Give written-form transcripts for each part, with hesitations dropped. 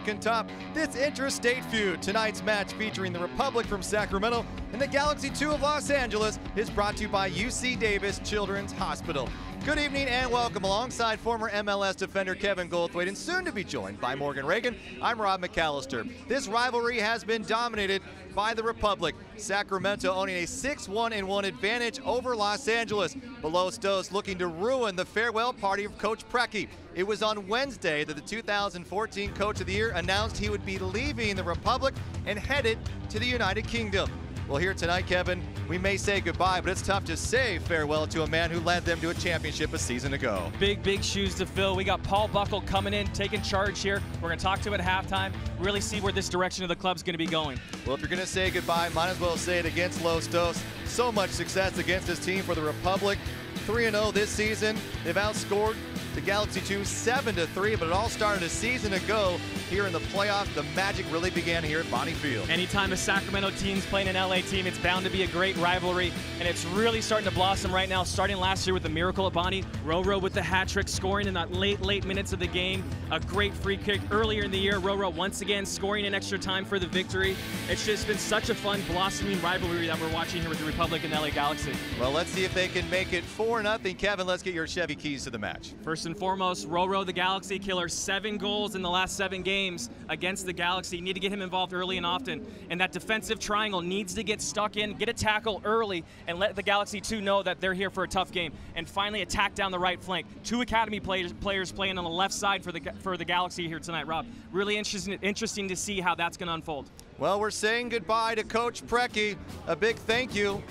can top this intrastate feud. Tonight's match featuring the Republic from Sacramento and the Galaxy 2 of Los Angeles is brought to you by UC Davis Children's Hospital. Good evening and welcome. Alongside former MLS defender Kevin Goldthwait and soon to be joined by Morgan Reagan, I'm Rob McAllister. This rivalry has been dominated by the Republic. Sacramento owning a 6-1-1 advantage over Los Angeles. Below Stos looking to ruin the farewell party of Coach Preki. It was on Wednesday that the 2014 Coach of the Year announced he would be leaving the Republic and headed to the United Kingdom. Well, here tonight, Kevin, we may say goodbye, but it's tough to say farewell to a man who led them to a championship a season ago. Big shoes to fill. We got Paul Buckle coming in, taking charge here. We're going to talk to him at halftime, really see where this direction of the club's going to be going. Well, if you're going to say goodbye, might as well say it against Los Dos. So much success against this team for the Republic. 3-0 this season. They've outscored the Galaxy 2 7-3, but it all started a season ago here in the playoffs. The magic really began here at Bonnie Field. Anytime a Sacramento team's playing an LA team, it's bound to be a great rivalry, and it's really starting to blossom right now, starting last year with the miracle at Bonnie. Roro with the hat trick, scoring in that late minutes of the game. A great free kick earlier in the year. Roro once again scoring in extra time for the victory. It's just been such a fun, blossoming rivalry that we're watching here with the Republic and the LA Galaxy. Well, let's see if they can make it 4-0. Kevin, let's get your Chevy keys to the match. First and foremost, Roro, the Galaxy killer, 7 goals in the last 7 games against the Galaxy. Need to get him involved early and often. And that defensive triangle needs to get stuck in, get a tackle early, and let the Galaxy 2 know that they're here for a tough game. And finally, attack down the right flank. 2 academy players playing on the left side for the Galaxy here tonight, Rob. Really interesting to see how that's going to unfold. Well, we're saying goodbye to Coach Preki. A big thank you.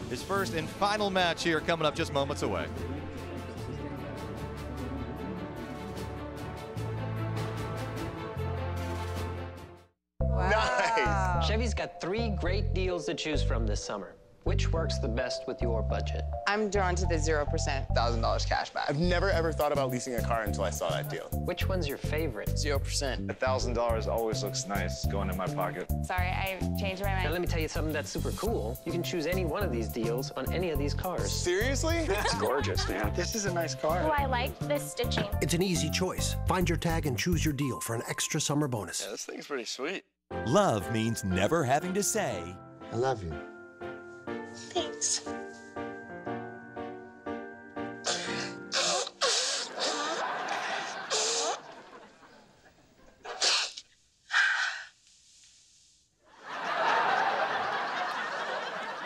His first and final match here coming up just moments away. Wow. Nice! Chevy's got 3 great deals to choose from this summer. Which works the best with your budget? I'm drawn to the 0%. $1,000 cash back. I've never ever thought about leasing a car until I saw that deal. Which one's your favorite? 0%. $1,000 always looks nice going in my pocket. Sorry, I changed my mind. Now let me tell you something that's super cool. You can choose any one of these deals on any of these cars. Seriously? It's gorgeous, man. This is a nice car. Oh, I like this stitching. It's an easy choice. Find your tag and choose your deal for an extra summer bonus. Yeah, this thing's pretty sweet. Love means never having to say, I love you. Thanks.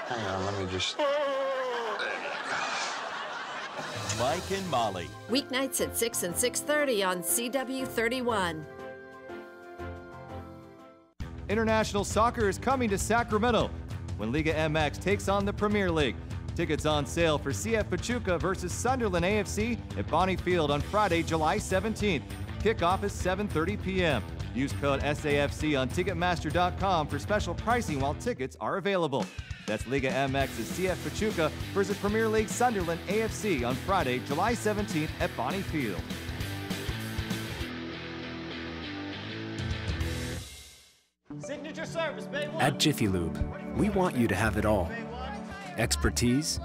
Hang on, let me just... Mike and Molly. Weeknights at 6 and 6:30 on CW31. International soccer is coming to Sacramento when Liga MX takes on the Premier League. Tickets on sale for CF Pachuca versus Sunderland AFC at Bonnie Field on Friday, July 17th. Kickoff is 7:30 p.m. Use code SAFC on Ticketmaster.com for special pricing while tickets are available. That's Liga MX's CF Pachuca versus Premier League Sunderland AFC on Friday, July 17th at Bonnie Field. Signature service, Bay 1. At Jiffy Lube, we want you to have it all. Expertise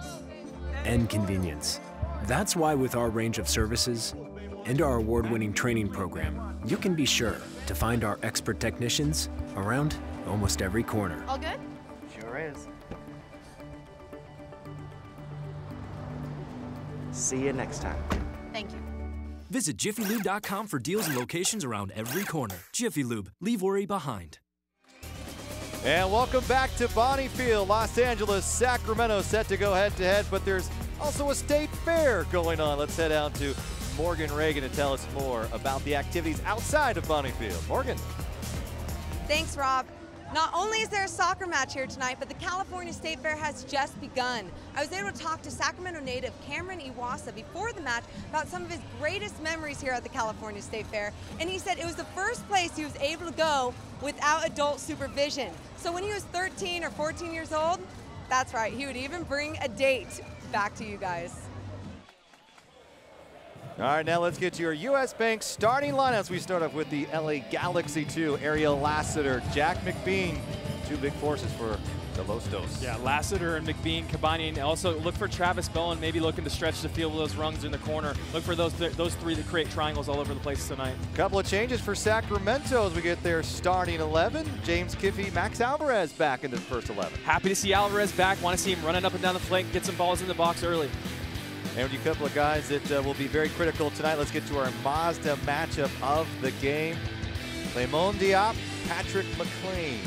and convenience. That's why with our range of services and our award-winning training program, you can be sure to find our expert technicians around almost every corner. All good? Sure is. See you next time. Thank you. Visit jiffylube.com for deals and locations around every corner. Jiffy Lube, leave worry behind. And welcome back to Bonnie Field. Los Angeles, Sacramento set to go head-to-head, but there's also a state fair going on. Let's head out to Morgan Reagan to tell us more about the activities outside of Bonnie Field. Morgan. Thanks, Rob. Not only is there a soccer match here tonight, but the California State Fair has just begun. I was able to talk to Sacramento native Cameron Iwasa before the match about some of his greatest memories here at the California State Fair, and he said it was the first place he was able to go without adult supervision. So when he was 13 or 14 years old, that's right, he would even bring a date. Back to you guys. All right, now let's get to your U.S. Bank starting lineups. We start off with the LA Galaxy 2, Ariel Lassiter, Jack McBean, two big forces for the Los Dos. Yeah, Lassiter and McBean combining. Also look for Travis Bowen, maybe looking to stretch the field with those rungs in the corner. Look for those three that create triangles all over the place tonight. A couple of changes for Sacramento as we get their starting 11. James Kiffey, Max Alvarez back in the first 11. Happy to see Alvarez back. Want to see him running up and down the flank, get some balls in the box early. And a couple of guys that will be very critical tonight. Let's get to our Mazda matchup of the game. Lemon Diop, Patrick McLean.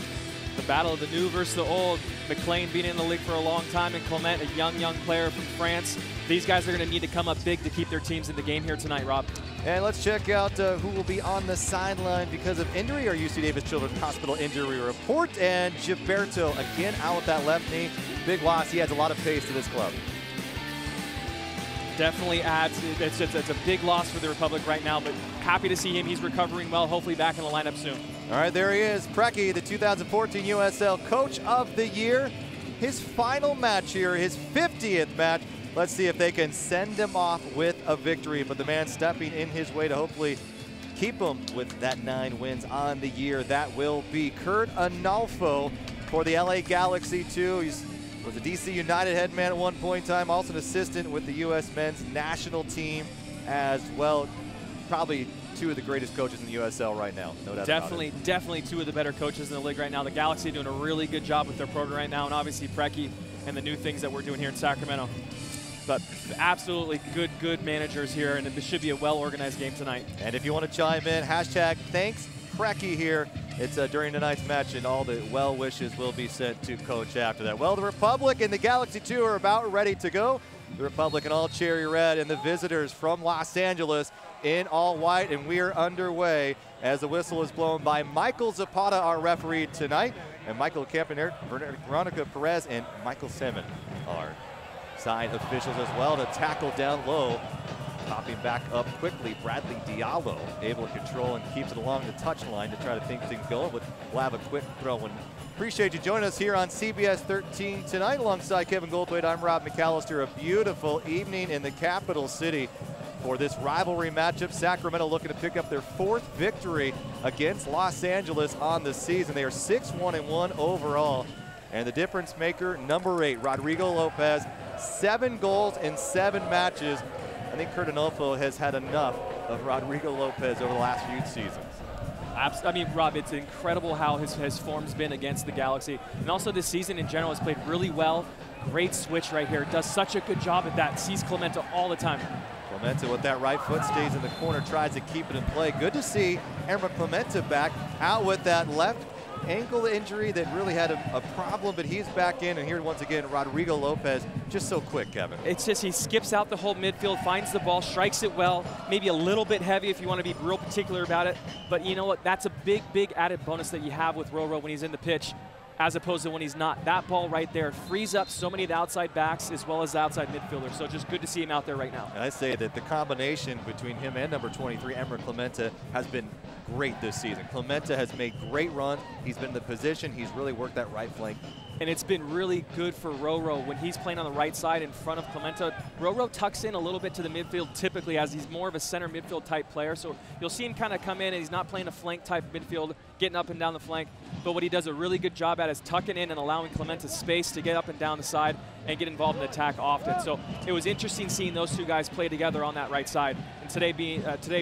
The battle of the new versus the old. McLean being in the league for a long time, and Clement, a young player from France. These guys are going to need to come up big to keep their teams in the game here tonight, Rob. And let's check out who will be on the sideline because of injury. Our UC Davis Children's Hospital injury report. And Gilberto again out with that left knee. Big loss. He adds a lot of pace to this club. Definitely adds. It's a big loss for the Republic right now, but happy to see him. He's recovering well, hopefully back in the lineup soon. All right, there he is, Preki, the 2014 USL Coach of the Year. His final match here, his 50th match. Let's see if they can send him off with a victory, but the man stepping in his way to hopefully keep him with that 9 wins on the year. That will be Kurt Analfo for the LA Galaxy 2. He's was a DC United head man at one point in time, also an assistant with the U.S. men's national team as well. Probably two of the greatest coaches in the USL right now, no doubt about it. Definitely two of the better coaches in the league right now. The Galaxy doing a really good job with their program right now, and obviously Preki and the new things that we're doing here in Sacramento. But absolutely good managers here, and it should be a well-organized game tonight. And if you want to chime in, hashtag thanks Preki here. It's during tonight's match, and all the well wishes will be sent to Coach after that. Well, the Republic and the Galaxy 2 are about ready to go. The Republic in all cherry red, and the visitors from Los Angeles in all white, and we are underway as the whistle is blown by Michael Zapata, our referee tonight, and Michael Campanero, Veronica Perez, and Michael Semin are side officials as well to tackle down low. Popping back up quickly, Bradley Diallo able to control and keeps it along the touchline to try to think things going. But we'll have a quick throw. And appreciate you joining us here on CBS 13 tonight. Alongside Kevin Goldthwait, I'm Rob McAllister. A beautiful evening in the capital city for this rivalry matchup. Sacramento looking to pick up their 4th victory against Los Angeles on the season. They are 6-1-1 overall. And the difference maker, number 8, Rodrigo Lopez, 7 goals in 7 matches. I think Kurt Analfo has had enough of Rodrigo Lopez over the last few seasons. I mean, Rob, it's incredible how his form's been against the Galaxy. And also this season in general has played really well. Great switch right here. Does such a good job at that. Sees Clemente all the time. Clemente with that right foot stays in the corner, tries to keep it in play. Good to see Emma Clemente back out with that left ankle injury that really had a problem, but he's back in, and here once again, Rodrigo Lopez, just so quick, Kevin. It's just he skips out the whole midfield, finds the ball, strikes it well, maybe a little bit heavy if you want to be real particular about it, but you know what, that's a big added bonus that you have with Roro when he's in the pitch, as opposed to when he's not. That ball right there frees up so many of the outside backs as well as the outside midfielders, so just good to see him out there right now. And I say that the combination between him and number 23, Emmer Clemente, has been great this season. Clemente has made great runs. He's been in the position. He's really worked that right flank. And it's been really good for Roro when he's playing on the right side in front of Clemente. Roro tucks in a little bit to the midfield typically, as he's more of a center midfield type player. So you'll see him kind of come in, and he's not playing a flank type midfield, getting up and down the flank. But what he does a really good job at is tucking in and allowing Clemente space to get up and down the side and get involved in attack often. So it was interesting seeing those two guys play together on that right side. And today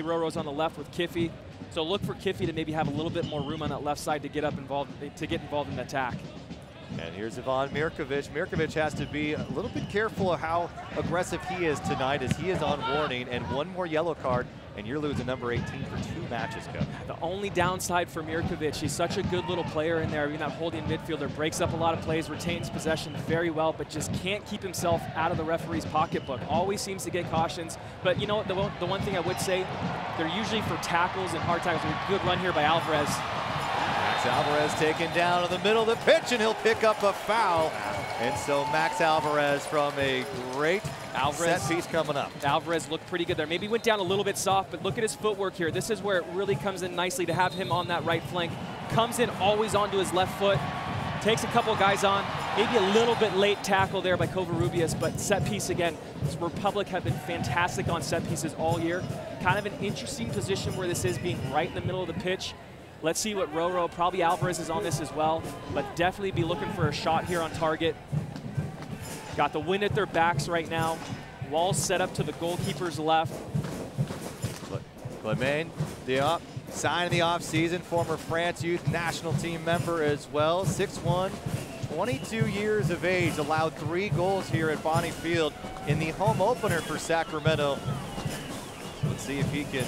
Roro's on the left with Kiffey. So look for Kiffey to maybe have a little bit more room on that left side to get involved in attack. And here's Ivan Mirkovic. Mirkovic has to be a little bit careful of how aggressive he is tonight, as he is on warning, and one more yellow card, and you're losing number 18 for 2 matches, Kevin. The only downside for Mirkovic, he's such a good little player in there. You're not holding midfielder, breaks up a lot of plays, retains possession very well, but just can't keep himself out of the referee's pocketbook. Always seems to get cautions. But you know what, the one thing I would say, they're usually for tackles and hard tackles. A good run here by Alvarez. Max Alvarez taken down in the middle of the pitch, and he'll pick up a foul. And so Max Alvarez from a great set piece coming up. Alvarez looked pretty good there. Maybe went down a little bit soft, but look at his footwork here. This is where it really comes in nicely to have him on that right flank. Comes in always onto his left foot. Takes a couple guys on. Maybe a little bit late tackle there by Covarrubias, but set piece again. Republic have been fantastic on set pieces all year. Kind of an interesting position where this is, being right in the middle of the pitch. Let's see what Roro, probably Alvarez is on this as well, but definitely be looking for a shot here on target. Got the wind at their backs right now. Walls set up to the goalkeeper's left. Clément Diop, signed in the offseason, former France youth national team member as well. 6'1", 22 years of age, allowed 3 goals here at Bonnie Field in the home opener for Sacramento. Let's see if he can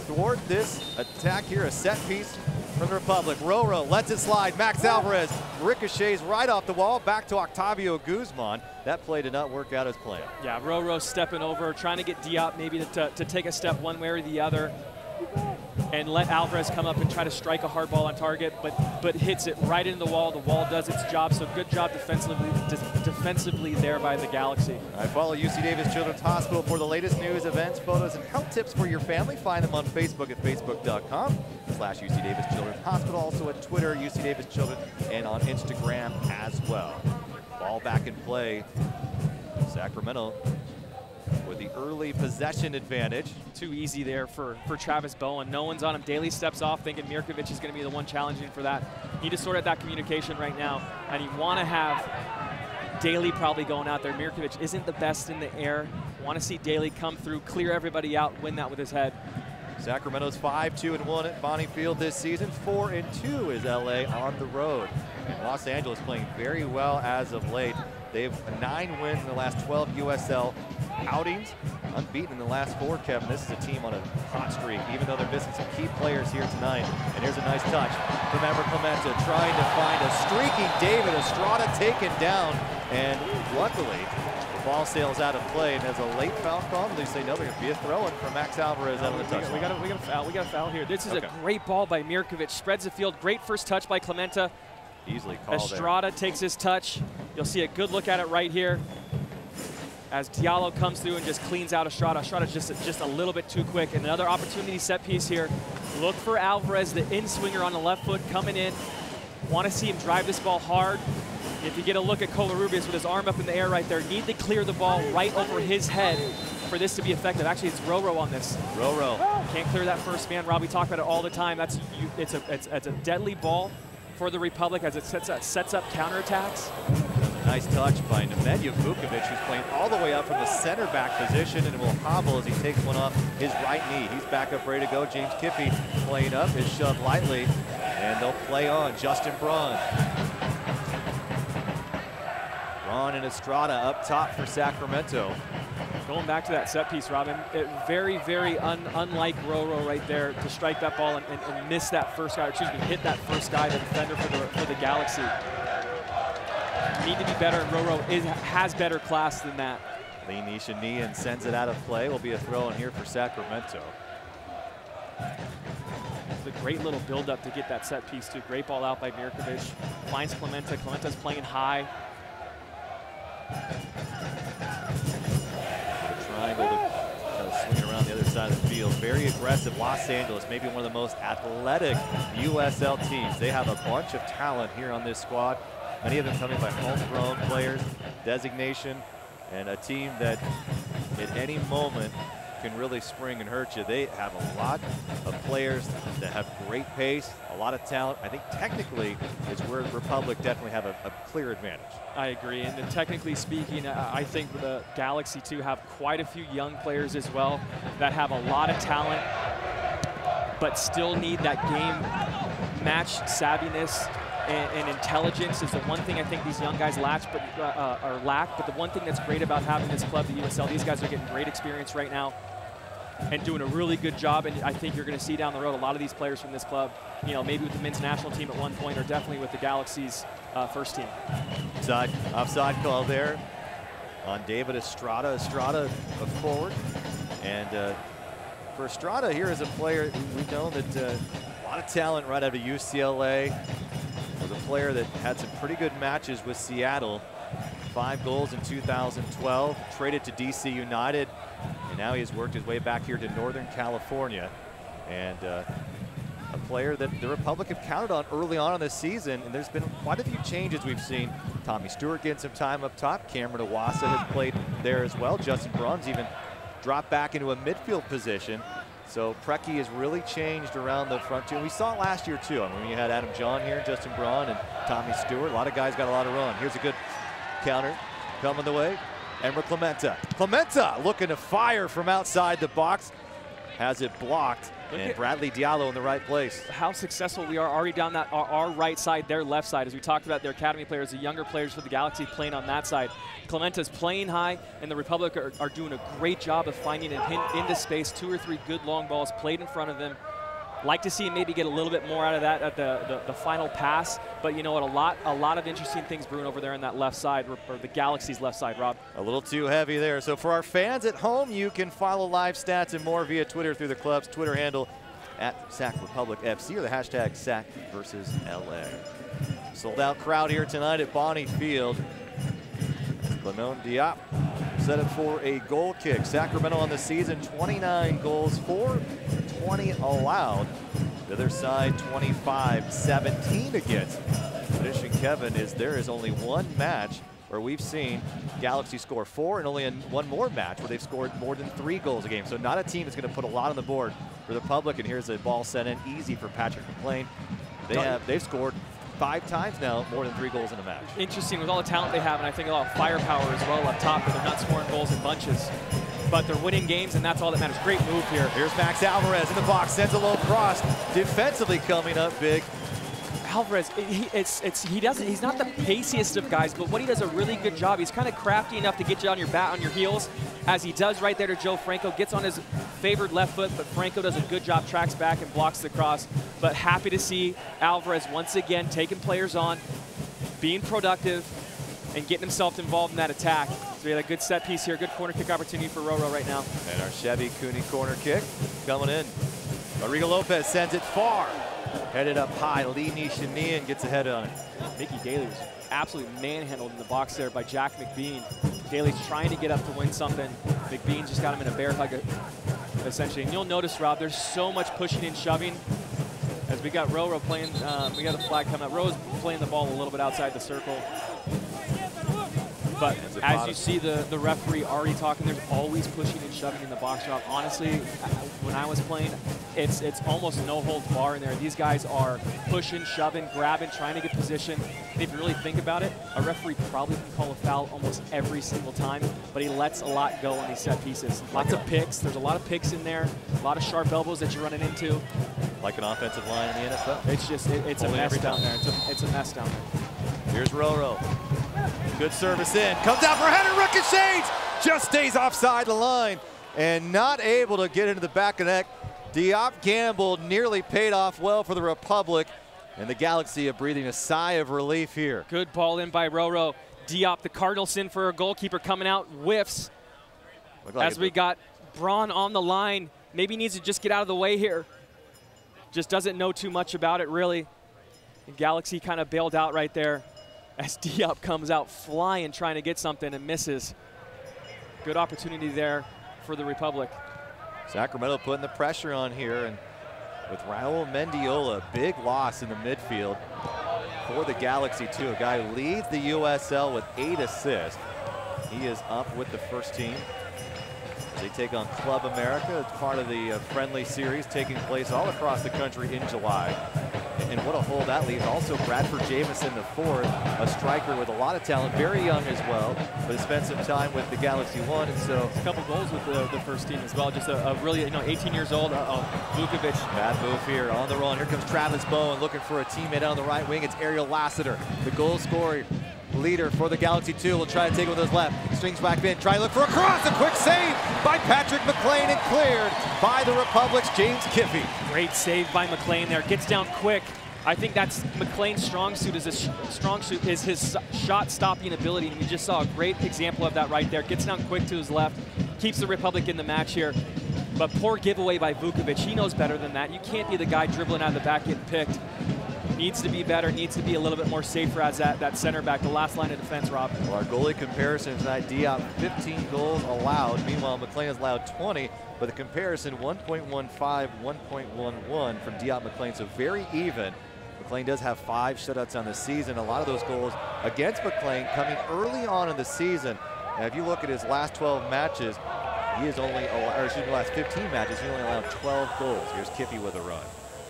thwart this attack here, a set piece from the Republic. Roro lets it slide. Max Alvarez ricochets right off the wall, back to Octavio Guzman. That play did not work out as planned. Yeah, Roro stepping over, trying to get Diop maybe to take a step one way or the other, and let Alvarez come up and try to strike a hard ball on target, but hits it right into the wall. The wall does its job, so good job defensively there by the Galaxy. I follow UC Davis Children's Hospital for the latest news, events, photos, and health tips for your family. Find them on Facebook at facebook.com/UC Davis Children's Hospital, also at Twitter, UC Davis Children, and on Instagram as well. Ball back in play. Sacramento with the early possession advantage. Too easy there for Travis Bowen. No one's on him. Daly steps off thinking Mirkovic is going to be the one challenging for that. Need to sort out that communication right now, and you want to have Daly probably going out there. Mirkovic isn't the best in the air. Want to see Daly come through, clear everybody out, win that with his head. Sacramento's 5-2-1 at Bonnie Field this season. 4-2 is LA on the road. And Los Angeles playing very well as of late. They have 9 wins in the last 12 USL outings, unbeaten in the last 4, Kevin. This is a team on a hot streak, even though they're missing some key players here tonight. And here's a nice touch from Ember Clemente, trying to find a streaking David Estrada taken down. And luckily, the ball sails out of play, and as a late foul call, they say no, there's going to be a throw-in from Max Alvarez out of the touchline. We got a foul here. This is a great ball by Mirkovic. Spreads the field. Great first touch by Clemente. Easily called. Estrada takes his touch. You'll see a good look at it right here as Diallo comes through and just cleans out Estrada. Estrada's just a little bit too quick. And another opportunity set piece here. Look for Alvarez, the in-swinger on the left foot coming in. Want to see him drive this ball hard. If you get a look at Colarrubias with his arm up in the air right there, need to clear the ball right over his head for this to be effective. Actually, it's Roro on this. Roro. Can't clear that first man. Rob, we talk about it all the time. It's a deadly ball for the Republic as it sets up counterattacks. Nice touch by Nemanja Vukovic, who's playing all the way up from the center back position and will hobble as he takes one off his right knee. He's back up ready to go. James Kiffey playing up, is shoved lightly, and they'll play on. Justin Braun. Braun and Estrada up top for Sacramento. Going back to that set piece, Robin, very, very unlike Roro right there to strike that ball and miss that first guy, or excuse me, hit that first guy, the defender for the Galaxy. Need to be better, and Roro has better class than that. Leanisha knee and sends it out of play. Will be a throw in here for Sacramento. It's a great little build-up to get that set piece too. Great ball out by Mirkovic. Finds Clemente. Clemente's playing high. Triangle to swing around the other side of the field. Very aggressive. Los Angeles, maybe one of the most athletic USL teams. They have a bunch of talent here on this squad. Many of them coming by homegrown players, designation, and a team that at any moment can really spring and hurt you. They have a lot of players that have great pace, a lot of talent. I think technically is where Republic definitely have a clear advantage. I agree, and then technically speaking, I think the Galaxy too have quite a few young players as well that have a lot of talent, but still need that game match savviness and intelligence is the one thing I think these young guys lack. But the one thing that's great about having this club, the USL, these guys are getting great experience right now and doing a really good job. And I think you're going to see down the road a lot of these players from this club, you know, maybe with the men's national team at one point, or definitely with the Galaxy's first team. Offside call there on David Estrada. Estrada forward, and for Estrada here is a player we've known that a lot of talent right out of UCLA. Was a player that had some pretty good matches with Seattle. 5 goals in 2012, traded to DC United, and now he has worked his way back here to Northern California. And a player that the Republic have counted on early on in this season, and there's been quite a few changes we've seen. Tommy Stewart getting some time up top. Cameron Iwasa has played there as well. Justin Braun's even dropped back into a midfield position. So Preki has really changed around the front two. And we saw it last year too. I mean, you had Adam John here, Justin Braun, and Tommy Stewart. A lot of guys got a lot of run. Here's a good counter coming the way. Emra Clementa. Clementa looking to fire from outside the box. Has it blocked. And Bradley Diallo in the right place. How successful we are already down that our right side, their left side. As we talked about, their academy players, the younger players for the Galaxy playing on that side. Clementa's playing high, and the Republic are doing a great job of finding him into space. 2 or 3 good long balls played in front of them. Like to see him maybe get a little bit more out of that at the final pass. But you know what, a lot of interesting things brewing over there on that left side, or the Galaxy's left side, Rob. A little too heavy there. So for our fans at home, you can follow live stats and more via Twitter through the club's Twitter handle at Sac Republic FC or the hashtag Sac versus LA. Sold out crowd here tonight at Bonnie Field. Lemon Diop set up for a goal kick. Sacramento on the season, 29 goals for, 20 allowed. The other side, 25-17 against. Tradition, Kevin, is there is only one match where we've seen Galaxy score 4 and only one more match where they've scored more than 3 goals a game. So not a team that's going to put a lot on the board for the Republic. And here's a ball sent in easy for Patrick McLean. They've scored 5 times now, more than 3 goals in a match. Interesting with all the talent they have, and I think a lot of firepower as well up top, but they're not scoring goals in bunches. But they're winning games, and that's all that matters. Great move here. Here's Max Alvarez in the box, sends a low cross. Defensively coming up big. Alvarez, he's not the paciest of guys, but what he does a really good job. He's kind of crafty enough to get you on your heels, as he does right there to Joe Franco. Gets on his favored left foot, but Franco does a good job, tracks back and blocks the cross. But happy to see Alvarez once again taking players on, being productive, and getting himself involved in that attack. So we had a good set piece here, good corner kick opportunity for Roro right now. And our Chevy Cooney corner kick coming in. Rodrigo Lopez sends it far. Headed up high, Lee Nishanian gets ahead on it. Mickey Daly was absolutely manhandled in the box there by Jack McBean. Daly's trying to get up to win something. McBean just got him in a bear hug, essentially. And you'll notice, Rob, there's so much pushing and shoving. As we got Roro playing, we got a flag coming up. Roro's playing the ball a little bit outside the circle. But as you see the referee already talking, there's always pushing and shoving in the box, Rob. Honestly, when I was playing, it's almost no holds bar in there. These guys are pushing, shoving, grabbing, trying to get position. And if you really think about it, a referee probably can call a foul almost every single time, but he lets a lot go on these set pieces. Lots of picks. There's a lot of picks in there, a lot of sharp elbows that you're running into. Like an offensive line in the NFL. It's just, it's a mess down there. It's a mess down there. Here's Roro. Good service in. Comes out for a header, ricochets. Just stays offside the line and not able to get into the back of the net. Diop gambled, nearly paid off well for the Republic. And the Galaxy are breathing a sigh of relief here. Good ball in by Roro. Diop, the Cardinals in for a goalkeeper coming out, whiffs. As we got Braun on the line. Maybe needs to just get out of the way here. Just doesn't know too much about it, really. The Galaxy kind of bailed out right there as Diop comes out flying, trying to get something and misses. Good opportunity there for the Republic. Sacramento putting the pressure on here, and with Raul Mendiola, big loss in the midfield for the Galaxy too. A guy who leads the USL with 8 assists. He is up with the first team. They take on Club America. It's part of the friendly series taking place all across the country in July. And what a hole that leaves. Also Bradford Jamison, the fourth, a striker with a lot of talent, very young as well, but has spent some time with the Galaxy 1, and so a couple goals with the first team as well. Just a really, 18 years old, Vukovic. Bad move here on the run. Here comes Travis Bowen looking for a teammate on the right wing. It's Ariel Lassiter, the goal scorer leader for the Galaxy 2. Will try to take one of those left. Swings back in, try to look for a cross. A quick save by Patrick McLean and cleared by the Republic's James Kiffey. Great save by McLean there. Gets down quick. I think that's McLean's strong suit. Is his shot stopping ability, and we just saw a great example of that right there. Gets down quick to his left, keeps the Republic in the match here. But poor giveaway by Vukovic. He knows better than that. You can't be the guy dribbling out of the back getting picked. Needs to be better, needs to be a little bit more safer as that center back, the last line of defense, Rob. Well, our goalie comparison tonight, Diop 15 goals allowed. Meanwhile, McLean has allowed 20, but the comparison 1.15, 1.11 from Diop McLean, so very even. McLean does have 5 shutouts on the season. A lot of those goals against McLean coming early on in the season. Now, if you look at his last 12 matches, he has only, or excuse me, the last 15 matches, he only allowed 12 goals. Here's Kiffy with a run.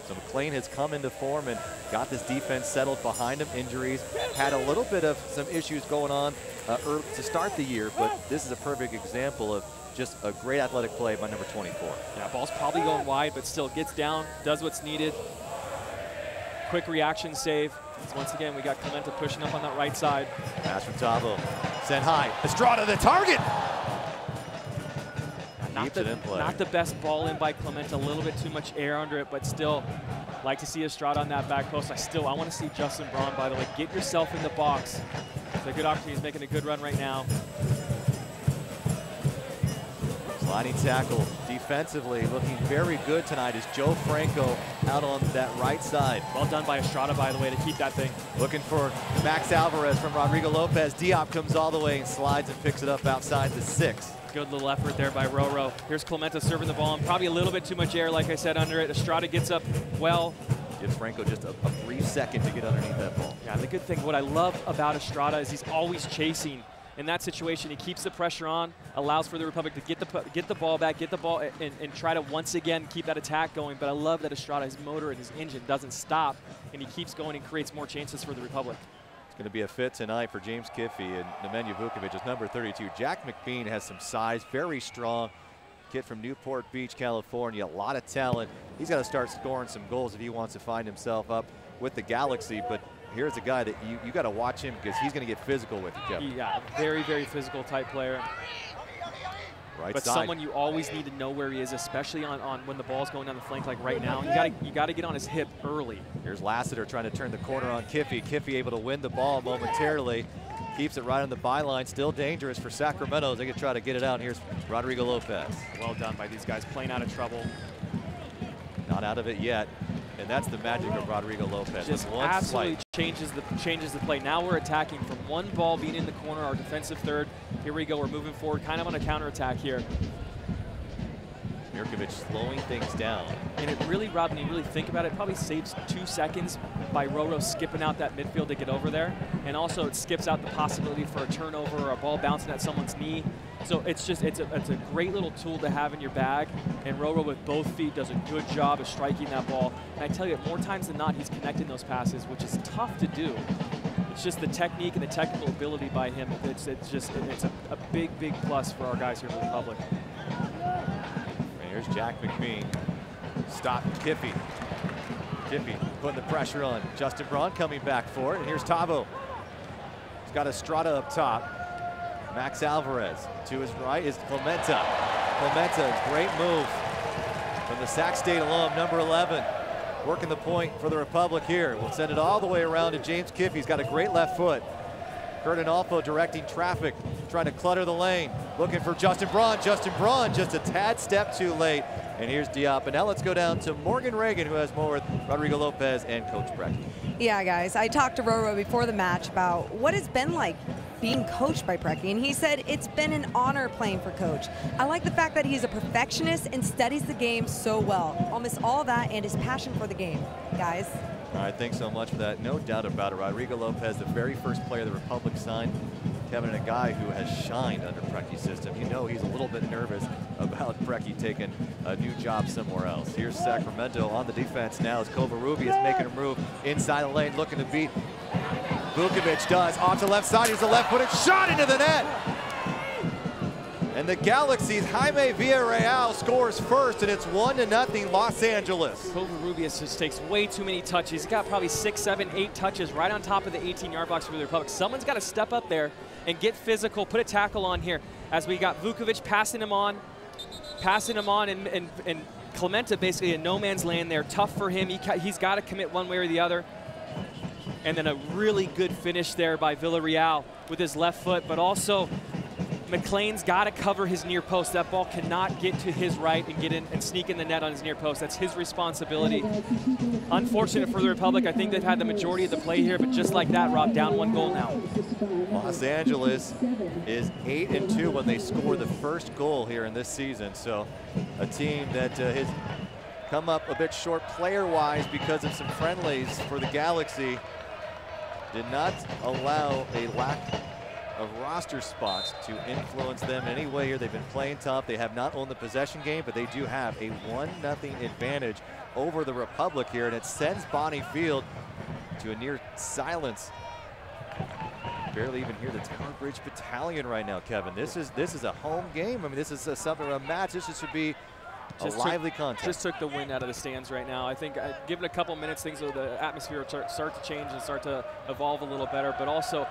So McLean has come into form and got this defense settled behind him. Injuries, had a little bit of some issues going on to start the year, but this is a perfect example of just a great athletic play by number 24. Yeah, ball's probably going wide, but still gets down, does what's needed. Quick reaction save. Once again, we got Clemente pushing up on that right side. Pass from Tavo, sent high. Estrada the target. Not the best ball in by Clemente, a little bit too much air under it, but still like to see Estrada on that back post. I want to see Justin Braun, by the way. Get yourself in the box. It's a good opportunity. He's making a good run right now. Sliding tackle defensively, looking very good tonight is Joe Franco out on that right side. Well done by Estrada, by the way, to keep that thing. Looking for Max Alvarez from Rodrigo Lopez. Diop comes all the way and slides and picks it up outside the 6. Good little effort there by Roro. Here's Clemente serving the ball, and probably a little bit too much air, like I said, under it. Estrada gets up well. Gives Franco just a brief second to get underneath that ball. Yeah, the good thing, what I love about Estrada is he's always chasing. In that situation, he keeps the pressure on, allows for the Republic to get the ball back, and try to once again keep that attack going. But I love that Estrada, his motor and his engine doesn't stop, and he keeps going and creates more chances for the Republic. It's going to be a fit tonight for James Kiffy, and Nemanja Vukovic is number 32. Jack McBean has some size, very strong. Kid from Newport Beach, California, a lot of talent. He's got to start scoring some goals if he wants to find himself up with the Galaxy. But here's a guy that you got to watch him because he's going to get physical with you, Kevin. Yeah, very, very physical type player. Right but side. Someone you always need to know where he is, especially on when the ball's going down the flank like right now. You got to get on his hip early. Here's Lassiter trying to turn the corner on Kiffy. Kiffy able to win the ball momentarily. Keeps it right on the byline. Still dangerous for Sacramento. They can try to get it out. Here's Rodrigo Lopez. Well done by these guys, playing out of trouble. Not out of it yet. And that's the magic of Rodrigo Lopez. Just absolutely changes the play. Now we're attacking from one ball being in the corner, our defensive third. Here we go, we're moving forward, kind of on a counterattack here. Mirkovic slowing things down. And it really, Rob, when you really think about it, probably saves 2 seconds by Roro skipping out that midfield to get over there. And also it skips out the possibility for a turnover or a ball bouncing at someone's knee. So it's a great little tool to have in your bag. And Roro with both feet does a good job of striking that ball. And I tell you, more times than not, he's connecting those passes, which is tough to do. It's just the technique and the technical ability by him. It's a big, big plus for our guys here for the Republic. Here's Jack McBean. Stop Kiffy. Kiffy putting the pressure on. Justin Braun coming back for it. And here's Tavo. He's got Estrada up top. Max Alvarez. To his right is Clemente. Clemente, great move from the Sac State alum, number 11. Working the point for the Republic here. We'll send it all the way around to James Kiffy. He's got a great left foot. Kurt Analfo directing traffic, trying to clutter the lane. Looking for Justin Braun. Justin Braun just a tad step too late. And here's Diop. And now let's go down to Morgan Reagan, who has more with Rodrigo Lopez and Coach Breck. Yeah, guys, I talked to Roro before the match about what it's been like being coached by Preki, and he said it's been an honor playing for Coach. I like the fact that he's a perfectionist and studies the game so well. I'll miss all that and his passion for the game, guys. All right, thanks so much for that. No doubt about it. Rodrigo Lopez, the very first player the Republic signed. Kevin, a guy who has shined under Preki's system. You know he's a little bit nervous about Preki taking a new job somewhere else. Here's Sacramento on the defense now as Kovarubi is making a move inside the lane, looking to beat. Vukovic does, off to the left side, here's a left-footed shot into the net. And the Galaxy's Jaime Villarreal scores first, and it's 1-0 Los Angeles. Kovarubias just takes way too many touches. He's got probably 6, 7, 8 touches right on top of the 18-yard box for the Republic. Someone's got to step up there and get physical, put a tackle on here. As we got Vukovic passing him on, and Clemente basically in no man's land there. Tough for him. He's got to commit one way or the other. And then a really good finish there by Villarreal with his left foot, but also McLean's got to cover his near post. That ball cannot get to his right and get in and sneak in the net on his near post. That's his responsibility. Unfortunate for the Republic. I think they've had the majority of the play here, but just like that, Rob, down 1 goal now. Los Angeles is 8-2 when they score the first goal here in this season. So a team that has come up a bit short player-wise because of some friendlies for the Galaxy. Did not allow a lack of roster spots to influence them in any way here. They've been playing tough. They have not owned the possession game, but they do have a 1-0 advantage over the Republic here, and it sends Bonnie Field to a near silence. Barely even hear the Tower Bridge Battalion right now, Kevin. This is a home game. I mean, this is a match. This should be a lively contest. Just took the wind out of the stands right now. I think give it a couple minutes, the atmosphere will start to change and start to evolve a little better. But also,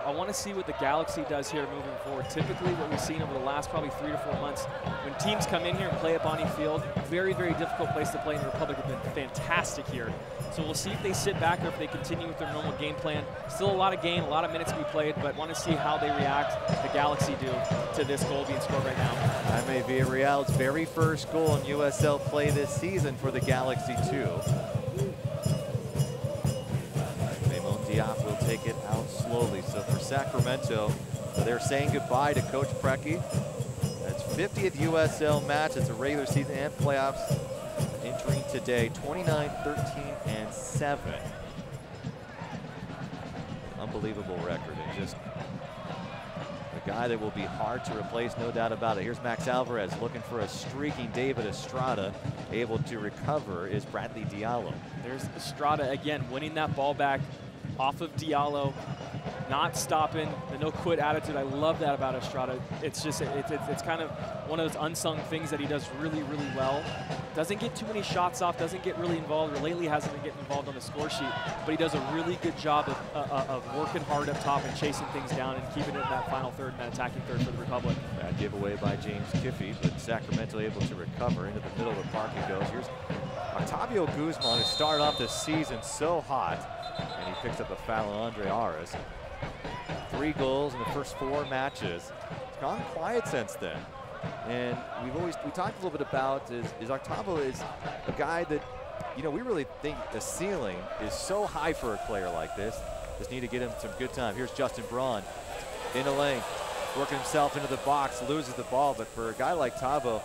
I want to see what the Galaxy does here moving forward. Typically, what we've seen over the last probably 3 to 4 months, when teams come in here and play at Bonnie Field, very, very difficult place to play in the Republic. Have been fantastic here. So we'll see if they sit back or if they continue with their normal game plan. Still a lot of game, a lot of minutes to be played, but want to see how they react, the Galaxy do, to this goal being scored right now. Jaime Villarreal's very first goal in USL play this season for the Galaxy 2. Raymond Diop will take it out slowly. So for Sacramento, they're saying goodbye to Coach Preki. That's 50th USL match. It's a regular season and playoffs entering today. 29, 13, and 7. Unbelievable record, and just a guy that will be hard to replace, no doubt about it. Here's Max Alvarez looking for a streaking David Estrada. Able to recover is Bradley Diallo. There's Estrada again, winning that ball back off of Diallo, not stopping, the no quit attitude. I love that about Estrada. It's just, it's kind of one of those unsung things that he does really, really well. Doesn't get too many shots off, doesn't get really involved, or lately hasn't been getting involved on the score sheet, but he does a really good job of working hard up top and chasing things down and keeping it in that final third and that attacking third for the Republic. Bad giveaway by James Kiffey, but Sacramento able to recover. Into the middle of the park he goes. Here's Octavio Guzman, who started off this season so hot, and he picks up a foul on Andre Aras. 3 goals in the first 4 matches. It's gone quiet since then. And we talked a little bit about is Octavio is a guy that, you know, we really think the ceiling is so high for a player like this. Just need to get him some good time. Here's Justin Braun in the lane, working himself into the box, loses the ball, but for a guy like Tavo,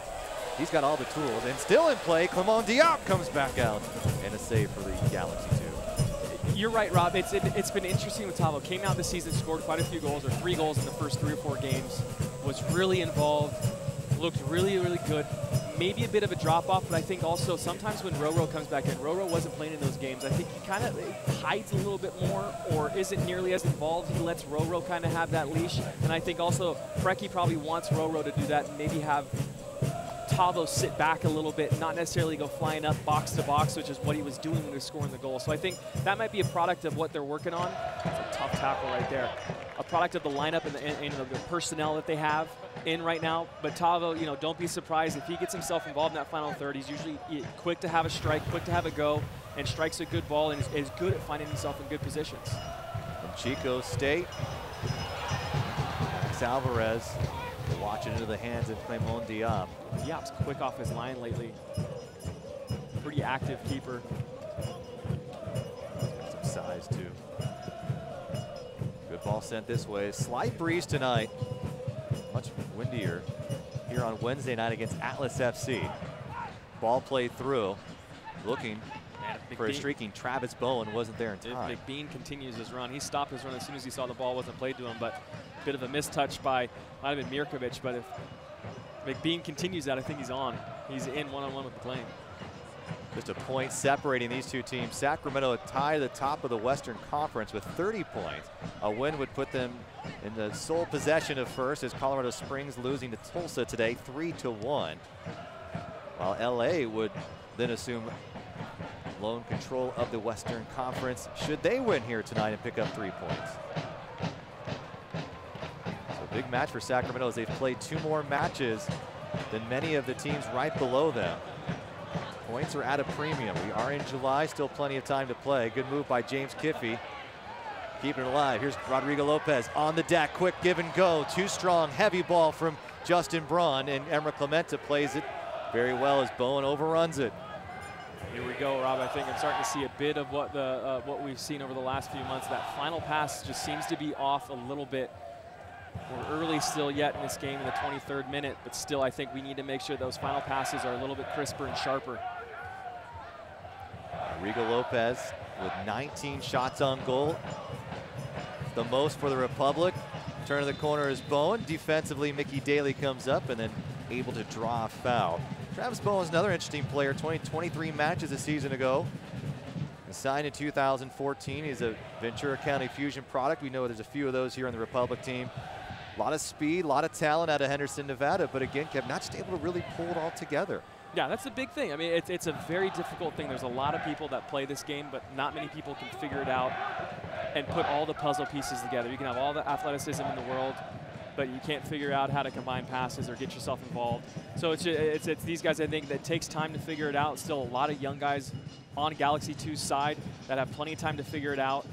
he's got all the tools. And still in play, Clement Diop comes back out, and a save for the Galaxy 2. You're right, Rob. It's been interesting with Tavo. Came out this season, scored quite a few goals, or 3 goals in the first 3 or 4 games. Was really involved, looked really, really good. Maybe a bit of a drop-off, but I think also sometimes when Roro comes back in, Roro wasn't playing in those games. I think he kind of hides a little bit more or isn't nearly as involved. He lets Roro kind of have that leash. And I think also Preki probably wants Roro to do that and maybe have Tavo sit back a little bit, not necessarily go flying up box to box, which is what he was doing when he was scoring the goal. So I think that might be a product of what they're working on. It's a tough tackle right there. A product of the lineup and the personnel that they have in right now. But Tavo, you know, don't be surprised if he gets himself involved in that final third. He's usually quick to have a strike, quick to have a go, and strikes a good ball and is good at finding himself in good positions. From Chico State, Max Alvarez will watch it into the hands of Clement Diop. Diop's quick off his line lately. Pretty active keeper. Got some size too. Good ball sent this way. Slight breeze tonight. Much windier here on Wednesday night against Atlas FC. Ball played through. Looking for a streaking Travis Bowen, wasn't there in time. McBean continues his run. He stopped his run as soon as he saw the ball wasn't played to him, but a bit of a mistouch by, might have been Mirkovic, but if McBean continues that, I think he's on. He's in one-on-one with McLean. Just a point separating these two teams. Sacramento tie the top of the Western Conference with 30 points. A win would put them in the sole possession of first, as Colorado Springs losing to Tulsa today 3-1. While LA would then assume lone control of the Western Conference should they win here tonight and pick up 3 points. So big match for Sacramento as they've played 2 more matches than many of the teams right below them. Points are at a premium. We are in July, still plenty of time to play. Good move by James Kiffey. Keeping it alive. Here's Rodrigo Lopez on the deck. Quick give and go. Too strong. Heavy ball from Justin Braun, and Emra Clemente plays it very well as Bowen overruns it. Here we go, Rob. I think I'm starting to see a bit of what we've seen over the last few months. That final pass just seems to be off a little bit. We're early still yet in this game in the 23rd minute, but still I think we need to make sure those final passes are a little bit crisper and sharper. Rodrigo Lopez with 19 shots on goal. The most for the Republic. Turn of the corner is Bowen. Defensively, Mickey Daly comes up and then able to draw a foul. Travis Bowen's another interesting player. 23 matches a season ago. Signed in 2014. He's a Ventura County Fusion product. We know there's a few of those here on the Republic team. A lot of speed, a lot of talent out of Henderson, Nevada, but again, Kev, not just able to really pull it all together. Yeah, that's the big thing. I mean, it's a very difficult thing. There's a lot of people that play this game, but not many people can figure it out and put all the puzzle pieces together. You can have all the athleticism in the world, but you can't figure out how to combine passes or get yourself involved. So it's these guys, I think, that takes time to figure it out. Still a lot of young guys on Galaxy 2's side that have plenty of time to figure it out.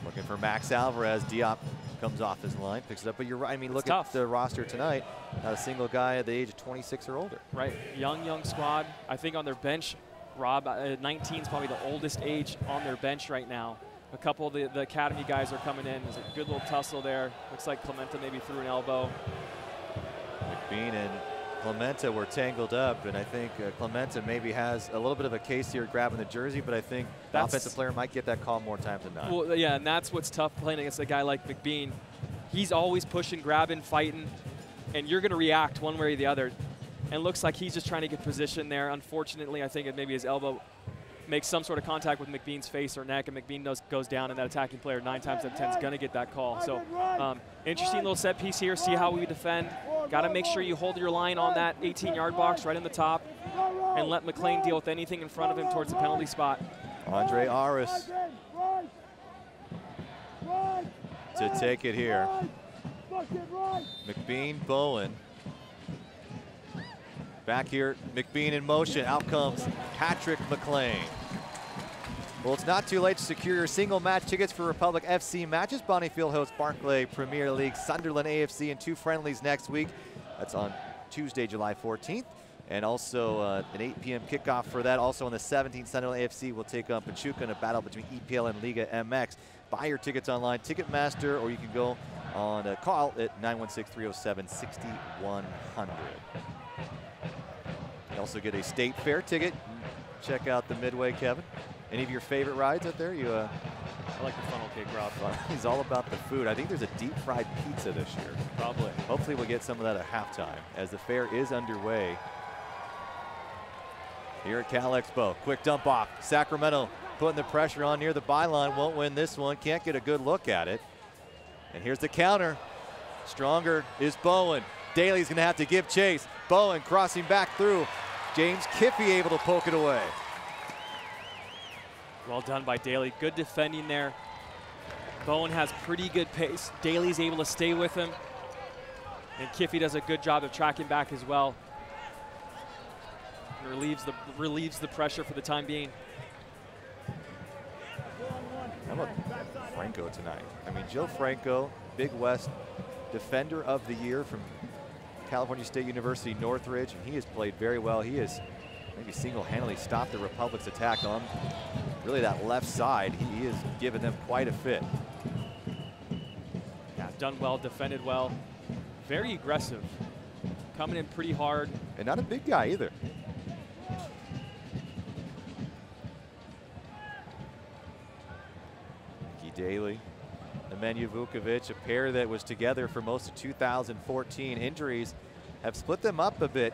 Looking for Max Alvarez. Diop comes off his line, picks it up. But you're right. I mean, look at the roster tonight. Not a single guy at the age of 26 or older. Right. Young squad. I think on their bench, Rob, 19 is probably the oldest age on their bench right now. A couple of the academy guys are coming in. There's a good little tussle there. Looks like Clementa maybe threw an elbow. McBean and Clementa were tangled up, and I think Clementa maybe has a little bit of a case here grabbing the jersey, but I think the offensive player might get that call more times than not. Well, yeah, and that's what's tough playing against a guy like McBean. He's always pushing, grabbing, fighting, and you're going to react one way or the other. And it looks like he's just trying to get position there. Unfortunately, I think maybe his elbow makes some sort of contact with McBean's face or neck, and McBean goes down, and that attacking player 9 times out of 10 is going to get that call. So interesting little set piece here. See how we defend. Got to make sure you hold your line on that 18-yard box right in the top and let McLean deal with anything in front of him towards the penalty spot. Andre Aris to take it here. McBean, Bowen. Back here, McBean in motion. Out comes Patrick McLean. Well, it's not too late to secure your single match tickets for Republic FC matches. Bonneyfield hosts Barclay Premier League, Sunderland AFC, and 2 friendlies next week. That's on Tuesday, July 14th. And also an 8 p.m. kickoff for that. Also on the 17th, Sunderland AFC will take on Pachuca in a battle between EPL and Liga MX. Buy your tickets online, Ticketmaster, or you can go on a call at 916-307-6100. You also get a state fair ticket. Check out the Midway, Kevin. Any of your favorite rides out there? I like the funnel cake, Rob. He's all about the food. I think there's a deep fried pizza this year. Probably. Hopefully we'll get some of that at halftime as the fair is underway here at Cal Expo. Quick dump off. Sacramento putting the pressure on near the byline. Won't win this one. Can't get a good look at it. And here's the counter. Stronger is Bowen. Daly's going to have to give chase. Bowen crossing back through. James Kiffey able to poke it away. Well done by Daly. Good defending there. Bowen has pretty good pace. Daly's able to stay with him. And Kiffey does a good job of tracking back as well. And relieves the pressure for the time being. How about Franco tonight? I mean, Joe Franco, Big West Defender of the Year from California State University Northridge, and he has played very well. He has maybe single-handedly stopped the Republic's attack on really that left side. He has given them quite a fit. Yeah, done well, defended well. Very aggressive. Coming in pretty hard. And not a big guy either. Mickey Daly, Nemanja Vukovic, a pair that was together for most of 2014. Injuries have split them up a bit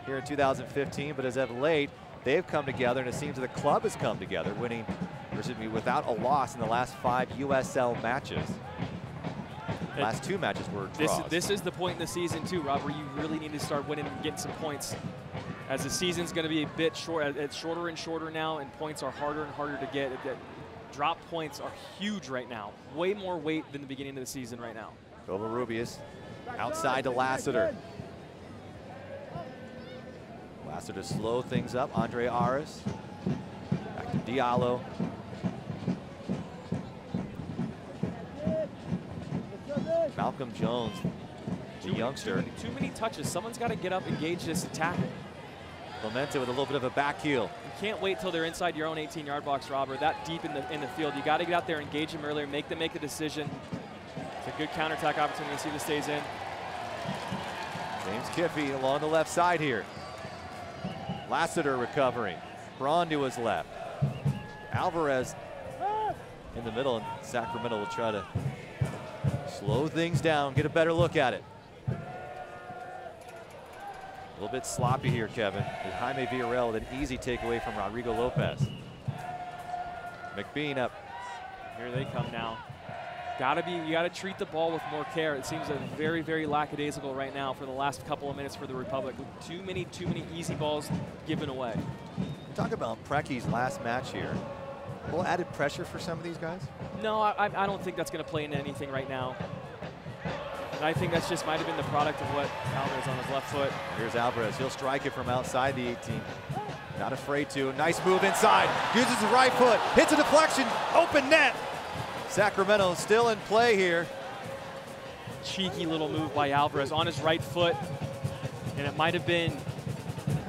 here in 2015, but as of late, they've come together, and it seems that the club has come together, winning, or excuse me, without a loss in the last 5 USL matches. Last 2 matches were draws. This is the point in the season too, Rob, where you really need to start winning and getting some points. As the season's going to be a bit short, it's shorter and shorter now, and points are harder and harder to get. Drop points are huge right now. Way more weight than the beginning of the season right now. Covarrubias outside to Lassiter. Lassiter to slow things up. Andre Aris. Back to Diallo. Malcolm Jones, the youngster. Too many touches. Someone's got to get up, engage this attack. Clementa with a little bit of a back heel. You can't wait till they're inside your own 18-yard box, Rob, or that deep in the field. You got to get out there, engage them earlier, make them make the decision. It's a good counterattack opportunity. See if it stays in. James Kiffey along the left side here. Lassiter recovering. Braun to his left. Alvarez in the middle, and Sacramento will try to Slow things down, get a better look at it. A little bit sloppy here, Kevin. With Jaime Villarreal with an easy takeaway from Rodrigo Lopez. McBean up. Here they come now. You gotta treat the ball with more care. It seems very, very lackadaisical right now for the last couple of minutes for the Republic. With too many easy balls given away. Talk about Precky's last match here. A little added pressure for some of these guys? No, I don't think that's going to play into anything right now. And I think that's just might have been the product of what Alvarez on his left foot. Here's Alvarez. He'll strike it from outside the 18. Not afraid to. Nice move inside. Uses his right foot. Hits a deflection. Open net. Sacramento still in play here. Cheeky little move by Alvarez on his right foot. And it might have been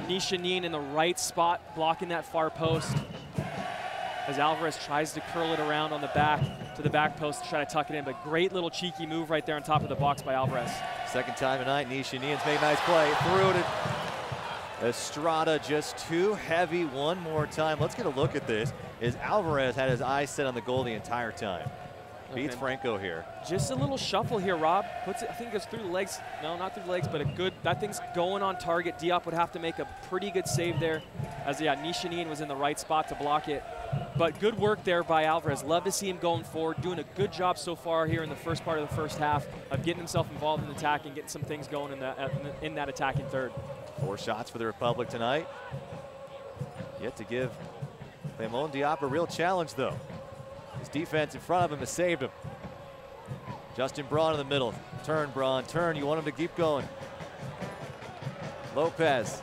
Nishanin in the right spot blocking that far post. As Alvarez tries to curl it around on the back to the back post to try to tuck it in. But great little cheeky move right there on top of the box by Alvarez. Second time tonight, Nishanin's made a nice play. Threw it. Estrada just too heavy one more time. Let's get a look at this. As Alvarez had his eyes set on the goal the entire time. Beats Franco here. Just a little shuffle here, Rob. Puts it, I think it goes through the legs. No, not through the legs, but a good, that thing's going on target. Diop would have to make a pretty good save there. As Nishanin was in the right spot to block it. But good work there by Alvarez. Love to see him going forward, doing a good job so far here in the first part of the first half of getting himself involved in the attack and getting some things going in that attacking third. 4 shots for the Republic tonight. Yet to give Clemon Diop a real challenge, though. His defense in front of him has saved him. Justin Braun in the middle. Turn, Braun, turn. You want him to keep going. Lopez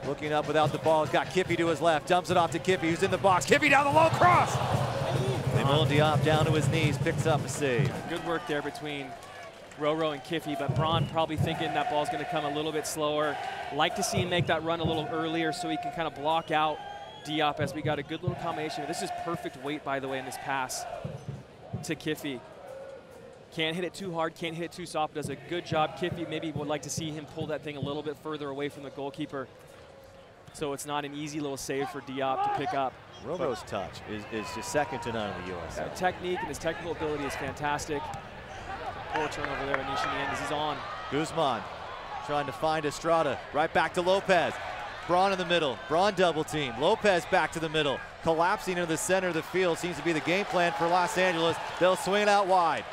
looking up without the ball. He's got Kippy to his left. Dumps it off to Kippy, who's in the box. Kippy down the low cross. Clemon Diop down to his knees, picks up a save. Good work there between Roro and Kiffy, but Braun probably thinking that ball's going to come a little bit slower. Like to see him make that run a little earlier so he can kind of block out Diop as we got a good little combination. This is perfect weight, by the way, in this pass to Kiffy. Can't hit it too hard, can't hit it too soft. Does a good job. Kiffy maybe would like to see him pull that thing a little bit further away from the goalkeeper, so it's not an easy little save for Diop to pick up. Roro's touch is just second to none in the U.S. Technique and his technical ability is fantastic. Poor turnover there by Nishanin as he's on. Guzman trying to find Estrada. Right back to Lopez. Braun in the middle. Braun double team. Lopez back to the middle. Collapsing into the center of the field seems to be the game plan for Los Angeles. They'll swing it out wide.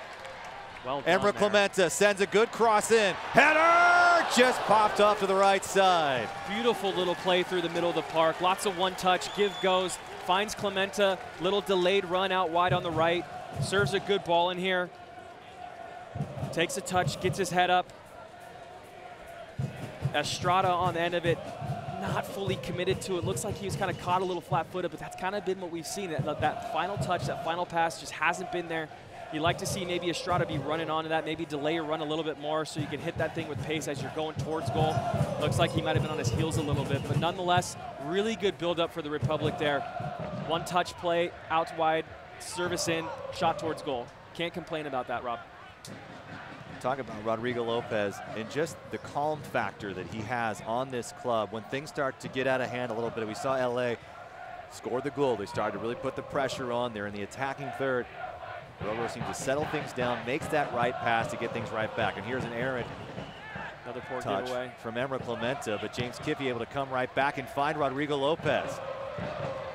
Well done Emra there. Clementa sends a good cross in. Header just popped off to the right side. Beautiful little play through the middle of the park. Lots of one touch. Give goes. Finds Clementa. Little delayed run out wide on the right. Serves a good ball in here. Takes a touch. Gets his head up. Estrada on the end of it. Not fully committed to it. Looks like he was kind of caught a little flat-footed, but that's kind of been what we've seen. That final touch, that final pass just hasn't been there. You'd like to see maybe Estrada be running onto that, maybe delay your run a little bit more so you can hit that thing with pace as you're going towards goal. Looks like he might have been on his heels a little bit, but nonetheless, really good build-up for the Republic there. One touch play, out wide, service in, shot towards goal. Can't complain about that, Rob. Talk about Rodrigo Lopez and just the calm factor that he has on this club. When things start to get out of hand a little bit, we saw LA score the goal. They started to really put the pressure on. They're in the attacking third. Roro seems to settle things down, makes that right pass to get things right back. And here's an errant Another poor touch giveaway from Emra Clementa, but James Kiffy able to come right back and find Rodrigo Lopez.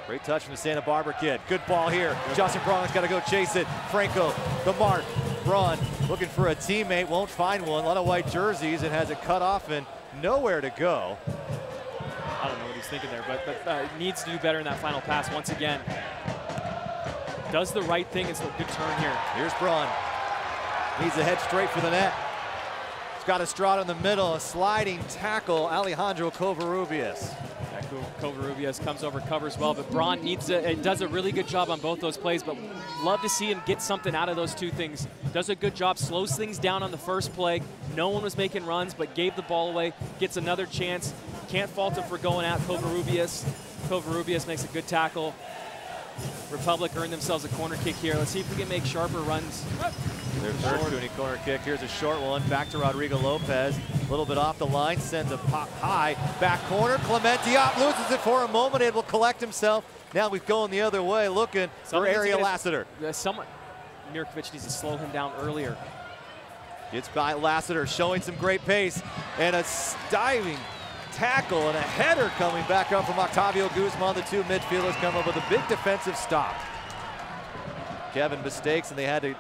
Great touch from the Santa Barbara kid. Good ball here. Justin Braun's got to go chase it. Franco, the mark. Braun looking for a teammate, won't find one. A lot of white jerseys and has it cut off and nowhere to go. I don't know what he's thinking there, but needs to do better in that final pass once again. Does the right thing. It's a good turn here. Here's Braun. Needs to head straight for the net. He's got Estrada in the middle. A sliding tackle. Alejandro Covarrubias. Covarrubias comes over, covers well, but Braun does a really good job on both those plays, but love to see him get something out of those two things. Does a good job, slows things down on the first play. No one was making runs, but gave the ball away, gets another chance. Can't fault him for going at Covarrubias. Covarrubias makes a good tackle. Republic earned themselves a corner kick here. Let's see if we can make sharper runs. Their third Cooney corner kick. Here's a short one. Back to Rodrigo Lopez. A little bit off the line. Sends a pop high. Back corner. Clement Diop loses it for a moment. Able to collect himself. Now we've gone the other way looking for Ariel Lassiter. Mirkovic needs to slow him down earlier. Gets by Lassiter, showing some great pace, and a diving tackle and a header coming back up from Octavio Guzman. The two midfielders come up with a big defensive stop. Kevin mistakes, and they had to,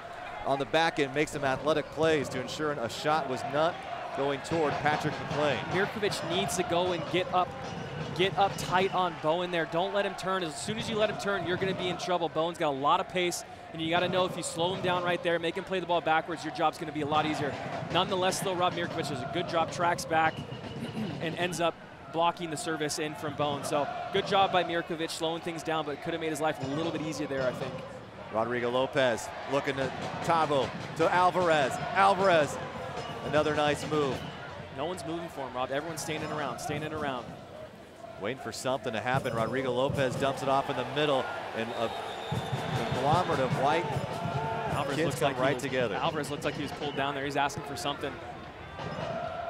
on the back end, make some athletic plays to ensure a shot was not going toward Patrick McLean. Mirkovic needs to go and get up tight on Bowen there. Don't let him turn. As soon as you let him turn, you're going to be in trouble. Bowen's got a lot of pace, and you got to know if you slow him down right there, make him play the ball backwards, your job's going to be a lot easier. Nonetheless, though, Rob Mirkovic does a good job, tracks back, and ends up blocking the service in from Bowen. So good job by Mirkovic, slowing things down, but could have made his life a little bit easier there, I think. Rodrigo Lopez looking to Tavo, to Alvarez. Alvarez, another nice move. No one's moving for him, Rob. Everyone's standing around, Waiting for something to happen. Rodrigo Lopez dumps it off in the middle, and a conglomerate of white kids come right together. Alvarez looks like he was pulled down there. He's asking for something.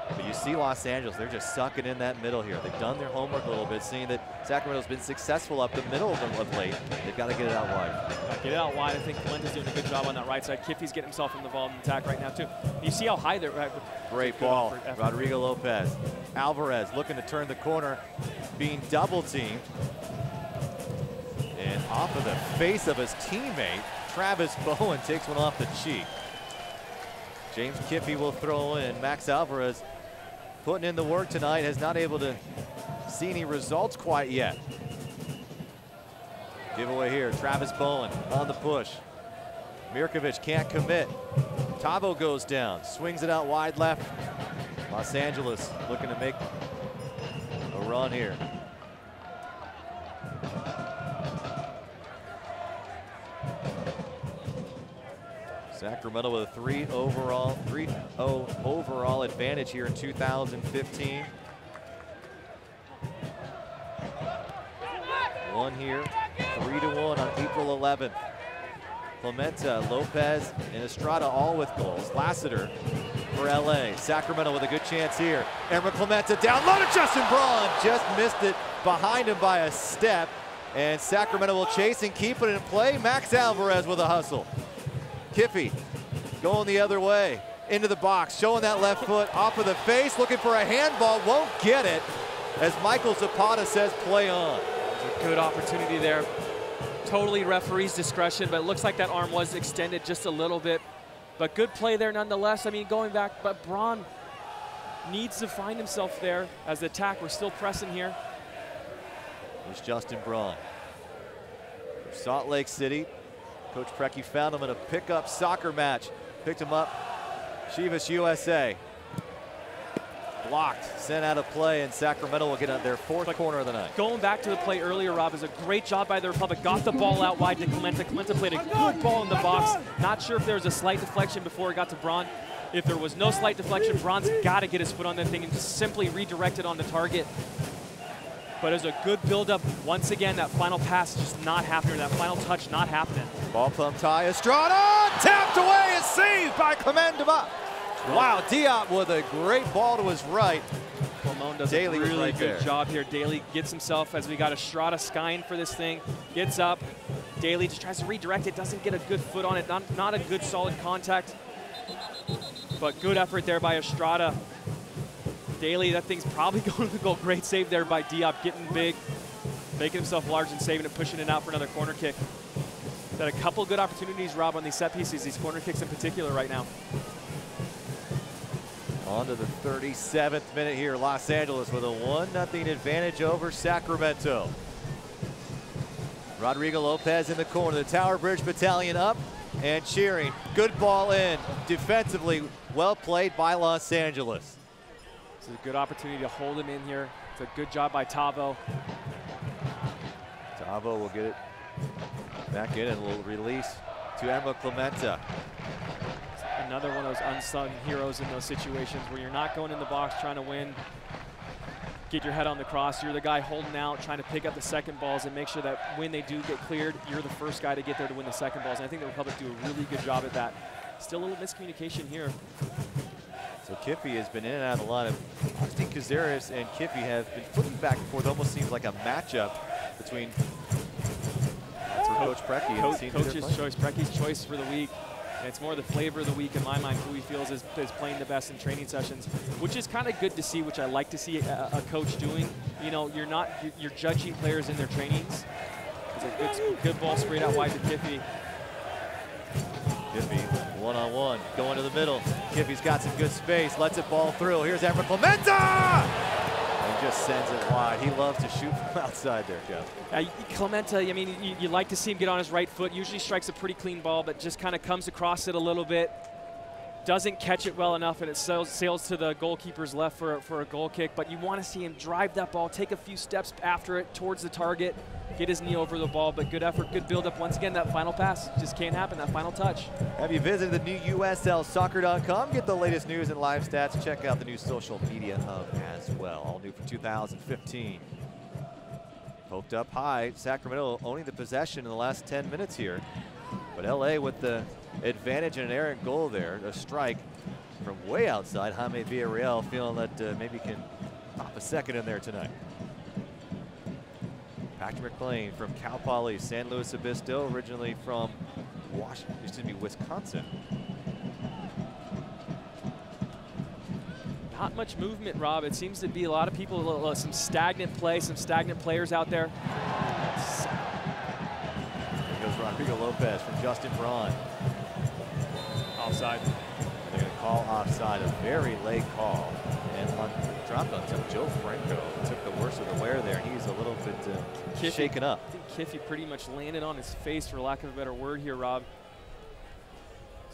But you see Los Angeles, they're just sucking in that middle here. They've done their homework a little bit, seeing that Sacramento's been successful up the middle of late. They've got to get it out wide. Get it out wide. I think Clemente's doing a good job on that right side. Kiffy's getting himself involved in the attack right now, too. You see how high they're at. Great ball. Rodrigo Lopez. Alvarez looking to turn the corner, being double teamed. And off of the face of his teammate, Travis Bowen takes one off the cheek. James Kiffy will throw in. Max Alvarez putting in the work tonight, has not able to see any results quite yet. Giveaway here, Travis Bowen on the push. Mirkovic can't commit. Tavo goes down, swings it out wide left. Los Angeles looking to make a run here. Sacramento with a 3-0 overall advantage here in 2015. One here, 3-1 on April 11th. Clemente, Lopez, and Estrada all with goals. Lassiter for LA. Sacramento with a good chance here. Emeril Clemente down low to Justin Braun. Just missed it behind him by a step. And Sacramento will chase and keep it in play. Max Alvarez with a hustle. Kiffy going the other way, into the box, showing that left foot off of the face, looking for a handball, won't get it, as Michael Zapata says play on. There's a good opportunity there. Totally referee's discretion, but it looks like that arm was extended just a little bit. But good play there nonetheless. I mean, going back, but Braun needs to find himself there as the attack. We're still pressing here. There's Justin Braun. Salt Lake City. Coach Preki found him in a pickup soccer match. Picked him up, Chivas USA. Blocked, sent out of play, and Sacramento will get on their fourth corner of the night. Going back to the play earlier, Rob, is a great job by the Republic. Got the ball out wide to Clemente. Clemente played a good ball in the box. Not sure if there was a slight deflection before it got to Braun. If there was no slight deflection, Braun's got to get his foot on that thing and just simply redirect it on the target. But it was a good build-up. Once again, that final pass just not happening. That final touch not happening. Ball pumped high. Estrada tapped away and saved by Clemente. Wow, Diop with a great ball to his right. Colon does a really good job here. Daly gets himself, as we got Estrada skying for this thing, gets up. Daly just tries to redirect it, doesn't get a good foot on it. Not a good solid contact. But good effort there by Estrada. Daly, that thing's probably going to go. Great save there by Diop, getting big, making himself large and saving it, pushing it out for another corner kick. Had a couple good opportunities, Rob, on these set pieces, these corner kicks in particular right now. On to the 37th minute here. Los Angeles with a 1-0 advantage over Sacramento. Rodrigo Lopez in the corner. The Tower Bridge Battalion up and cheering. Good ball in. Defensively, well played by Los Angeles. This is a good opportunity to hold him in here. It's a good job by Tavo. Tavo will get it back in and will release to Emeril Clemente. Another one of those unsung heroes in those situations where you're not going in the box trying to win, get your head on the cross. You're the guy holding out, trying to pick up the second balls and make sure that when they do get cleared, you're the first guy to get there to win the second balls. And I think the Republic do a really good job at that. Still a little miscommunication here. So Kiffy has been in and out of the lineup. Agustin Cazares and Kiffy have been flipping back and forth. Almost seems like a matchup between Coach Preki and Coach's choice, Preki's choice for the week. And it's more the flavor of the week in my mind, who he feels is playing the best in training sessions, which is kind of good to see, which I like to see a coach doing. You know, you're judging players in their trainings. It's a good ball sprayed out wide to Kiffy. Kiffy, one-on-one, going to the middle. Kiffy's got some good space, lets it ball through. Here's Efren Clementa! And just sends it wide. He loves to shoot from outside there, Kev. Clementa, I mean, you like to see him get on his right foot. Usually strikes a pretty clean ball, but just kind of comes across it a little bit. Doesn't catch it well enough, and it sails to the goalkeeper's left for a goal kick. But you want to see him drive that ball, take a few steps after it towards the target, get his knee over the ball. But good effort, good build-up. Once again, that final pass just can't happen, that final touch. Have you visited the new USLsoccer.com? Get the latest news and live stats. Check out the new social media hub as well. All new for 2015. Poked up high. Sacramento owning the possession in the last 10 minutes here. But LA with the advantage and an errant goal there. A strike from way outside. Jaime Villarreal feeling that maybe can pop a second in there tonight. Patrick McLean from Cal Poly, San Luis Obispo, originally from Wisconsin. Not much movement, Rob. It seems to be a lot of people, some stagnant play, some stagnant players out there. There goes Rodrigo Lopez from Justin Braun. Offside. They're going to call offside, a very late call. And dropped on top. Joe Franco took the worst of the wear there. He's a little bit shaken up. I think Kiffy pretty much landed on his face, for lack of a better word here, Rob.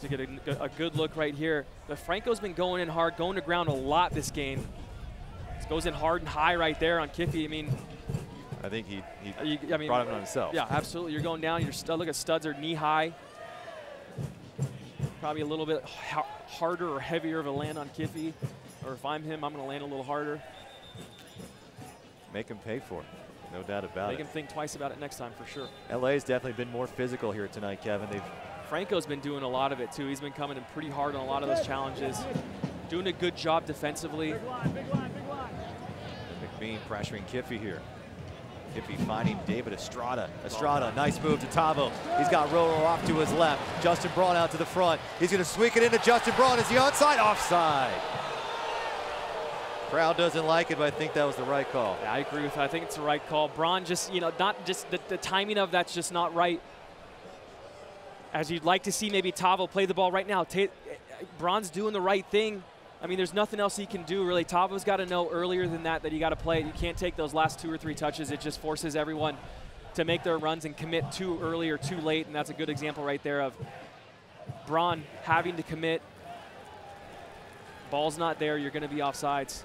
To get a good look right here. But Franco's been going in hard, going to ground a lot this game. This goes in hard and high right there on Kiffy. I mean, I think he brought it on himself. Yeah, absolutely. You're going down. Look at studs are knee high. Probably a little bit harder or heavier of a land on Kiffy. Or if I'm him, I'm going to land a little harder. Make him pay for it. No doubt about it. Make him think twice about it next time for sure. LA's definitely been more physical here tonight, Kevin. Franco's been doing a lot of it too. He's been coming in pretty hard on a lot of those challenges. Doing a good job defensively. McBean pressuring Kiffy here. Kiffy finding David Estrada. Estrada, nice move to Tavo. He's got Rolo off to his left. Justin Braun out to the front. He's going to squeak it into Justin Braun. Is he onside? Offside. Crowd doesn't like it, but I think that was the right call. Yeah, I agree with that. I think it's the right call. Braun just, not just the timing of that's just not right. As you'd like to see maybe Tavo play the ball right now. Braun's doing the right thing. I mean, there's nothing else he can do, really. Tavo's got to know earlier than that you got to play it. You can't take those last 2 or 3 touches. It just forces everyone to make their runs and commit too early or too late, and that's a good example right there of Braun having to commit. Ball's not there. You're going to be offsides.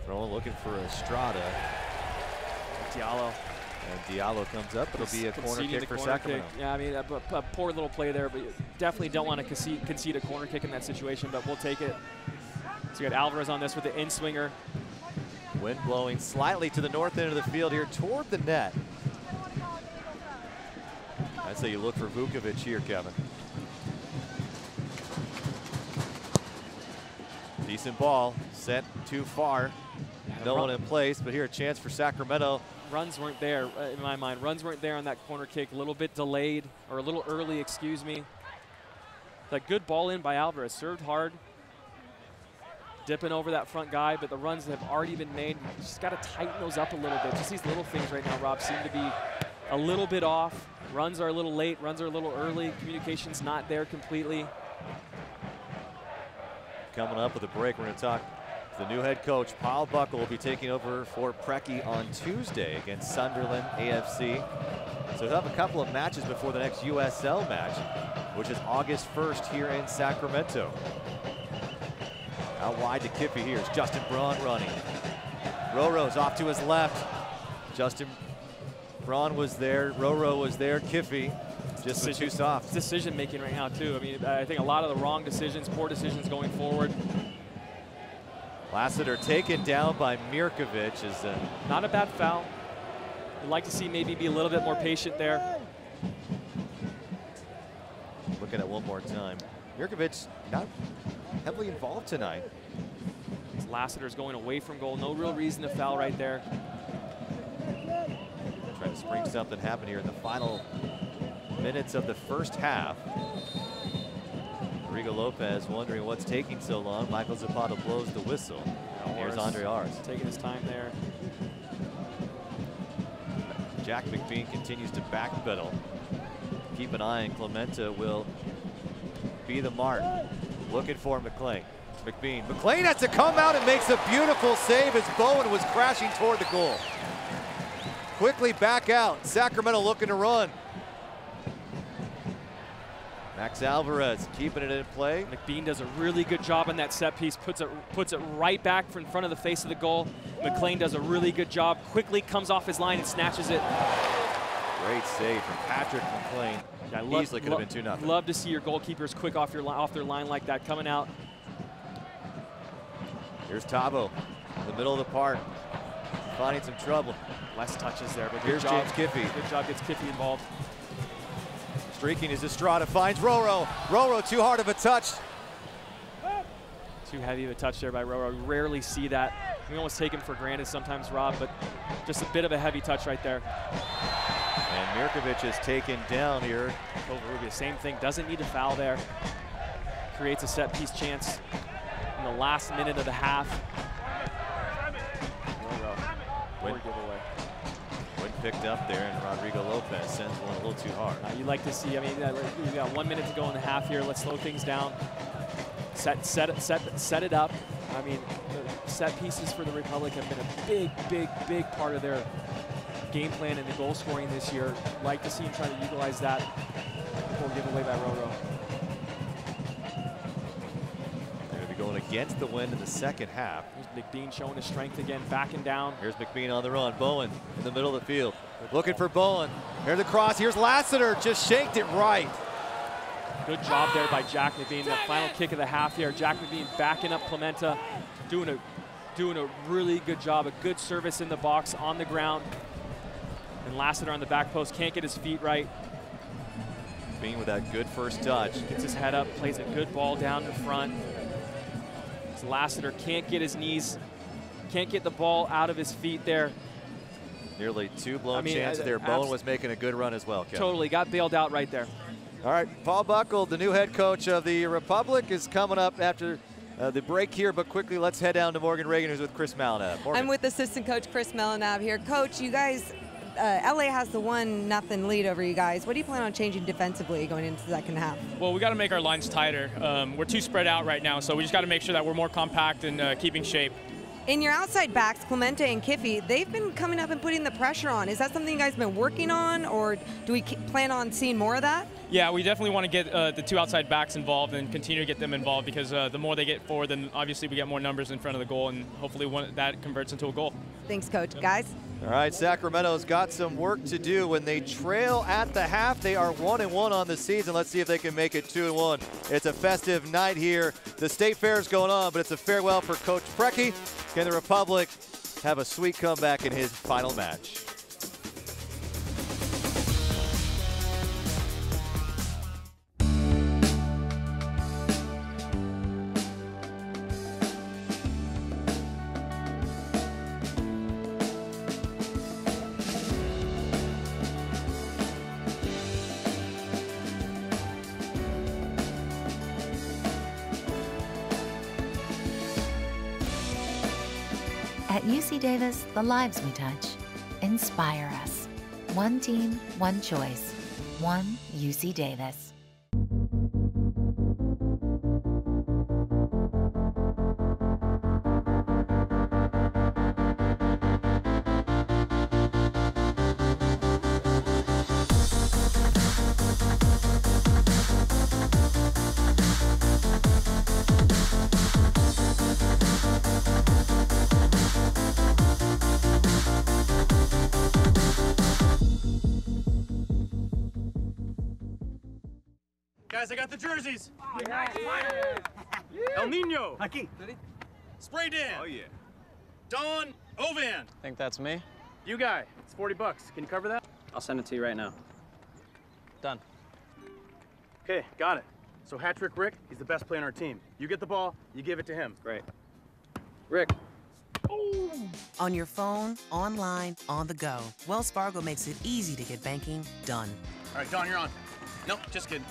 Throwing, looking for Estrada. Diallo. And Diallo comes up. It'll be a corner kick for Sacramento. Yeah, I mean, a poor little play there, but you definitely don't want to concede a corner kick in that situation, but we'll take it. So you got Alvarez on this with the in-swinger. Wind blowing slightly to the north end of the field here toward the net. I'd say you look for Vukovic here, Kevin. Decent ball, sent too far. No one in place, but here a chance for Sacramento. Runs weren't there, in my mind. Runs weren't there on that corner kick. A little bit delayed, or a little early, excuse me. That good ball in by Alvarez. Served hard. Dipping over that front guy, but the runs have already been made. You just got to tighten those up a little bit. Just these little things right now, Rob, seem to be a little bit off. Runs are a little late. Runs are a little early. Communication's not there completely. Coming up with a break, we're going to talk. The new head coach, Paul Buckle, will be taking over for Preki on Tuesday against Sunderland AFC. So he'll have a couple of matches before the next USL match, which is August 1st here in Sacramento. Out wide to Kiffy here. It's Justin Braun running. Roro's off to his left. Justin Braun was there. Roro was there. Kiffy just too soft. Decision making right now too. I mean, I think a lot of the wrong decisions, poor decisions going forward. Lassiter taken down by Mirkovic. Is not a bad foul. I'd like to see maybe be a little bit more patient there. Looking at one more time. Mirkovic not heavily involved tonight. Lassiter's going away from goal. No real reason to foul right there. Trying to spring something happen here in the final minutes of the first half. Rigo Lopez wondering what's taking so long. Michael Zapata blows the whistle. Here's Andre Ars. Taking his time there. Jack McBean continues to backpedal. Keep an eye on Clementa will be the mark. Looking for McLean. McBean. McLean has to come out and makes a beautiful save as Bowen was crashing toward the goal. Quickly back out. Sacramento looking to run. Max Alvarez keeping it in play. McBean does a really good job on that set piece, puts it right back in front of the face of the goal. McLean does a really good job, quickly comes off his line and snatches it. Great save from Patrick McLean. Yeah, easily could have been 2-0. Love to see your goalkeepers quick off their line like that, coming out. Here's Tabo in the middle of the park, finding some trouble. Less touches there, but here's James Kiffey. Good job, gets Kiffey involved. Streaking as Estrada finds Roro. Roro too hard of a touch. Too heavy of a touch there by Roro. Rarely see that. We almost take him for granted sometimes, Rob, but just a bit of a heavy touch right there. And Mirkovic is taken down here. Covarrubias, same thing, doesn't need a foul there. Creates a set piece chance in the last minute of the half. Poor giveaway. When picked up there, and Rodrigo Lopez sends one a little too hard. You like to see, I mean, you got 1 minute to go in the half here. Let's slow things down. Set it up. I mean, the set pieces for the Republic have been a big part of their game plan and the goal scoring this year. Like to see him try to utilize that. Poor giveaway by Roro. Going against the wind in the second half. Here's McBean showing his strength again, backing down. Here's McBean on the run. Bowen in the middle of the field. Looking for Bowen. Here's the cross. Here's Lassiter. Just shanked it right. Good job there by Jack McBean. The final kick of the half here. Jack McBean backing up Clementa, doing a really good job. A good service in the box on the ground. And Lassiter on the back post can't get his feet right. McBean with that good first touch. Gets his head up, plays a good ball down the front. Lassiter can't get his knees, can't get the ball out of his feet there. Nearly two blown chances there. Bowen was making a good run as well, Kevin. Totally, got bailed out right there. All right, Paul Buckle, the new head coach of the Republic, is coming up after the break here, but quickly let's head down to Morgan Reagan, who's with Chris Malinab. I'm with assistant coach Chris Malinab here. Coach, you guys, LA has the 1-0 lead over you guys. What do you plan on changing defensively going into the second half? Well, we got to make our lines tighter. We're too spread out right now, so we just got to make sure that we're more compact and keeping shape. In your outside backs, Clementa and Kiffey, they've been coming up and putting the pressure on. Is that something you guys have been working on, or do we plan on seeing more of that? Yeah, we definitely want to get the two outside backs involved and continue to get them involved, because the more they get forward, then obviously we get more numbers in front of the goal, and hopefully that converts into a goal. Thanks, Coach. Guys? All right, Sacramento's got some work to do. When they trail at the half, they are 1-1 on the season. Let's see if they can make it 2-1. It's a festive night here. The state fair is going on, but it's a farewell for Coach Preki. Can the Republic have a sweet comeback in his final match? At UC Davis, the lives we touch inspire us. One team, one choice. One UC Davis. Guys, I got the jerseys. El Nino. Aquí. Spray Dan. Oh, yeah. Don Ovan. Think that's me? You guy. It's $40. Can you cover that? I'll send it to you right now. Done. Okay, got it. So hat-trick Rick, he's the best player on our team. You get the ball, you give it to him. Great. Rick. On your phone, online, on the go, Wells Fargo makes it easy to get banking done. All right, Don, you're on. Nope, just kidding.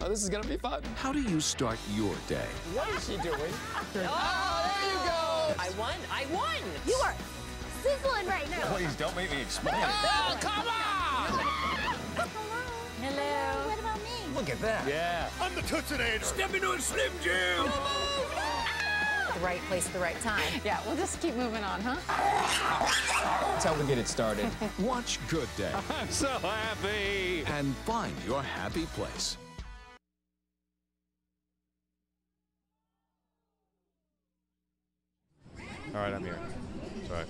Oh, this is gonna be fun. How do you start your day? What is she doing? Oh, there you go! I won! I won! You are sizzling right now. Please don't make me explain. Oh, come on! Hello. What about me? Look at that. Yeah. I'm the Tootsinator. Step into a Slim Jim. The right place at the right time. Yeah, we'll just keep moving on, huh? That's how we get it started. Watch Good Day. I'm so happy. And find your happy place. All right, I'm here. Sorry.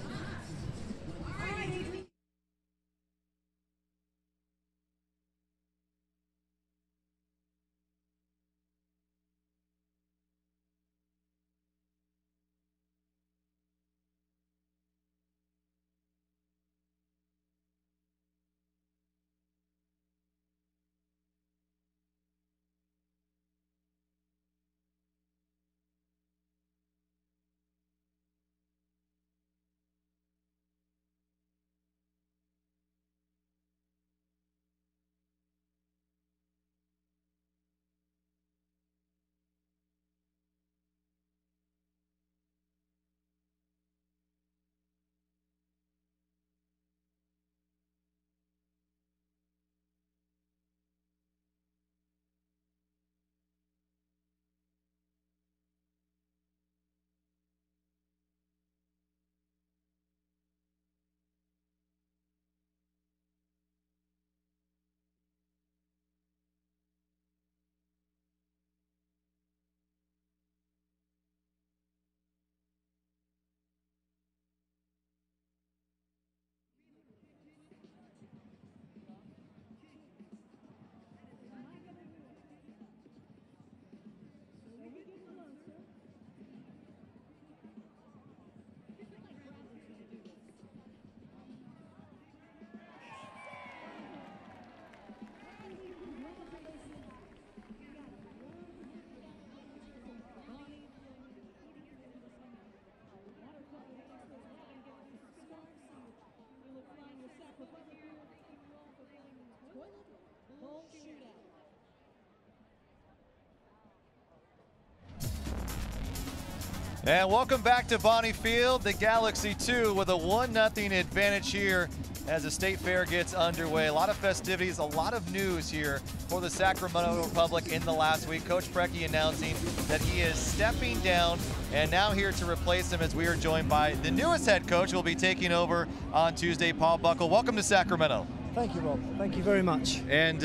And welcome back to Bonnie Field, the Galaxy 2 with a 1-0 advantage here as the State Fair gets underway. A lot of festivities, a lot of news here for the Sacramento Republic in the last week. Coach Preki announcing that he is stepping down and now here to replace him as we are joined by the newest head coach who will be taking over on Tuesday, Paul Buckle. Welcome to Sacramento. Thank you, Rob. Thank you very much. And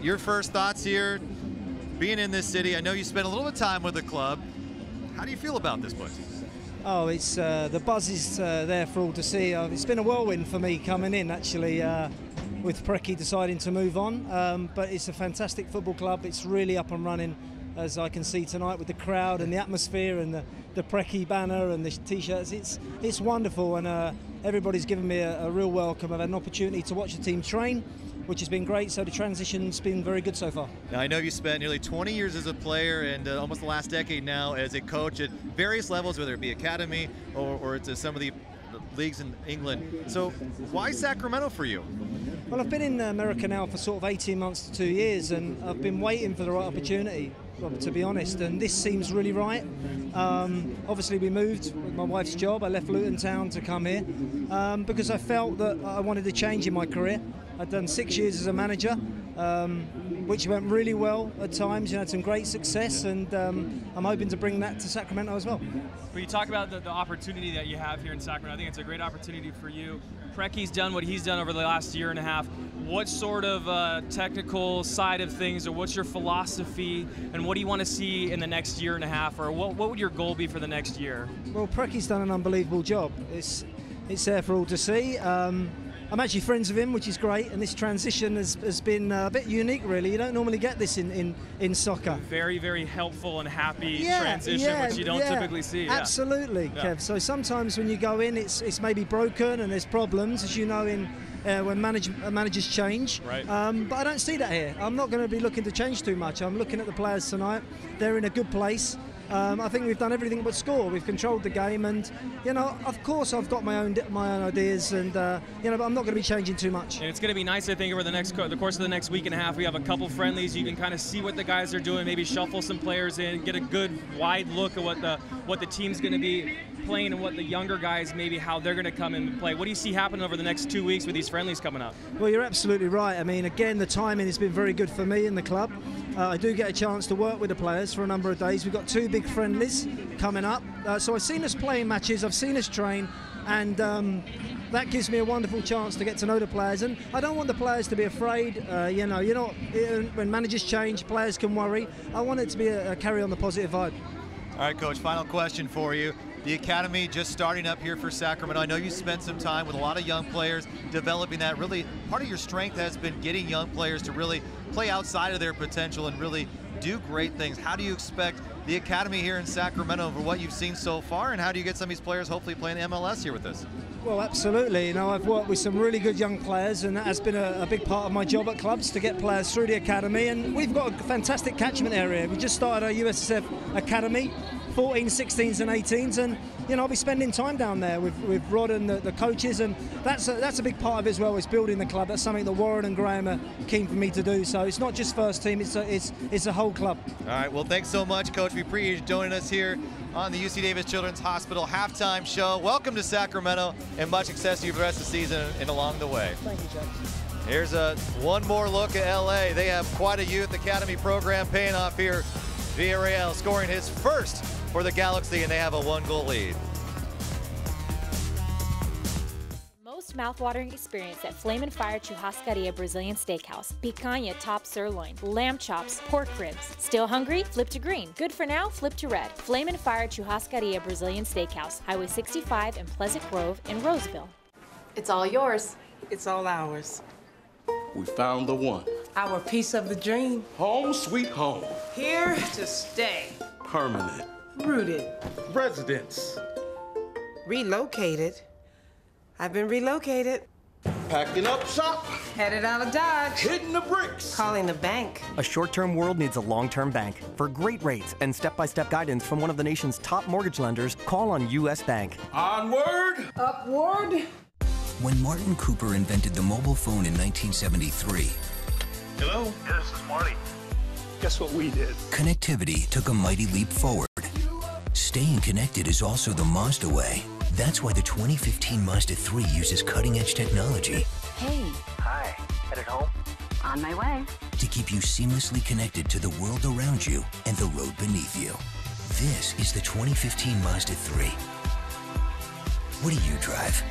your first thoughts here, being in this city. I know you spent a little bit of time with the club. How do you feel about this place? Oh, it's the buzz is there for all to see. It's been a whirlwind for me coming in, actually, with Preki deciding to move on. But it's a fantastic football club. It's really up and running, as I can see tonight with the crowd and the atmosphere and the Preki banner and the T-shirts. It's wonderful, and everybody's given me a real welcome. I've had an opportunity to watch the team train, which has been great, so the transition's been very good so far. Now, I know you spent nearly 20 years as a player and almost the last decade now as a coach at various levels, whether it be academy or to some of the leagues in England. So why Sacramento for you? Well, I've been in America now for sort of 18 months to 2 years, and I've been waiting for the right opportunity, to be honest, and this seems really right. Obviously, we moved with my wife's job. I left Luton Town to come here because I felt that I wanted a change in my career. I'd done 6 years as a manager, which went really well at times. You know, had some great success, and I'm hoping to bring that to Sacramento as well. When you talk about the opportunity that you have here in Sacramento, I think it's a great opportunity for you. Preki's done what he's done over the last year and a half. What sort of technical side of things, or what's your philosophy, and what do you want to see in the next year and a half, or what would your goal be for the next year? Well, Preki's done an unbelievable job. It's there for all to see. I'm actually friends with him, which is great, and this transition has been a bit unique, really. You don't normally get this in soccer. Very, very helpful and happy transition, which you don't typically see. Absolutely, Kev. So sometimes when you go in, it's maybe broken and there's problems, as you know, when managers change. Right. But I don't see that here. I'm not going to be looking to change too much. I'm looking at the players tonight. They're in a good place. I think we've done everything but score. We've controlled the game, and you know, of course, I've got my own ideas, and you know, but I'm not going to be changing too much. And it's going to be nice, I think, over the course of the next week and a half. We have a couple friendlies. You can kind of see what the guys are doing. Maybe shuffle some players in, get a good wide look at what the team's going to be playing and what the younger guys, maybe how they're going to come in and play. What do you see happening over the next 2 weeks with these friendlies coming up? Well, you're absolutely right. I mean, again, the timing has been very good for me in the club. I do get a chance to work with the players for a number of days. We've got 2 big friendlies coming up. So I've seen us playing matches, I've seen us train, and that gives me a wonderful chance to get to know the players. And I don't want the players to be afraid. You know, when managers change, players can worry. I want it to be a carry on the positive vibe. All right, Coach, final question for you. The academy just starting up here for Sacramento. I know you spent some time with a lot of young players developing that. Really, part of your strength has been getting young players to really play outside of their potential and really do great things. How do you expect the academy here in Sacramento for what you've seen so far, and how do you get some of these players hopefully playing MLS here with us? Well, absolutely. You know, I've worked with some really good young players, and that has been a big part of my job at clubs, to get players through the academy. And we've got a fantastic catchment area. We just started our USSF academy, 14s, 16s and 18s, and you know, I'll be spending time down there with Rod and the coaches, and that's a big part of it as well, is building the club. That's something that Warren and Graham are keen for me to do. So it's not just first team, it's a whole club. All right, well, thanks so much, Coach. We appreciate you joining us here on the UC Davis Children's Hospital halftime show. Welcome to Sacramento, and much success to you for the rest of the season and along the way. Thank you, Jack. Here's one more look at LA. They have quite a youth academy program paying off here. Villarreal scoring his first for the Galaxy, and they have a 1-goal lead. Most mouthwatering experience at Flame and Fire Churrascaria Brazilian Steakhouse. Picanha top sirloin, lamb chops, pork ribs. Still hungry? Flip to green. Good for now? Flip to red. Flame and Fire Churrascaria Brazilian Steakhouse, Highway 65 in Pleasant Grove in Roseville. It's all yours. It's all ours. We found the one. Our piece of the dream. Home sweet home. Here to stay. Permanent. Rooted. Residence. Relocated. I've been relocated. Packing up shop. Headed out of Dodge. Hitting the bricks. Calling the bank. A short-term world needs a long-term bank. For great rates and step-by-step guidance from one of the nation's top mortgage lenders, call on U.S. Bank. Onward. Upward. When Martin Cooper invented the mobile phone in 1973, Hello? Yeah, this is Marty. Guess what we did? connectivity took a mighty leap forward. Staying connected is also the Mazda way. That's why the 2015 Mazda 3 uses cutting-edge technology. Hey. Hi. Headed home? On my way. To keep you seamlessly connected to the world around you and the road beneath you. This is the 2015 Mazda 3. What do you drive?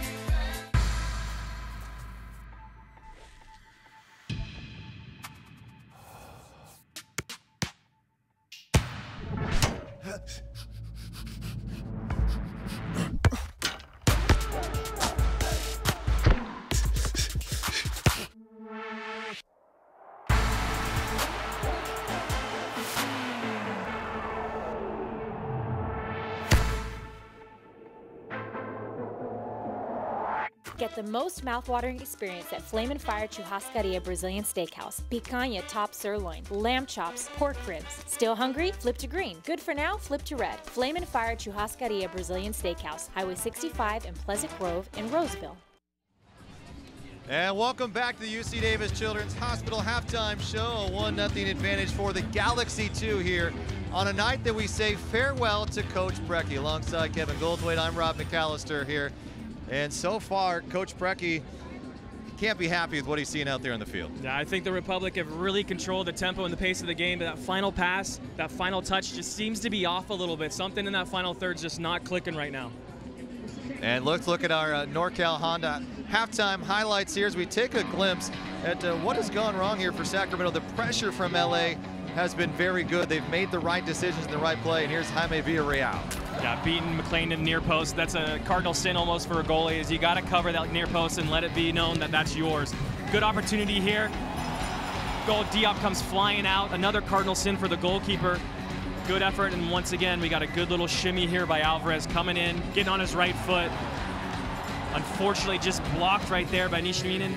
Get the most mouthwatering experience at Flame and Fire Churrascaria Brazilian Steakhouse. Picanha top sirloin, lamb chops, pork ribs. Still hungry? Flip to green. Good for now? Flip to red. Flame and Fire Churrascaria Brazilian Steakhouse, Highway 65 in Pleasant Grove in Roseville. And welcome back to the UC Davis Children's Hospital halftime show. A 1-0 advantage for the Galaxy 2 here on a night that we say farewell to Coach Brecky. Alongside Kevin Goldthwait, I'm Rob McAllister here. And so far, Coach Brecky can't be happy with what he's seeing out there on the field. Yeah, I think the Republic have really controlled the tempo and the pace of the game, but that final pass, that final touch just seems to be off a little bit. Something in that final third's just not clicking right now. And let's look at our NorCal Honda halftime highlights here as we take a glimpse at what has gone wrong here for Sacramento. The pressure from LA has been very good. They've made the right decisions in the right play, and here's Jaime Villarreal. Yeah, beating McLean in near post. That's a cardinal sin almost for a goalie, is you got to cover that near post and let it be known that that's yours. Good opportunity here. Goal, Diop comes flying out. Another cardinal sin for the goalkeeper. Good effort, and once again, we got a good little shimmy here by Alvarez coming in, getting on his right foot. Unfortunately, just blocked right there by Nishiminen.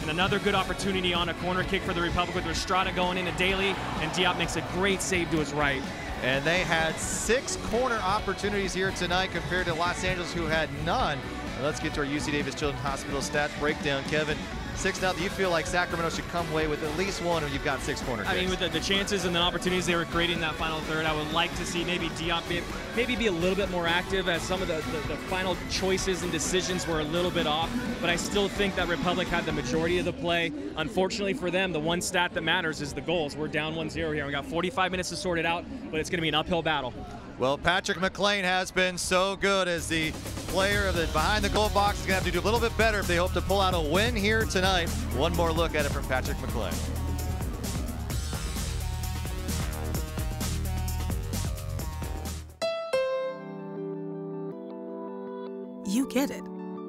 And another good opportunity on a corner kick for the Republic with Estrada going into Daly, and Diop makes a great save to his right. And they had 6 corner opportunities here tonight compared to Los Angeles, who had none. And let's get to our UC Davis Children's Hospital stats breakdown. Kevin, 6-0. Do you feel like Sacramento should come away with at least one, or you've got 6 corner kicks? I mean, with the chances and the opportunities they were creating in that final third, I would like to see maybe Diop maybe be a little bit more active, as some of the final choices and decisions were a little bit off. But I still think that Republic had the majority of the play. Unfortunately for them, the one stat that matters is the goals. We're down 1-0 here. We got 45 minutes to sort it out, but it's going to be an uphill battle. Well, Patrick McLean has been so good as the player of the behind the goal box. Is going to have to do a little bit better if they hope to pull out a win here tonight. One more look at it from Patrick McLean. You get it.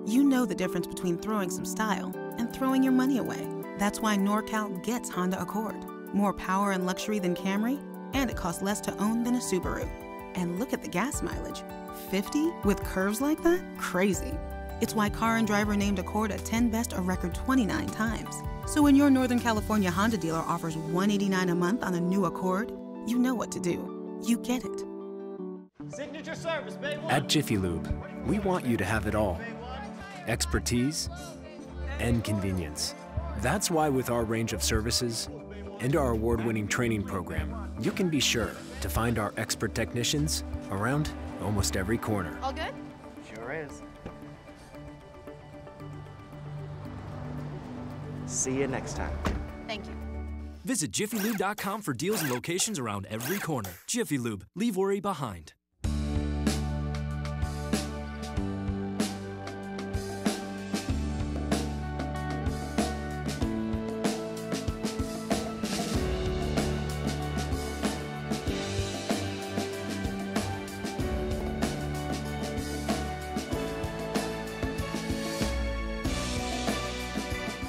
You know the difference between throwing some style and throwing your money away. That's why NorCal gets Honda Accord. More power and luxury than Camry, and it costs less to own than a Subaru. And look at the gas mileage. 50 with curves like that? Crazy. It's why Car and Driver named Accord a 10 Best a record 29 times. So when your Northern California Honda dealer offers $189 a month on a new Accord, you know what to do. You get it. Signature service, Bay 1. At Jiffy Lube, we want you to have it all. Expertise and convenience. That's why with our range of services and our award-winning training program, you can be sure to find our expert technicians around almost every corner. All good? Sure is. See you next time. Thank you. Visit jiffylube.com for deals and locations around every corner. Jiffy Lube, leave worry behind.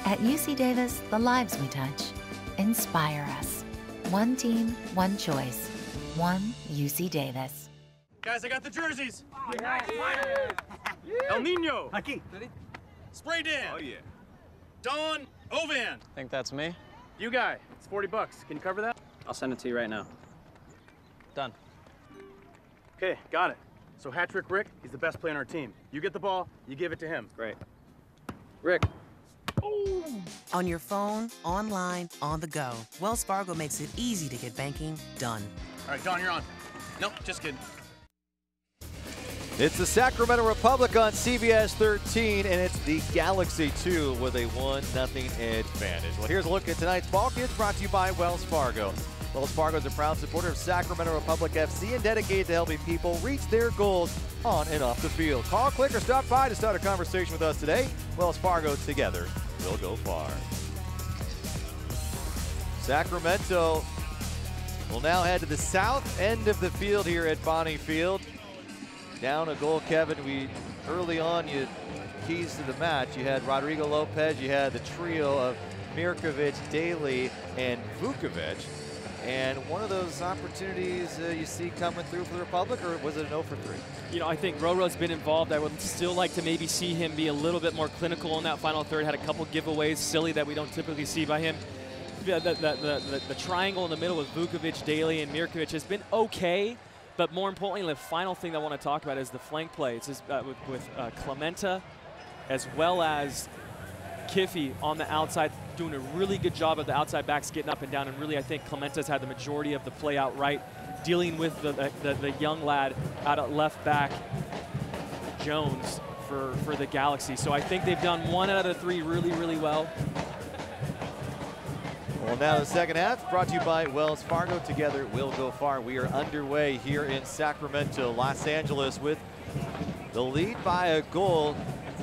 At UC Davis, the lives we touch inspire us. One team, one choice. One UC Davis. Guys, I got the jerseys. El Nino. Aquí. Spray Dan. Oh, yeah. Don Ovan. Think that's me? You guy. It's $40. Can you cover that? I'll send it to you right now. Done. Okay, got it. So hat-trick Rick, he's the best player on our team. You get the ball, you give it to him. Great. Rick. On your phone, online, on the go, Wells Fargo makes it easy to get banking done. All right, Don, you're on. Nope, just kidding. It's the Sacramento Republic on CBS 13, and it's the Galaxy 2 with a 1-0 advantage. Well, here's a look at tonight's ball kids brought to you by Wells Fargo. Wells Fargo is a proud supporter of Sacramento Republic FC and dedicated to helping people reach their goals on and off the field. Call, click, or stop by to start a conversation with us today. Wells Fargo, together we'll go far. Sacramento will now head to the south end of the field here at Bonnie Field. Down a goal, Kevin. Early on, you keys to the match. You had Rodrigo Lopez. You had the trio of Mirkovic, Daly, and Vukovic. And one of those opportunities you see coming through for the Republic, or was it an 0 for 3? You know, I think Roro's been involved. I would still like to maybe see him be a little bit more clinical in that final third. Had a couple giveaways, silly, that we don't typically see by him. The triangle in the middle with Vukovic, Daly, and Mirkovic has been okay. But more importantly, the final thing I want to talk about is the flank play. It's just, with Clementa as well as Kiffy on the outside, doing a really good job of the outside backs getting up and down. And really, I think Clementa's had the majority of the play out right, dealing with the young lad out at left back, Jones, for the Galaxy. So I think they've done 1 out of 3 really, really well. Well, now the second half brought to you by Wells Fargo. Together we'll go far. We are underway here in Sacramento, Los Angeles, with the lead by a goal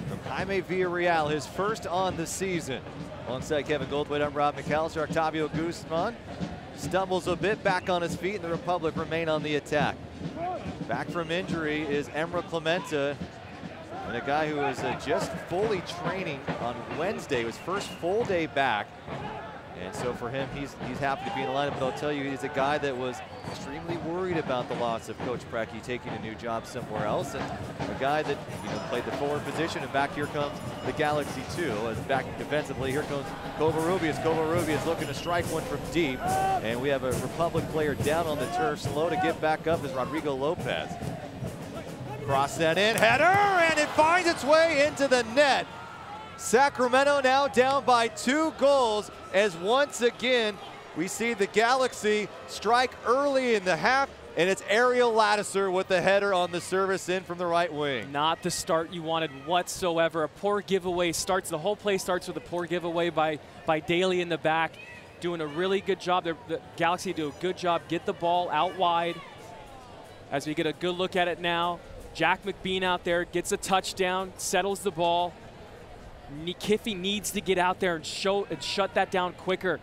from Jaime Villarreal, his first on the season. Alongside Kevin Goldthwait, I'm Rob McAllister. Octavio Guzman stumbles a bit back on his feet, and the Republic remain on the attack. Back from injury is Emra Clementa, and a guy who was just fully training on Wednesday, his first full day back. And so for him, he's happy to be in the lineup, but I'll tell you, he's a guy that was extremely worried about the loss of Coach Preki taking a new job somewhere else, and a guy that played the forward position, and back here comes the Galaxy too. As back defensively, here comes Covarrubias. Covarrubias looking to strike one from deep, and we have a Republic player down on the turf. Slow to get back up is Rodrigo Lopez. Cross that in, header, and it finds its way into the net. Sacramento now down by 2 goals, as once again we see the Galaxy strike early in the half, and it's Ariel Ladouceur with the header on the service in from the right wing. Not the start you wanted whatsoever. A poor giveaway starts, the whole play starts with a poor giveaway by Daly in the back, doing a really good job. The Galaxy do a good job, get the ball out wide. As we get a good look at it now, Jack McBean out there gets a touchdown, settles the ball. Kiffy needs to get out there and shut that down quicker.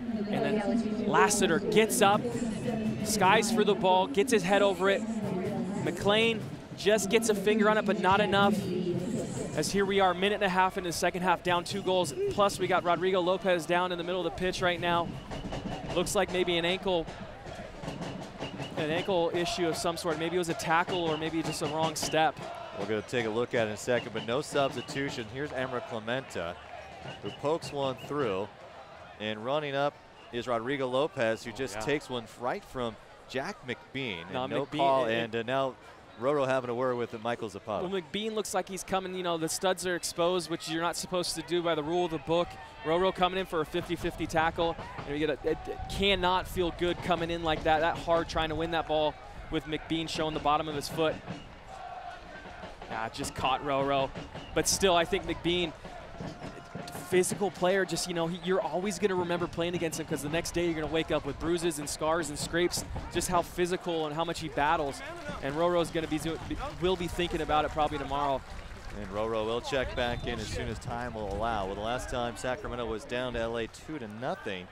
And then Lassiter gets up, skies for the ball, gets his head over it. McLean just gets a finger on it, but not enough. As here we are, 1.5 minutes into the second half, down 2 goals. Plus we got Rodrigo Lopez down in the middle of the pitch right now. Looks like maybe an ankle issue of some sort. Maybe it was a tackle or maybe just a wrong step. We're going to take a look at it in a second, but no substitution. Here's Emra Clementa, who pokes one through, and running up is Rodrigo Lopez, who just takes one right from Jack McBean. And no call, and now Roro having a word with Michael Zapata. Well, McBean looks like he's coming, the studs are exposed, which you're not supposed to do by the rule of the book. Roro coming in for a 50-50 tackle. And it cannot feel good coming in like that hard, trying to win that ball with McBean showing the bottom of his foot. Just caught Roro. But still, I think McBean, physical player, just, you're always going to remember playing against him because the next day you're going to wake up with bruises and scars and scrapes, just how physical and how much he battles. And Roro's going to will be thinking about it probably tomorrow. And Roro will check back in as soon as time will allow. Well, the last time Sacramento was down to LA 2-0,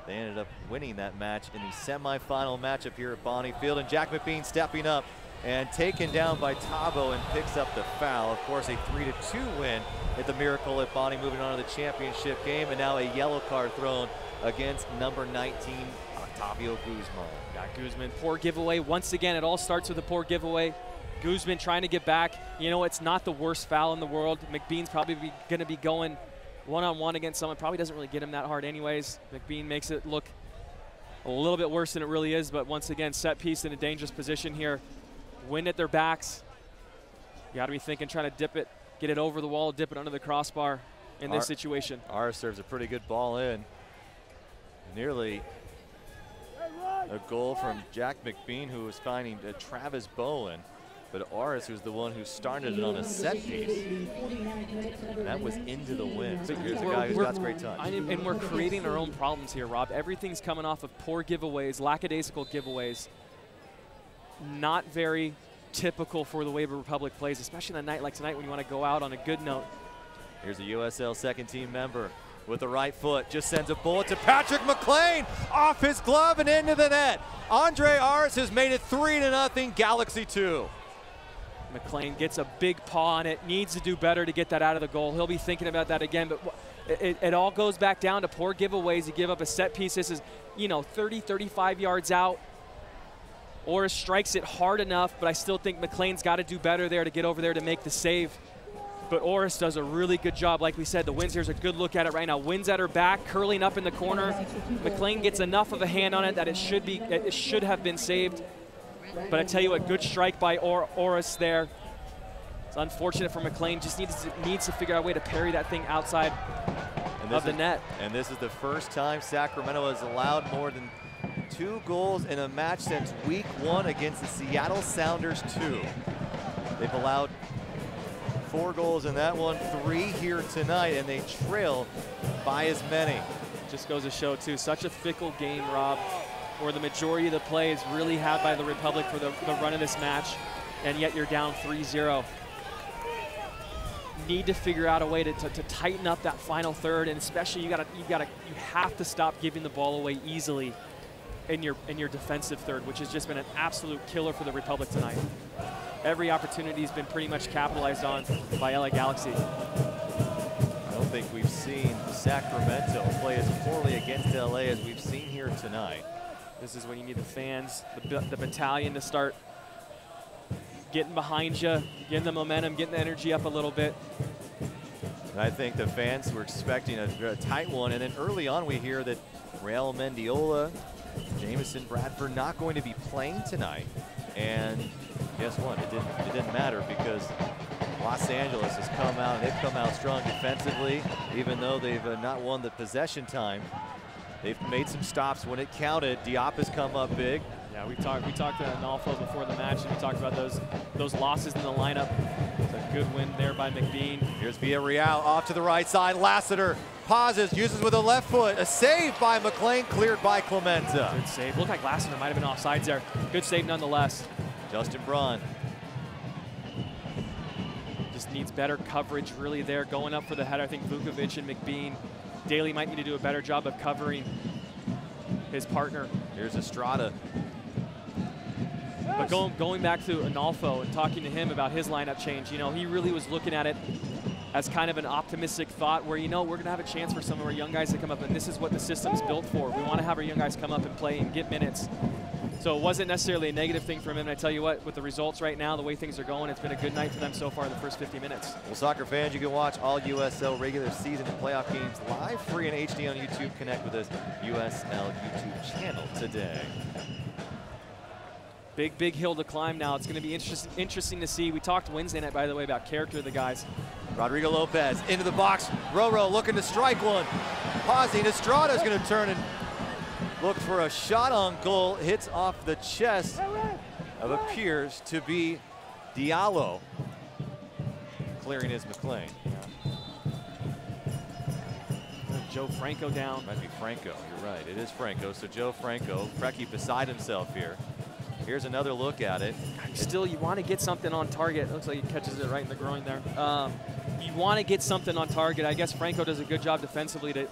they ended up winning that match in the semifinal matchup here at Bonnie Field. And Jack McBean stepping up and taken down by Tabo and picks up the foul. Of course, a 3-2 win at the Miracle at Bonnie, moving on to the championship game, and now a yellow card thrown against number 19, Octavio Guzman. Guzman, poor giveaway. Once again, it all starts with a poor giveaway. Guzman trying to get back. It's not the worst foul in the world. McBean's probably going to be going one-on-one against someone. Probably doesn't really get him that hard anyways. McBean makes it look a little bit worse than it really is, but once again, set piece in a dangerous position here. Wind at their backs. You got to be thinking, trying to dip it, get it over the wall, dip it under the crossbar in this situation. Ara serves a pretty good ball in. Nearly a goal from Jack McBean, who was finding Travis Bowen. But Aris, who's the one who started it on a set piece, and that was into the wind. So here's a guy who's got great touch. And we're creating our own problems here, Rob. Everything's coming off of poor giveaways, lackadaisical giveaways. Not very typical for the way Republic plays, especially on a night like tonight when you want to go out on a good note. Here's a USL second team member with the right foot, just sends a bullet to Patrick McLean, off his glove and into the net. Andre Aris has made it 3-0, Galaxy 2. McLean gets a big paw on it, needs to do better to get that out of the goal. He'll be thinking about that again, but it all goes back down to poor giveaways. You give up a set piece. This is, 30, 35 yards out. Oris strikes it hard enough, but I still think McLean's got to do better there to get over there to make the save. But Oris does a really good job. Like we said, the Winds, here's a good look at it right now. Winds at her back, curling up in the corner. McLean gets enough of a hand on it that it should have been saved. But I tell you what, good strike by Oris there. It's unfortunate for McLean. Just needs to figure out a way to parry that thing outside of the net. And this is the first time Sacramento has allowed more than 2 goals in a match since week 1 against the Seattle Sounders 2. They've allowed 4 goals in that one, 3 here tonight, and they trail by as many. Just goes to show, too, such a fickle game, Rob, where the majority of the play is really had by the Republic for the run of this match, and yet you're down 3-0. Need to figure out a way to tighten up that final third, and especially you have to stop giving the ball away easily in your defensive third, which has just been an absolute killer for the Republic tonight. Every opportunity has been pretty much capitalized on by LA Galaxy. I don't think we've seen Sacramento play as poorly against LA as we've seen here tonight. This is when you need the fans, the battalion to start getting behind you, getting the momentum, getting the energy up a little bit. And I think the fans were expecting a tight one, and then early on we hear that Raul Mendiola, Jamison Bradford not going to be playing tonight. And guess what? It didn't matter, because Los Angeles has come out, and they've come out strong defensively, even though they've not won the possession time. They've made some stops when it counted. Diop has come up big. Yeah, we talked to Nalfo before the match, and we talked about those losses in the lineup. It's a good win there by McBean. Here's Villarreal off to the right side. Lassiter pauses, uses with a left foot. A save by McLean, cleared by Clemente. Good save. Looked like Lassiter might have been offsides there. Good save nonetheless. Justin Braun. Just needs better coverage really there. Going up for the header, I think Vukovic and McBean. Daly might need to do a better job of covering his partner. Here's Estrada. But going back to Analfo and talking to him about his lineup change, you know, he really was looking at it as kind of an optimistic thought where, you know, we're going to have a chance for some of our young guys to come up, and this is what the system's built for. We want to have our young guys come up and play and get minutes. So it wasn't necessarily a negative thing for him, and I tell you what, with the results right now, the way things are going, it's been a good night for them so far in the first 50 minutes. Well, soccer fans, you can watch all USL regular season and playoff games live, free in HD on YouTube. Connect with us, USL YouTube channel today. Big hill to climb now. It's going to be interesting to see. We talked Wednesday night, by the way, about character of the guys. Rodrigo Lopez into the box. Roro looking to strike one. Pausing. Estrada's going to turn and look for a shot on goal. Hits off the chest of appears to be Diallo. Clearing is McLean. Joe Franco down. Might be Franco. You're right. It is Franco. So Joe Franco, Preki beside himself here. Here's another look at it. Still, you want to get something on target. Looks like he catches it right in the groin there. You want to get something on target. I guess Franco does a good job defensively to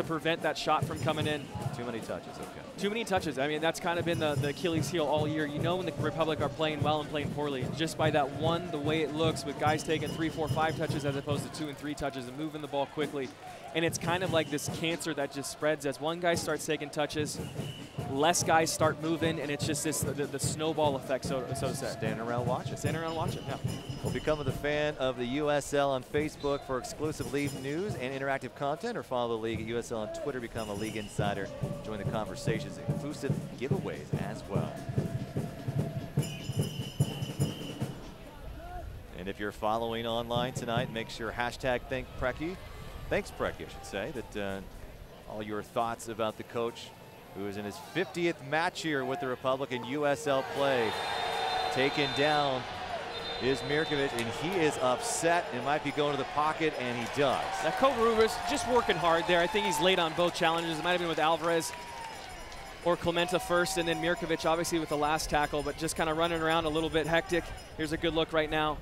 prevent that shot from coming in. Too many touches, okay. Too many touches. I mean, that's kind of been the Achilles heel all year. You know when the Republic are playing well and playing poorly. Just by that one, the way it looks with guys taking 3, 4, 5 touches as opposed to 2 and 3 touches and moving the ball quickly. And it's kind of like this cancer that just spreads as one guy starts taking touches, less guys start moving, and it's just this the snowball effect, so to say. Standing around watching. Standing around watching, yeah. Well, become a fan of the USL on Facebook for exclusive league news and interactive content, or follow the league at USL on Twitter. Become a league insider. Join the conversations, exclusive giveaways as well. And if you're following online tonight, make sure hashtag thanks Preki, I should say, that all your thoughts about the coach who is in his 50th match here with the Republic in USL play. Taken down is Mirkovic, and he is upset and might be going to the pocket, and he does. Now, Covarrubias just working hard there. I think he's late on both challenges. It might have been with Alvarez or Clemente first, and then Mirkovic obviously with the last tackle, but just kind of running around a little bit hectic. Here's a good look right now.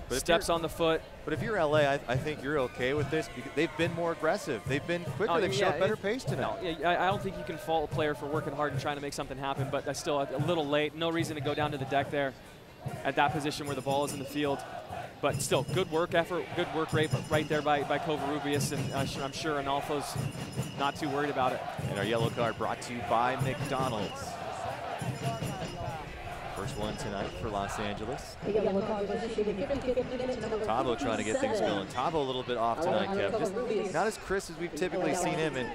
But steps on the foot. But if you're LA, I think you're okay with this because they've been more aggressive. They've been quicker. They've showed better pace tonight. No, I don't think you can fault a player for working hard and trying to make something happen, but that's still a little late. No reason to go down to the deck there at that position where the ball is in the field. But still, good work effort, good work rate right there by Covarrubias, and I'm sure Analfo's not too worried about it. And our yellow card brought to you by McDonald's. First one tonight for Los Angeles. Tabo trying to get things going. Tabo a little bit off tonight, Kev. Just not as crisp as we've typically seen him. And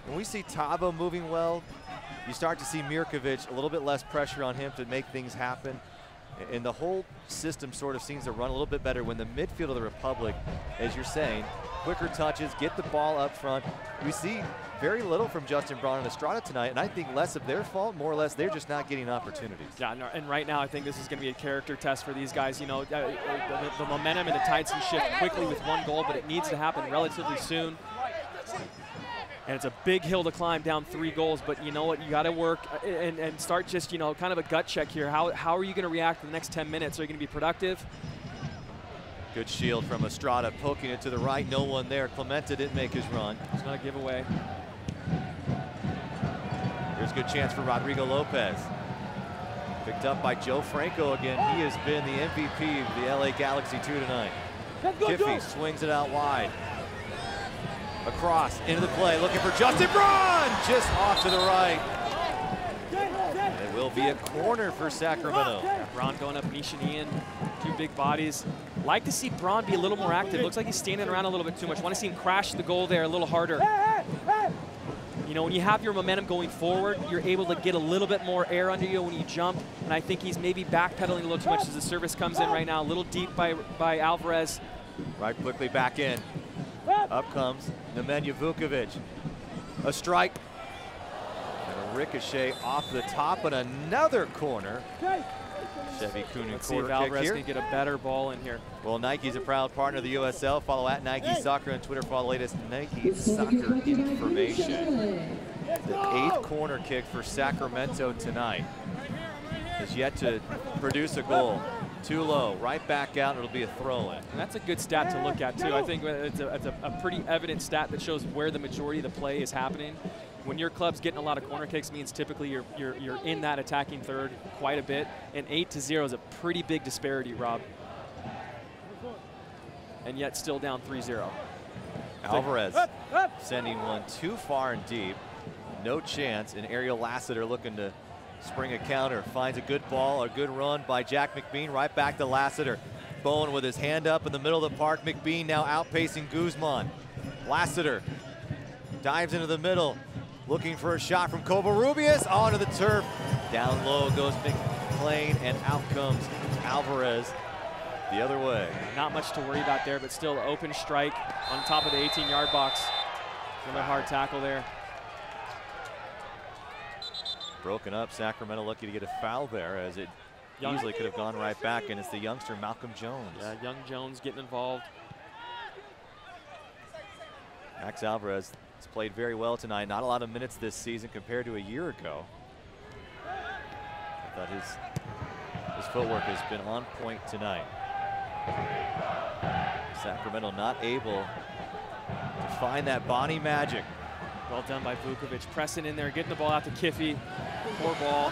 when we see Tabo moving well, you start to see Mirkovic a little bit less pressure on him to make things happen. And the whole system sort of seems to run a little bit better when the midfield of the Republic, as you're saying, quicker touches, get the ball up front. We see very little from Justin Braun and Estrada tonight, and I think less of their fault, more or less they're just not getting opportunities. Yeah, and right now I think this is going to be a character test for these guys. You know, the momentum and the tides can shift quickly with one goal, but it needs to happen relatively soon. And it's a big hill to climb down 3 goals, but you know what? You got to work and start just, you know, kind of a gut check here. How are you going to react in the next 10 minutes? Are you going to be productive? Good shield from Estrada, poking it to the right. No one there. Clemente didn't make his run. It's not a giveaway. Here's a good chance for Rodrigo Lopez. Picked up by Joe Franco again. He has been the MVP of the LA Galaxy 2 tonight. Kiffey swings it out wide. Across, into the play, looking for Justin Braun, just off to the right. And it will be a corner for Sacramento. Braun going up, Nishanian, two big bodies. Like to see Braun be a little more active. Looks like he's standing around a little bit too much. Want to see him crash the goal there a little harder. You know, when you have your momentum going forward, you're able to get a little bit more air under you when you jump. And I think he's maybe backpedaling a little too much as the service comes in right now. A little deep by Alvarez. Right quickly back in. Up comes Nemanja Vukovic. A strike. And a ricochet off the top and another corner. Chevy Kunin Let's see if corner Alvarez kick can here. get a better ball in here. Well, Nike's a proud partner of the USL. Follow at Nike Soccer on Twitter for all the latest Nike soccer information. The 8th corner kick for Sacramento tonight is yet to produce a goal. Too low, right back out, and it'll be a throw-in. And that's a good stat to look at, too. I think it's a pretty evident stat that shows where the majority of the play is happening. When your club's getting a lot of corner kicks, means typically you're in that attacking third quite a bit. And 8-0 is a pretty big disparity, Rob. And yet still down 3-0. Alvarez sending one too far and deep. No chance, and Ariel Lassiter looking to spring a counter. Finds a good ball, a good run by Jack McBean. Right back to Lassiter. Bowen with his hand up in the middle of the park. McBean now outpacing Guzman. Lassiter dives into the middle. Looking for a shot from Covarrubias onto the turf. Down low goes McClain, and out comes Alvarez the other way. Not much to worry about there, but still open strike on top of the 18-yard box. Another hard tackle there. Broken up, Sacramento lucky to get a foul there, as it easily could have gone right back, and it's the youngster Malcolm Jones. Yeah, young Jones getting involved. Max Alvarez has played very well tonight. Not a lot of minutes this season compared to a year ago. I thought his footwork has been on point tonight. Sacramento not able to find that body magic. Well done by Vukovic, pressing in there, getting the ball out to Kiffey. Poor ball.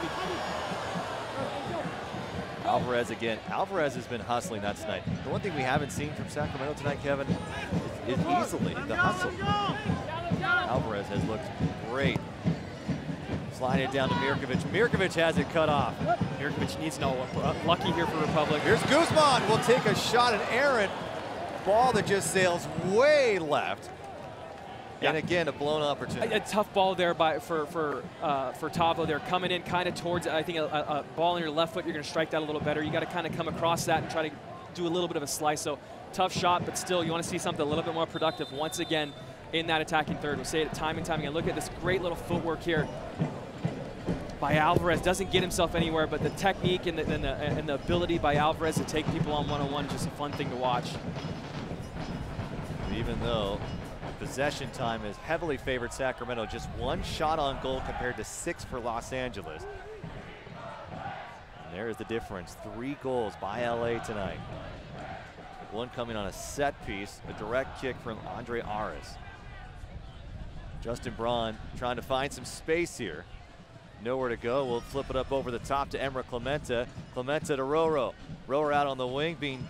Alvarez again. Alvarez has been hustling that tonight. The one thing we haven't seen from Sacramento tonight, Kevin, is easily the hustle. Alvarez has looked great. Sliding it down to Mirkovic. Mirkovic has it cut off. Mirkovic needs no lucky here for Republic. Here's Guzman. Will take a shot at Aaron. Ball that just sails way left. Yeah. And again, a blown opportunity. A tough ball there for Tavo. They're coming in kind of towards, I think, a ball on your left foot. You're going to strike that a little better. You got to kind of come across that and try to do a little bit of a slice. So tough shot, but still, you want to see something a little bit more productive once again in that attacking third. We'll say it time and time again. Look at this great little footwork here by Alvarez. Doesn't get himself anywhere, but the technique and the ability by Alvarez to take people on one-on-one is just a fun thing to watch. Even though possession time has heavily favored Sacramento, just one shot on goal compared to 6 for Los Angeles. And there is the difference. 3 goals by LA tonight. One coming on a set piece, a direct kick from Andre Ares. Justin Braun trying to find some space here. Nowhere to go. We'll flip it up over the top to Emra Clementa. Clementa to Roro. Roro out on the wing, being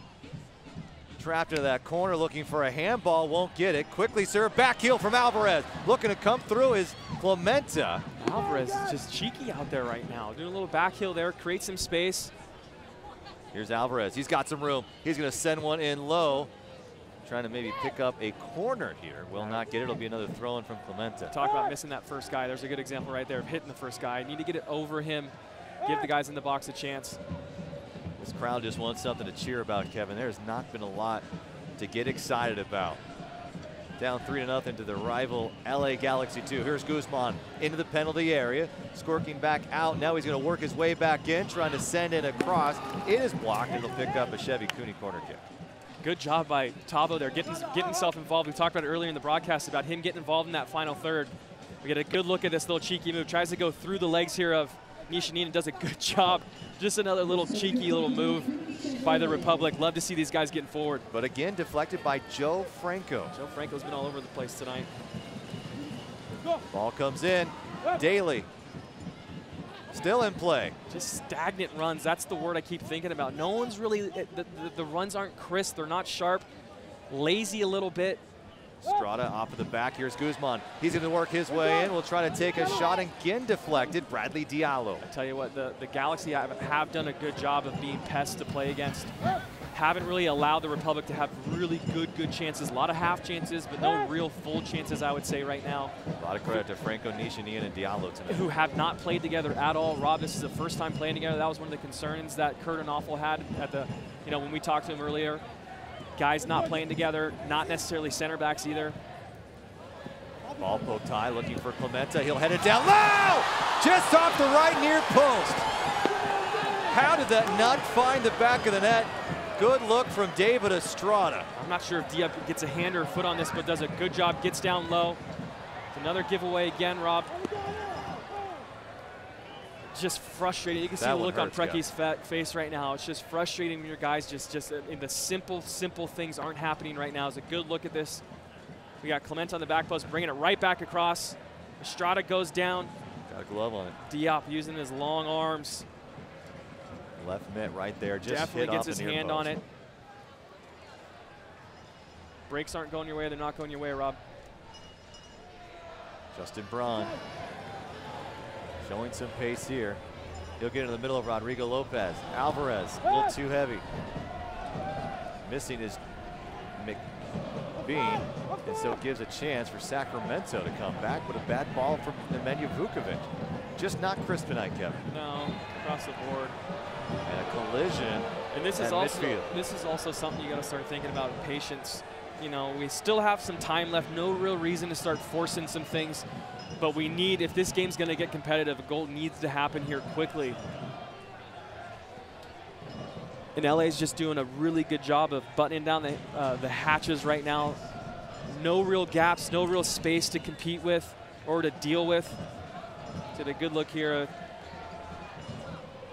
trapped into that corner, looking for a handball, won't get it. Quickly served, back heel from Alvarez. Looking to come through is Clementa. Alvarez is just cheeky out there right now. Doing a little back heel there, create some space. Here's Alvarez, he's got some room. He's gonna send one in low. Trying to maybe pick up a corner here. Will not get it, it'll be another throw in from Clementa. Talk about missing that first guy. There's a good example right there of hitting the first guy. Need to get it over him, give the guys in the box a chance. This crowd just wants something to cheer about, Kevin. There's not been a lot to get excited about. Down 3-0 to the rival LA Galaxy 2. Here's Guzman into the penalty area, squirking back out. Now he's going to work his way back in, trying to send it across. It is blocked, and he'll pick up a Chevy Cooney corner kick. Good job by Tavo there, getting himself involved. We talked about it earlier in the broadcast about him getting involved in that final third. We get a good look at this little cheeky move. Tries to go through the legs here of Nishanin and does a good job. Just another little cheeky little move by the Republic. Love to see these guys getting forward. But again, deflected by Joe Franco. Joe Franco's been all over the place tonight. Ball comes in. Daly still in play. Just stagnant runs. That's the word I keep thinking about. No one's really, the runs aren't crisp. They're not sharp. lazy a little bit. Estrada off of the back. Here's Guzman. He's going to work his way in. We'll try to take a shot, again deflected. Bradley Diallo. I tell you what, the Galaxy have done a good job of being pests to play against. Haven't really allowed the Republic to have really good chances. A lot of half chances, but no real full chances, I would say, right now. A lot of credit to Franco Nishanian and Diallo tonight. Who have not played together at all. Rob, this is the first time playing together. That was one of the concerns that Kurt and Awful had at the, when we talked to him earlier. Guys not playing together, not necessarily center backs either. Ball poked high, looking for Clementa. He'll head it down low! Just off the right near post. How did that not find the back of the net? Good look from David Estrada. I'm not sure if Diab gets a hand or a foot on this, but does a good job, gets down low. It's another giveaway again, Rob. Just frustrating. You can see the look on Precky's face right now. It's just frustrating when your guys just in the simple things aren't happening right now. It's a good look at this. We got Clement on the back post, bringing it right back across. Estrada goes down. Got a glove on it. Diop using his long arms. Left mitt right there. Just definitely gets his hand post. on it. Breaks aren't going your way. They're not going your way, Rob. Justin Braun showing some pace here. He'll get into the middle of Rodrigo Lopez. Alvarez, a little too heavy. Missing is McBean, and so it gives a chance for Sacramento to come back with a bad ball from Nemanja Vukovic. Just not crisp tonight, Kevin. No, across the board. And a collision. And this is also something you got to start thinking about, patience. We still have some time left. No real reason to start forcing some things. But we need, if this game's going to get competitive, a goal needs to happen here quickly. And LA's just doing a really good job of buttoning down the hatches right now. No real gaps, no real space to compete with or to deal with. Did a good look here.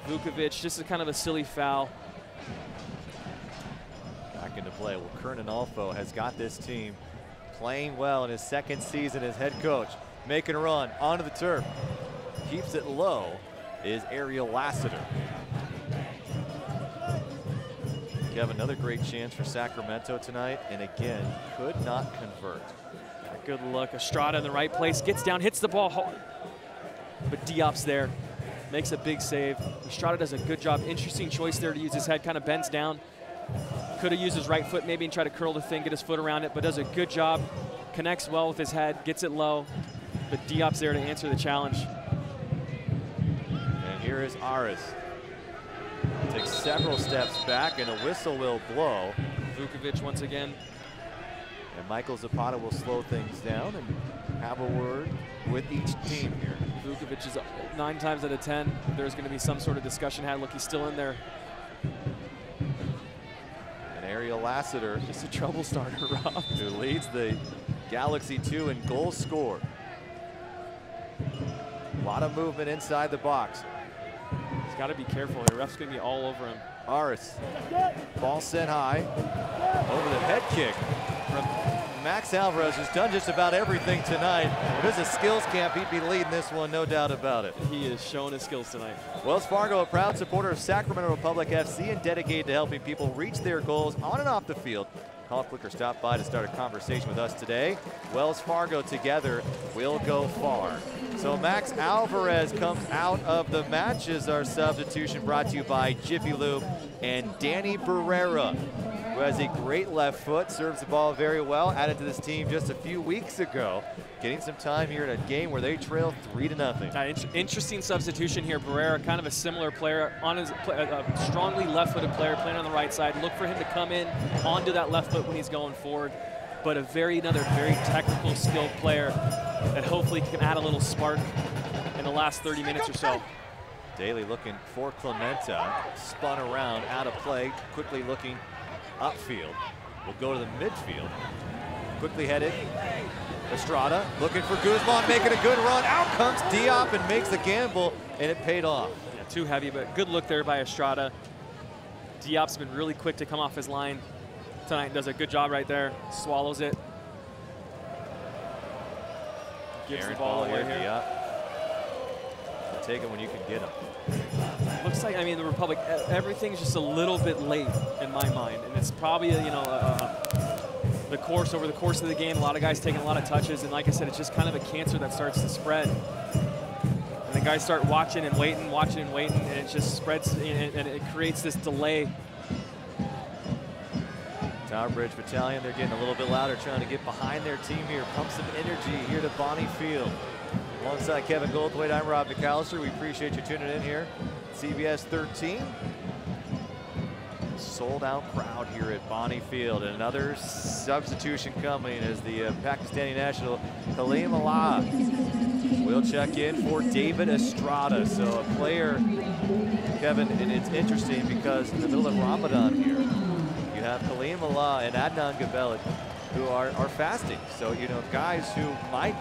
Vukovic, just a kind of a silly foul. Back into play. Well, Kernan Alfo has got this team playing well in his second season as head coach. Making a run onto the turf. Keeps it low is Ariel Lassiter. You have another great chance for Sacramento tonight, and again, could not convert. A good look. Estrada in the right place. Gets down, hits the ball hard. But Diop's there. Makes a big save. Estrada does a good job. Interesting choice there to use his head. Kind of bends down. Could have used his right foot maybe and try to curl the thing, get his foot around it, but does a good job. Connects well with his head, gets it low. But Diop's there to answer the challenge. And here is Aris. Takes several steps back, and a whistle will blow. Vukovic once again. And Michael Zapata will slow things down and have a word with each team here. Vukovic is 9 times out of 10. There's going to be some sort of discussion had. Look, he's still in there. And Ariel Lassiter, just a trouble starter, Rob, who leads the Galaxy 2 in goals scored. A lot of movement inside the box. He's got to be careful. The ref's going to be all over him. Aris, ball sent high, over the head kick from Max Alvarez, who's done just about everything tonight. If this is a skills camp, he'd be leading this one, no doubt about it. He is showing his skills tonight. Wells Fargo, a proud supporter of Sacramento Republic FC and dedicated to helping people reach their goals on and off the field. Call, click, or stop by to start a conversation with us today. Wells Fargo, together will go far. So Max Alvarez comes out of the match as our substitution, brought to you by Jiffy Lube and Danny Barrera, who has a great left foot, serves the ball very well, added to this team just a few weeks ago, getting some time here in a game where they trail 3-0. Interesting substitution here. Barrera, kind of a similar player, on his a strongly left-footed player playing on the right side. Look for him to come in onto that left foot when he's going forward. But another very technical, skilled player that hopefully can add a little spark in the last 30 minutes or so. Daly looking for Clementa, spun around, out of play, quickly looking upfield. We'll go to the midfield. Quickly headed. Estrada looking for Guzman, making a good run. Out comes Diop and makes the gamble, and it paid off. Yeah, too heavy, but good look there by Estrada. Diop's been really quick to come off his line tonight. Does a good job right there. Swallows it. Gives the ball away here. Take it when you can get him. Looks like, I mean, the Republic, everything's just a little bit late in my mind, and it's probably a the course of the game. A lot of guys taking a lot of touches, and like I said, it's just kind of a cancer that starts to spread. And the guys start watching and waiting, and it just spreads, and it creates this delay. Tower Bridge Battalion, they're getting a little bit louder, trying to get behind their team here, pump some energy here to Bonnie Field. Alongside Kevin Goldthwait, I'm Rob McAllister. We appreciate you tuning in here. CBS 13. Sold out crowd here at Bonnie Field. And another substitution coming as the Pakistani national Kaleem Allah will check in for David Estrada. So a player, Kevin, and it's interesting because in the middle of Ramadan here, you have Kaleem Allah and Adnan Gabelik who are fasting. So, you know, guys who might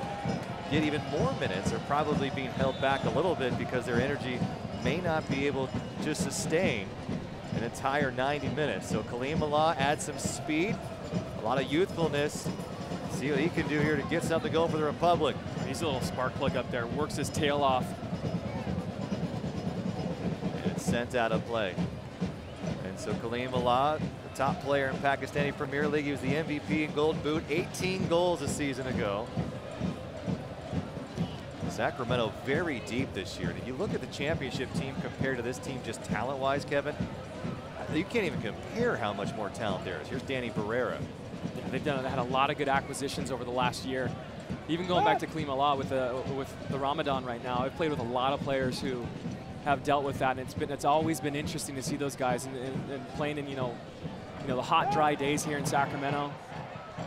get even more minutes are probably being held back a little bit because their energy may not be able to sustain an entire 90 minutes. So Kaleem Allah adds some speed, a lot of youthfulness. See what he can do here to get something going for the Republic. He's a little spark plug up there, works his tail off. And it's sent out of play. And so Kaleem Allah, the top player in Pakistani Premier League, he was the MVP in Gold Boot, 18 goals a season ago. Sacramento very deep this year. If you look at the championship team compared to this team just talent-wise, Kevin, you can't even compare how much more talent there is. Here's Danny Barrera. Yeah, they've had a lot of good acquisitions over the last year. Even going back to Kaleem Allah with the Ramadan right now, I've played with a lot of players who have dealt with that, and it's always been interesting to see those guys and playing in the hot, dry days here in Sacramento.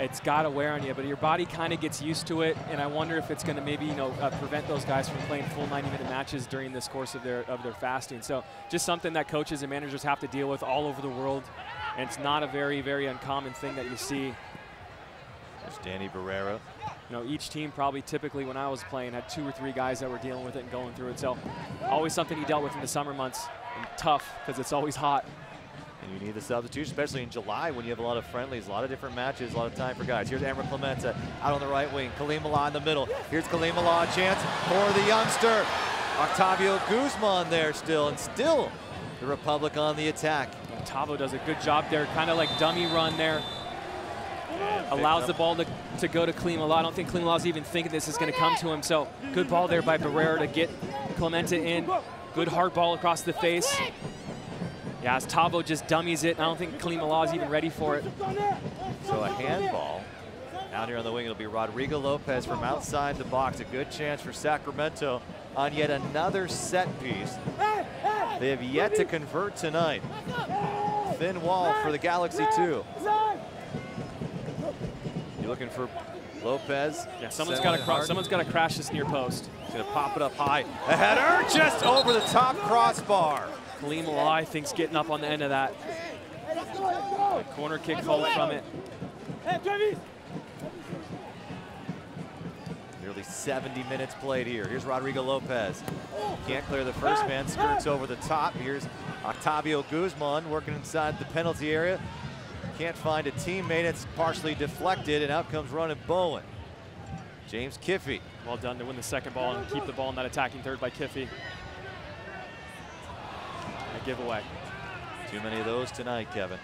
It's got to wear on you, but your body kind of gets used to it, and I wonder if it's going to maybe prevent those guys from playing full 90-minute matches during this course of their fasting. So just something that coaches and managers have to deal with all over the world, and it's not a very, very uncommon thing that you see. There's Danny Barrera. You know, each team probably typically when I was playing had 2 or 3 guys that were dealing with it and going through it. So always something you dealt with in the summer months, and tough because it's always hot. And you need the substitution, especially in July when you have a lot of friendlies, a lot of different matches, a lot of time for guys. Here's Amber Clemente out on the right wing. Kaleem Allah in the middle. Here's Kaleem Allah, a chance for the youngster. Octavio Guzman there still, and still the Republic on the attack. Octavio does a good job there, kind of like dummy run there. Allows the ball to go to Kaleem Allah. I don't think Kaleem Allah's even thinking this is going to come to him. So good ball there by Barrera to get Clemente in. Good hard ball across the face. Yeah, as Tavo just dummies it, I don't think Kaleem Allah is even ready for it. So a handball. Out here on the wing, it'll be Rodrigo Lopez from outside the box. A good chance for Sacramento on yet another set piece. They have yet to convert tonight. Thin wall for the Galaxy too. You're looking for Lopez. Yeah, someone's got to crash this near post. He's gonna pop it up high. A header just over the top crossbar. Kaleem Allah, I think, is getting up on the end of that. A corner kick called from it. Nearly 70 minutes played here. Here's Rodrigo Lopez. Can't clear the first man, skirts over the top. Here's Octavio Guzman working inside the penalty area. Can't find a teammate. It's partially deflected, and out comes Ronan Bowen. James Kiffey. Well done to win the second ball and keep the ball in that attacking third by Kiffey. A giveaway. Too many of those tonight, Kevin.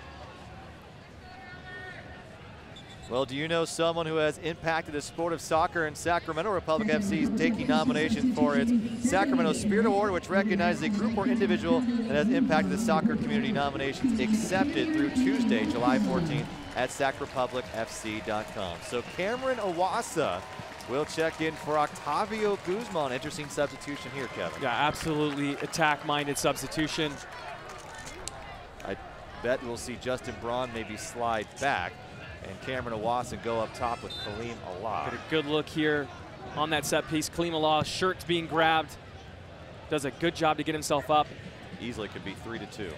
Well, do you know someone who has impacted the sport of soccer in Sacramento? Republic FC is taking nominations for its Sacramento Spirit Award, which recognizes a group or individual that has impacted the soccer community. Nominations accepted through Tuesday, July 14th at sacrepublicfc.com. So Cameron Owasa will check in for Octavio Guzman. Interesting substitution here, Kevin. Yeah, absolutely attack-minded substitution. I bet we'll see Justin Braun maybe slide back and Cameron Owasa go up top with Kaleem Allah. Get a good look here on that set piece. Kaleem Allah, shirt's being grabbed. Does a good job to get himself up. Easily could be 3-2.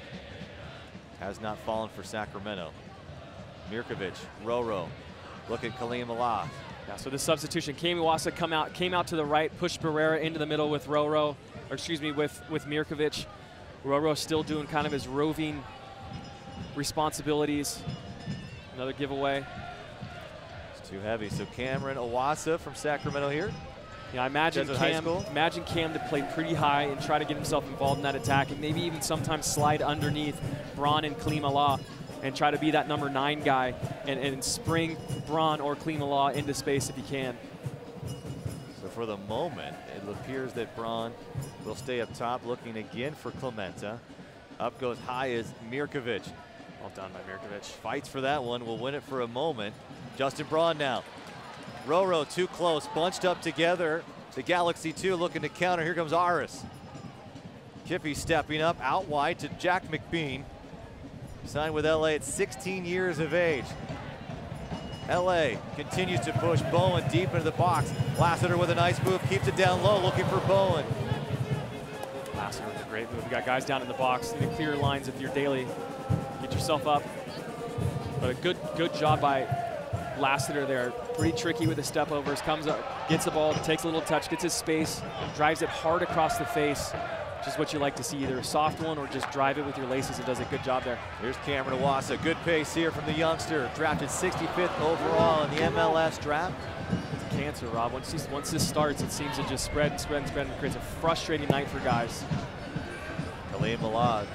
Has not fallen for Sacramento. Mirkovic, Roro, look at Kaleem Allah. Yeah, so the substitution, Kaleem Owasa came out to the right, pushed Barrera into the middle with Roro, or excuse me, with Mirkovic. Roro still doing kind of his roving responsibilities. Another giveaway. It's too heavy. So Cameron Owasa from Sacramento here. Yeah, I imagine Cam to play pretty high and try to get himself involved in that attack, and maybe even sometimes slide underneath Braun and Kaleem Allah. and try to be that number 9 guy and spring Braun or Klimala into space if you can. So for the moment, it appears that Braun will stay up top, looking again for Clementa. Up goes high is Mirkovic. Well done by Mirkovic. Fights for that one, will win it for a moment. Justin Braun now. Roro too close, bunched up together. The Galaxy 2 looking to counter. Here comes Aris. Kiffy stepping up out wide to Jack McBean. Signed with LA at 16 years of age. LA continues to push Bowen deep into the box. Lassiter with a nice move, keeps it down low, looking for Bowen. Lassiter with a great move. We got guys down in the box. Need to clear lines if you're Daly. Get yourself up. But a good job by Lassiter there. Pretty tricky with the step overs. Comes up, gets the ball, takes a little touch, gets his space, drives it hard across the face. Which is what you like to see, either a soft one or just drive it with your laces. It does a good job there. Here's Cameron Iwasa. Good pace here from the youngster. Drafted 65th overall in the MLS draft. It's a cancer, Rob. Once this starts, it seems to just spread and spread and spread and creates a frustrating night for guys. Khalid Malad.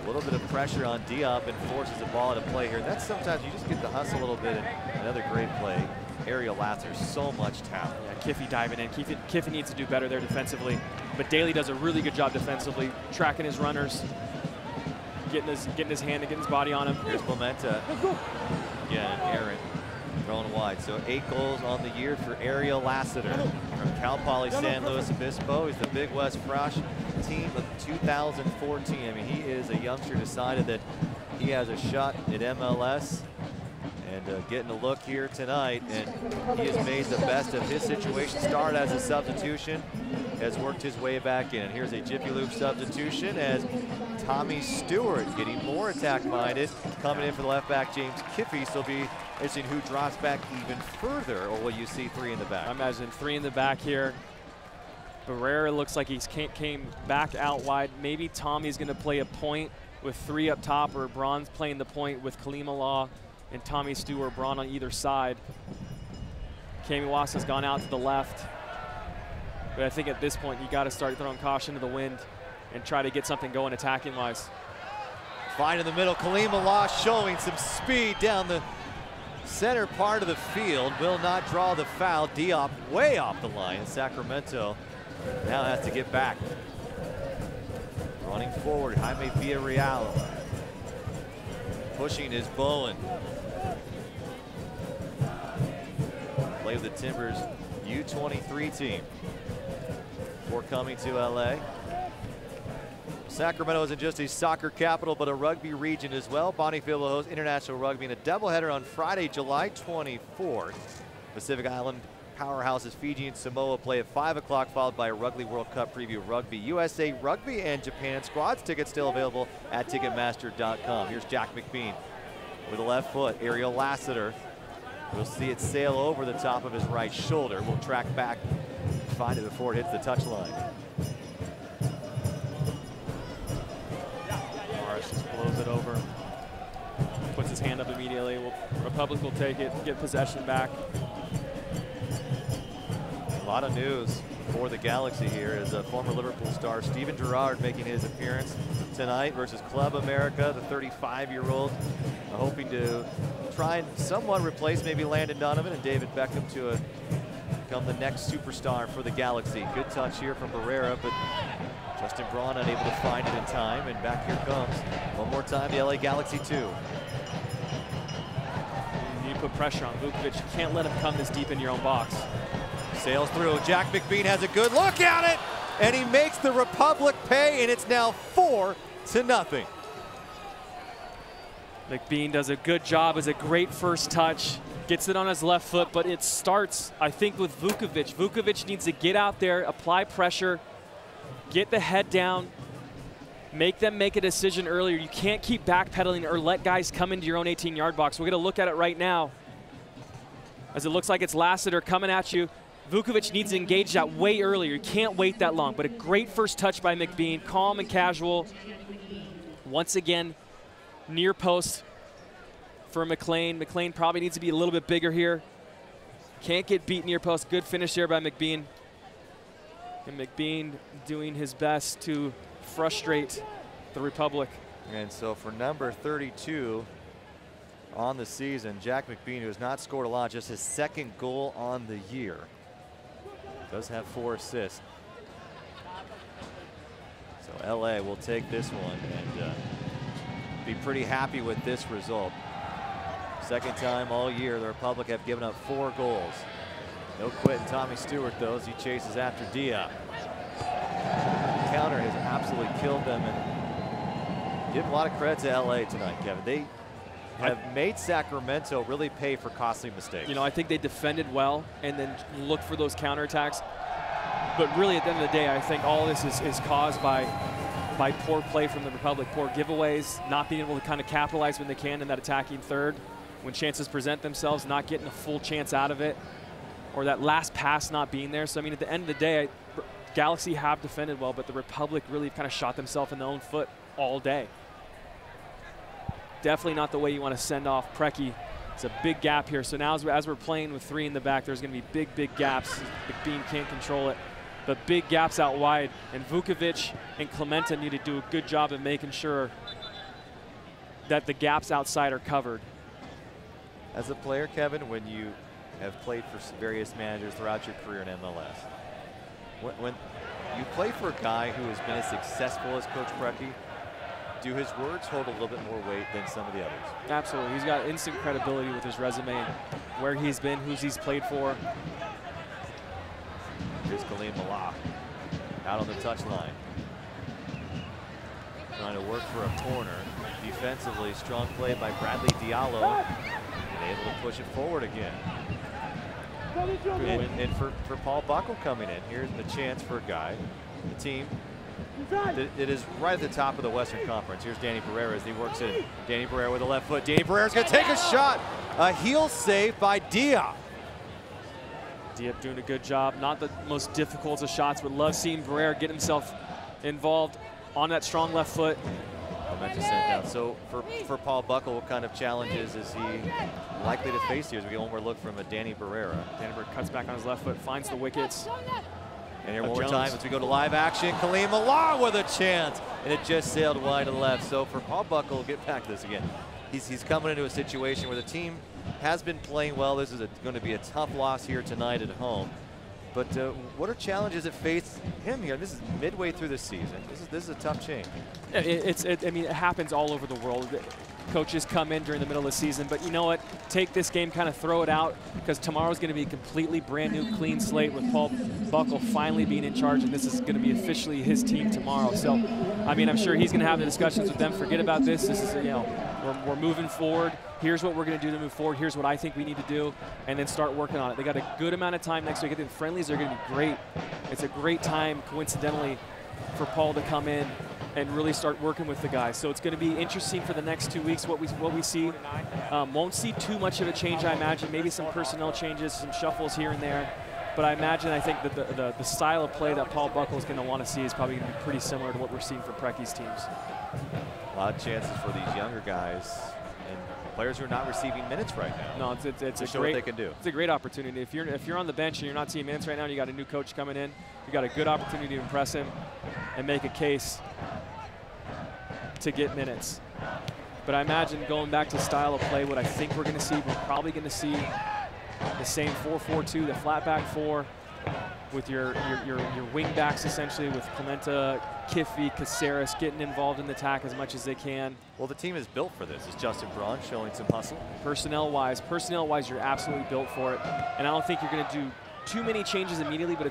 A little bit of pressure on Diop and forces the ball into play here. That's sometimes you just get to hustle a little bit. And another great play. Ariel Lassiter, so much talent. Yeah, Kiffy diving in. Kiffy needs to do better there defensively. But Daly does a really good job defensively, tracking his runners, getting his hand and getting his body on him. Here's Clementa. Again, Aaron thrown wide. So 8 goals on the year for Ariel Lassiter from Cal Poly San Luis Obispo. He's the Big West Frosh team of 2014. I mean, he is a youngster, decided that he has a shot at MLS. And getting a look here tonight, and he has made the best of his situation. Started as a substitution, has worked his way back in. And here's a Jiffy Lube substitution as Tommy Stewart getting more attack-minded. Coming in for the left back, James Kiffy. So it'll be interesting who drops back even further, or will you see 3 in the back? I imagine 3 in the back here. Barrera looks like he came back out wide. Maybe Tommy's going to play a point with 3 up top, or Braun's playing the point with Klimala and Tommy Stewart, Braun on either side. Cam Iwasa's gone out to the left. But I think at this point, you got to start throwing caution to the wind and try to get something going attacking-wise. Fine in the middle, Klimala showing some speed down the center part of the field. Will not draw the foul. Diop way off the line. Sacramento now has to get back. Running forward, Jaime Villarreal. Pushing is Bowen. Play with the Timbers U23 team before coming to LA. Sacramento isn't just a soccer capital, but a rugby region as well. Bonneyfield will host international rugby in a doubleheader on Friday, July 24th. Pacific Island powerhouses Fiji and Samoa play at 5 o'clock, followed by a Rugby World Cup preview. Rugby USA, Rugby, and Japan squads. Tickets still available at Ticketmaster.com. Here's Jack McBean with a left foot. Ariel Lassiter. We'll see it sail over the top of his right shoulder. We'll track back, find it before it hits the touchline. Morris just blows it over. Puts his hand up immediately. Republic will take it, get possession back. A lot of news for the Galaxy here is former Liverpool star Steven Gerrard making his appearance tonight versus Club America, the 35-year-old, hoping to try and somewhat replace maybe Landon Donovan and David Beckham to become the next superstar for the Galaxy. Good touch here from Barrera, but Justin Braun unable to find it in time, and back here comes one more time the LA Galaxy 2. You need to put pressure on Vukovic. You can't let him come this deep in your own box. Sails through. Jack McBean has a good look at it, and he makes the Republic pay, and it's now 4-0. McBean does a good job, as a great first touch. Gets it on his left foot, but it starts, I think, with Vukovic. Vukovic needs to get out there, apply pressure, get the head down, make them make a decision earlier. You can't keep backpedaling or let guys come into your own 18-yard box. We're going to look at it right now, as it looks like it's Lassiter coming at you. Vukovic needs to engage that way earlier. You can't wait that long, but a great first touch by McBean, calm and casual. Once again, near post for McLean. McLean probably needs to be a little bit bigger here. Can't get beat near post. Good finish there by McBean. And McBean doing his best to frustrate the Republic. And so for number 32, on the season. Jack McBean, who has not scored a lot, just his second goal on the year. Does have 4 assists. So LA will take this one and be pretty happy with this result. Second time all year the Republic have given up 4 goals. No quit in Tommy Stewart though, as he chases after Dia. The counter has absolutely killed them, and give a lot of credit to LA tonight, Kevin. They have made Sacramento really pay for costly mistakes. You know, I think they defended well and then looked for those counterattacks. But really, at the end of the day, I think all this is caused by poor play from the Republic, poor giveaways, not being able to kind of capitalize when they can in that attacking third. When chances present themselves, not getting a full chance out of it, or that last pass not being there. So, I mean, at the end of the day, Galaxy have defended well, but the Republic really kind of shot themselves in their own foot all day. Definitely not the way you want to send off Preki. It's a big gap here. So now as we're playing with 3 in the back, there's going to be big gaps. McBean can't control it. But big gaps out wide. And Vukovic and Clementa need to do a good job of making sure that the gaps outside are covered. As a player, Kevin, when you have played for various managers throughout your career in MLS, when you play for a guy who has been as successful as Coach Preki, do his words hold a little bit more weight than some of the others? Absolutely. He's got instant credibility with his resume and where he's been, who he's played for. Here's Khalil Malah out on the touchline. Trying to work for a corner. Defensively, strong play by Bradley Diallo. And able to push it forward again. And for Paul Buckle coming in, here's the chance for a guy, the team. It is right at the top of the Western Conference. Here's Danny Barrera as he works in. Danny Barrera with the left foot. Danny Barrera's going to take a shot. A heel save by Dia. Diep doing a good job. Not the most difficult of shots, but love seeing Barrera get himself involved on that strong left foot. Clementa sent down. So for Paul Buckle, what kind of challenges is he likely to face here as we get one more look from a Danny Barrera? Danny Barrera cuts back on his left foot, finds the wickets. And here one more time as we go to live action. Khalil Malah with a chance, and it just sailed wide to left. So for Paul Buckle, get back to this again. He's coming into a situation where the team has been playing well. This is going to be a tough loss here tonight at home. But what are challenges that face him here? This is midway through the season. This is a tough change. I mean, it happens all over the world. Coaches come in during the middle of the season, but you know what? Take this game, kind of throw it out, because tomorrow's going to be a completely brand new, clean slate with Paul Buckle finally being in charge, and this is going to be officially his team tomorrow. So, I mean, I'm sure he's going to have the discussions with them. Forget about this. This is, you know, we're moving forward. Here's what we're going to do to move forward. Here's what I think we need to do, and then start working on it. They got a good amount of time next week. I think the friendlies are going to be great. It's a great time, coincidentally, for Paul to come in and really start working with the guys. So it's going to be interesting for the next 2 weeks what we see. Won't see too much of a change, I imagine. Maybe some personnel changes, some shuffles here and there. But I think that the style of play that Paul Buckle is going to want to see is probably going to be pretty similar to what we're seeing from Preki's teams. A lot of chances for these younger guys and players who are not receiving minutes right now. No, it's a show great, what they can do. It's a great opportunity. If you're on the bench and you're not seeing minutes right now, and you got a new coach coming in, you got a good opportunity to impress him and make a case to get minutes. But I imagine going back to style of play, what I think we're going to see, we're probably going to see the same 4-4-2, the flat back 4, with your wing backs essentially, with Clementa, Kiffy, Caceres getting involved in the attack as much as they can. Well, the team is built for this. Is Justin Braun showing some hustle? Personnel-wise, you're absolutely built for it. And I don't think you're going to do too many changes immediately, but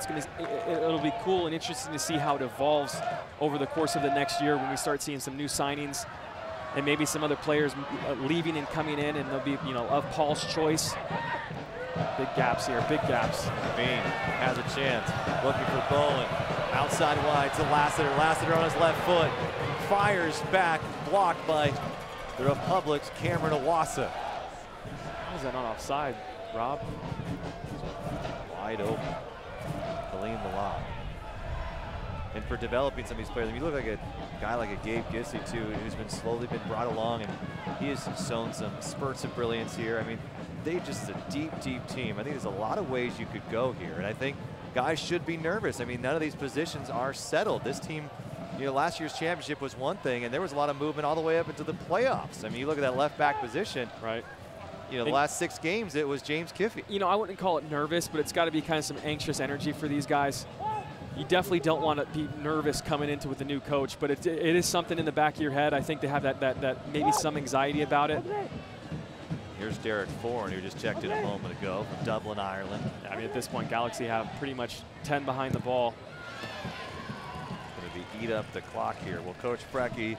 it'll be cool and interesting to see how it evolves over the course of the next year when we start seeing some new signings and maybe some other players leaving and coming in, and they'll be, you know, of Paul's choice. Big gaps here, big gaps. Bean has a chance, looking for Bowen. Outside wide to Lassiter. Lassiter on his left foot. Fires back, blocked by the Republic's Cameron Iwasa. How is that not offside, Rob? Wide open. Khalil Malah. And for developing some of these players, I mean, you look like a guy like a Gabe Gissy too, who's been slowly brought along, and he has shown some spurts of brilliance here. I mean, they just is a deep, deep team. I think there's a lot of ways you could go here, and I think guys should be nervous. I mean, none of these positions are settled. This team You know, last year's championship was one thing, and there was a lot of movement all the way up into the playoffs. I mean, you look at that left back position. Right. You know, the last 6 games, it was James Kiffey. You know, I wouldn't call it nervous, but it's got to be kind of some anxious energy for these guys. You definitely don't want to be nervous coming into with a new coach, but it is something in the back of your head. I think they have that maybe some anxiety about it. Here's Derek Foran, who just checked in a moment ago from Dublin, Ireland. I mean, at this point, Galaxy have pretty much 10 behind the ball. Going to be eat up the clock here. Well, Coach Preki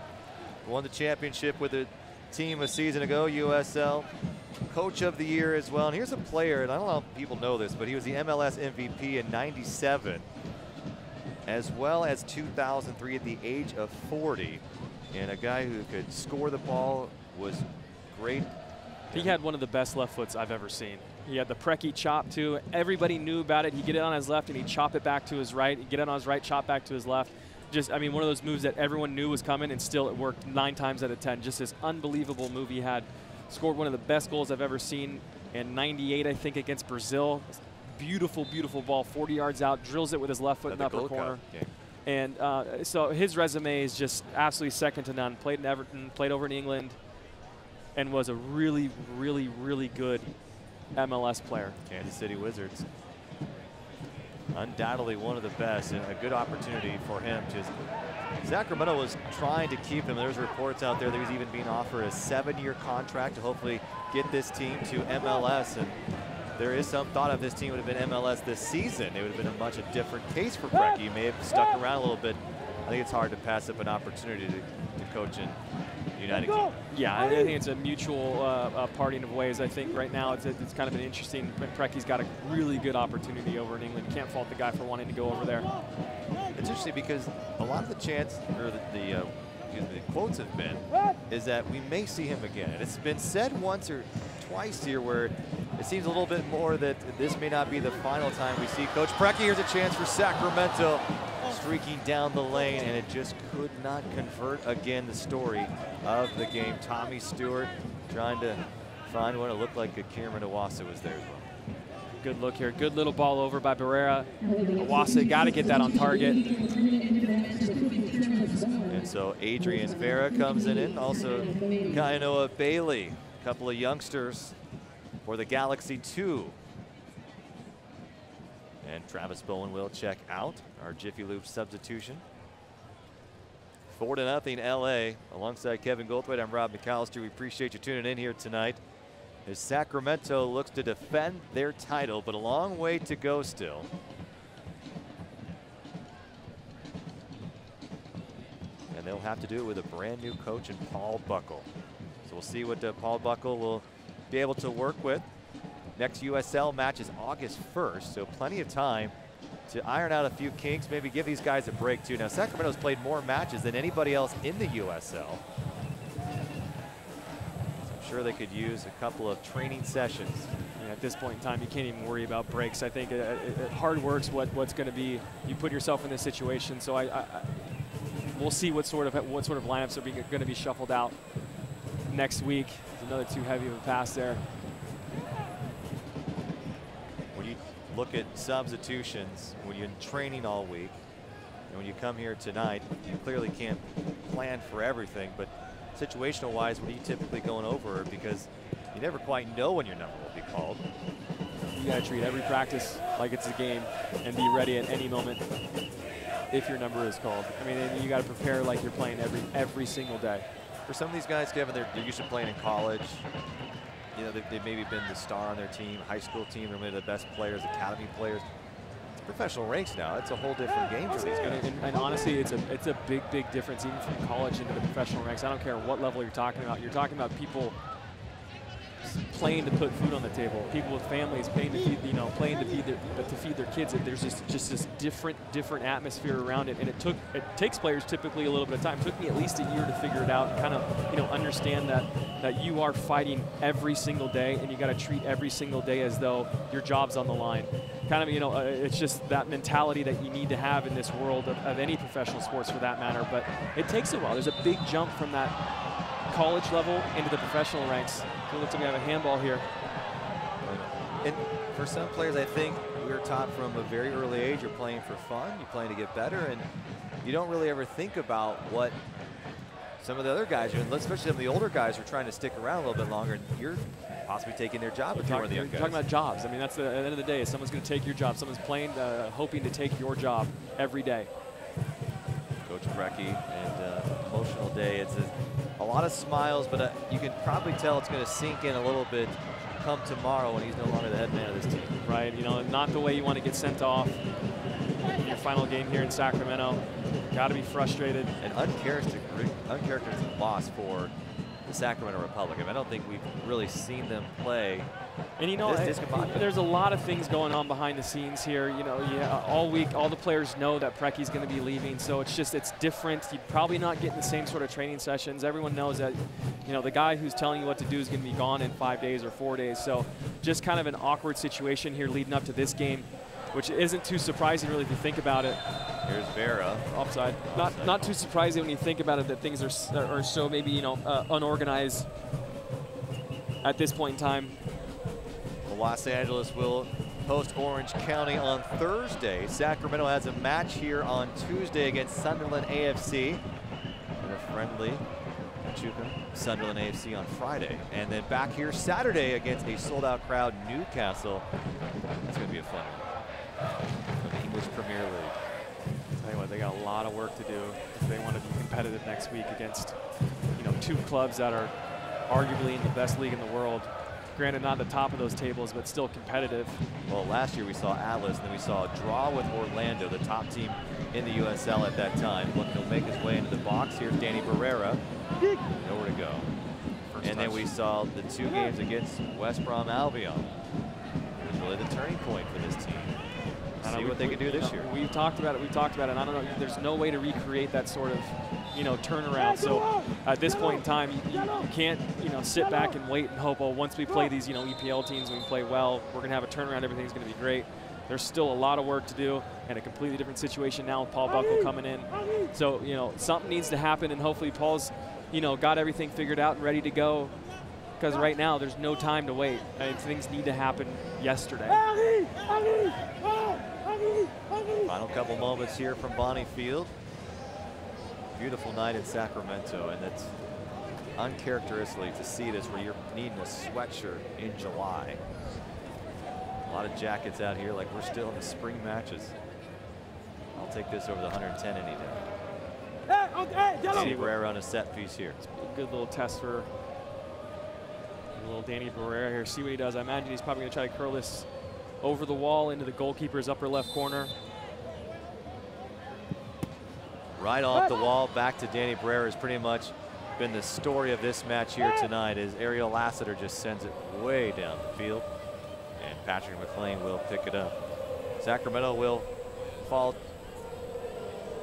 won the championship with the team a season ago, USL. Coach of the year as well. And here's a player, and I don't know if people know this, but he was the MLS MVP in '97, as well as 2003 at the age of 40. And a guy who could score the ball, was great. He had one of the best left foots I've ever seen. He had the Preki chop too. Everybody knew about it. He'd get it on his left and he'd chop it back to his right. He'd get it on his right, chop back to his left. Just, I mean, one of those moves that everyone knew was coming, and still it worked 9 times out of 10. Just this unbelievable move he had. Scored one of the best goals I've ever seen in '98, I think, against Brazil. Beautiful, beautiful ball, 40 yards out, drills it with his left foot in the upper corner. And so his resume is just absolutely second to none. Played in Everton, played over in England, and was a really, really, really good MLS player. Kansas City Wizards. Undoubtedly one of the best, and a good opportunity for him to. Sacramento was trying to keep him. There's reports out there that he's even being offered a 7-year contract to hopefully get this team to MLS. And there is some thought if this team would have been MLS this season, it would have been a much different case for Preki. He may have stuck around a little bit. I think it's hard to pass up an opportunity to coach in United Kingdom. Yeah, I think it's a mutual parting of ways. I think right now it's kind of an interesting. Preki's got a really good opportunity over in England. You can't fault the guy for wanting to go over there. It's interesting because a lot of the chance, or the quotes have been, is that we may see him again. And it's been said once or twice here where it seems a little bit more that this may not be the final time we see Coach Preki. Here's a chance for Sacramento, streaking down the lane, and it just could not convert. Again, the story of the game. Tommy Stewart trying to find one. It looked like Cameron Iwasa was there as well. Good look here. Good little ball over by Barrera. Iwasa got to get that on target. And so Adrian Vera comes in. Also Kainoa Bailey. A couple of youngsters for the Galaxy 2. And Travis Bowen will check out our Jiffy Lube substitution. 4-0 LA. Alongside Kevin Goldthwait, I'm Rob McAllister. We appreciate you tuning in here tonight as Sacramento looks to defend their title, but a long way to go still. And they'll have to do it with a brand new coach in Paul Buckle. So we'll see what Paul Buckle will be able to work with. Next USL match is August 1st, so plenty of time to iron out a few kinks, maybe give these guys a break too. Now Sacramento's played more matches than anybody else in the USL. I'm sure they could use a couple of training sessions. And at this point in time, you can't even worry about breaks. I think hard work's what's going to be. You put yourself in this situation. So we'll see what sort of lineups are going to be shuffled out next week. There's another too heavy of a pass there. When you look at substitutions, when you're in training all week, and when you come here tonight, you clearly can't plan for everything, but situational wise, what are you typically going over? Because you never quite know when your number will be called. You got to treat every practice like it's a game and be ready at any moment if your number is called. I mean, you got to prepare like you're playing every single day. For some of these guys, Kevin, they're used to playing in college. You know, they've maybe been the star on their team, high school team. They're one of the best players, academy players. Professional ranks now. It's a whole different game for these guys. And honestly, it's a big difference even from college into the professional ranks. I don't care what level you're talking about. You're talking about people playing to put food on the table, people with families playing to feed, playing to feed their kids. There's just this different atmosphere around it, and it takes players typically a little bit of time. It took me at least a year to figure it out and kind of understand that you are fighting every single day, and you got to treat every single day as though your job's on the line. Kind of, it's just that mentality that you need to have in this world of any professional sports for that matter. But it takes a while. There's a big jump from that college level into the professional ranks. So it looks like we have a handball here. And for some players, I think we were taught from a very early age, you're playing for fun, you're playing to get better, and you don't really ever think about what some of the other guys are, and especially some of the older guys are trying to stick around a little bit longer, and you're possibly taking their job if you're one of the young guys. Talking about jobs. I mean, that's at the end of the day, someone's going to take your job. Someone's playing, hoping to take your job every day. Coach Brecky, and emotional day. It's a lot of smiles, but you can probably tell it's going to sink in a little bit come tomorrow when he's no longer the head man of this team. Right, you know, not the way you want to get sent off in your final game here in Sacramento. Got to be frustrated. An uncharacteristic loss for the Sacramento Republic. I mean, I don't think we've really seen them play. And you know, there's a lot of things going on behind the scenes here. You know, all week, all the players know that Precky's going to be leaving, so it's different. You're probably not getting the same sort of training sessions. Everyone knows that, you know, the guy who's telling you what to do is going to be gone in 5 days or 4 days. So just kind of an awkward situation here leading up to this game, which isn't too surprising really if you think about it. Here's Vera. Offside. Not too surprising when you think about it that things are so maybe, you know, unorganized at this point in time. Los Angeles will host Orange County on Thursday. Sacramento has a match here on Tuesday against Sunderland AFC. And a friendly Sunderland AFC on Friday. And then back here Saturday against a sold-out crowd, Newcastle. That's going to be a fun one. The English Premier League. Tell you what, they got a lot of work to do if they want to be competitive next week against, you know, two clubs that are arguably in the best league in the world. Granted, not at the top of those tables, but still competitive. Well, last year we saw Atlas, and then we saw a draw with Orlando, the top team in the USL at that time. Looking to make his way into the box. Here's Danny Barrera. Nowhere to go. And then we saw the 2 games against West Brom Albion. It was really the turning point for this team. See what they can do this year. We've talked about it. I don't know. There's no way to recreate that sort of, you know, turnaround. So at this point in time, you can't, you know, sit back and wait and hope, oh, once we play these, you know, EPL teams, we play well, we're going to have a turnaround, everything's going to be great. There's still a lot of work to do and a completely different situation now with Paul Buckle coming in. So, you know, something needs to happen, and hopefully Paul's, you know, got everything figured out and ready to go, because right now there's no time to wait. I mean, things need to happen yesterday. Final couple moments here from Bonnie Field. Beautiful night in Sacramento, and it's uncharacteristic to see this where you're needing a sweatshirt in July. A lot of jackets out here, like we're still in the spring matches. I'll take this over the 110 any day. Danny Barrera on a set piece here. It's a good little test for little Danny Barrera here. See what he does. I imagine he's probably going to try to curl this over the wall into the goalkeeper's upper left corner. Right off the wall, back to Danny Barrera has pretty much been the story of this match here tonight, as Ariel Lassiter just sends it way down the field. And Patrick McLean will pick it up. Sacramento will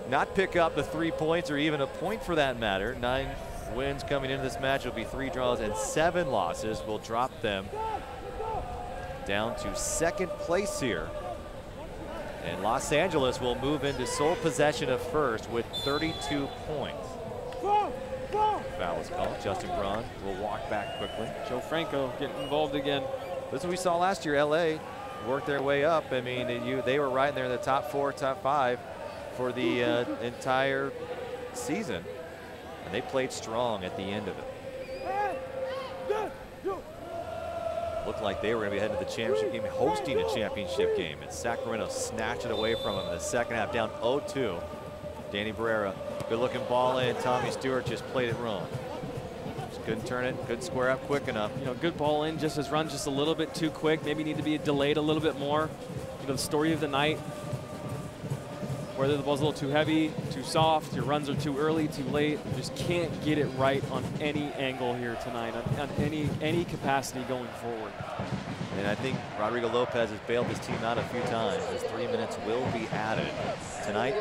not pick up the 3 points or even a point for that matter. 9 wins coming into this match. Will be 3 draws and 7 losses. Will drop them down to 2nd place here. And Los Angeles will move into sole possession of first with 32 points. Foul is called. Justin Braun will walk back quickly. Joe Franco getting involved again. This is what we saw last year. LA worked their way up. I mean, they were right there in the top 4, top 5 for the entire season. And they played strong at the end of it. Looked like they were going to be heading to the championship game, hosting a championship game. And Sacramento snatched it away from them in the second half, down 0-2. Danny Barrera, good looking ball in. Tommy Stewart just played it wrong. Just couldn't turn it, couldn't square up quick enough. You know, good ball in, just his run just a little bit too quick. Maybe need to be delayed a little bit more. You know, the story of the night, whether the ball's a little too heavy, too soft, your runs are too early, too late. You just can't get it right on any angle here tonight, on any capacity going forward. And I think Rodrigo Lopez has bailed his team out a few times. His 3 minutes will be added. Tonight,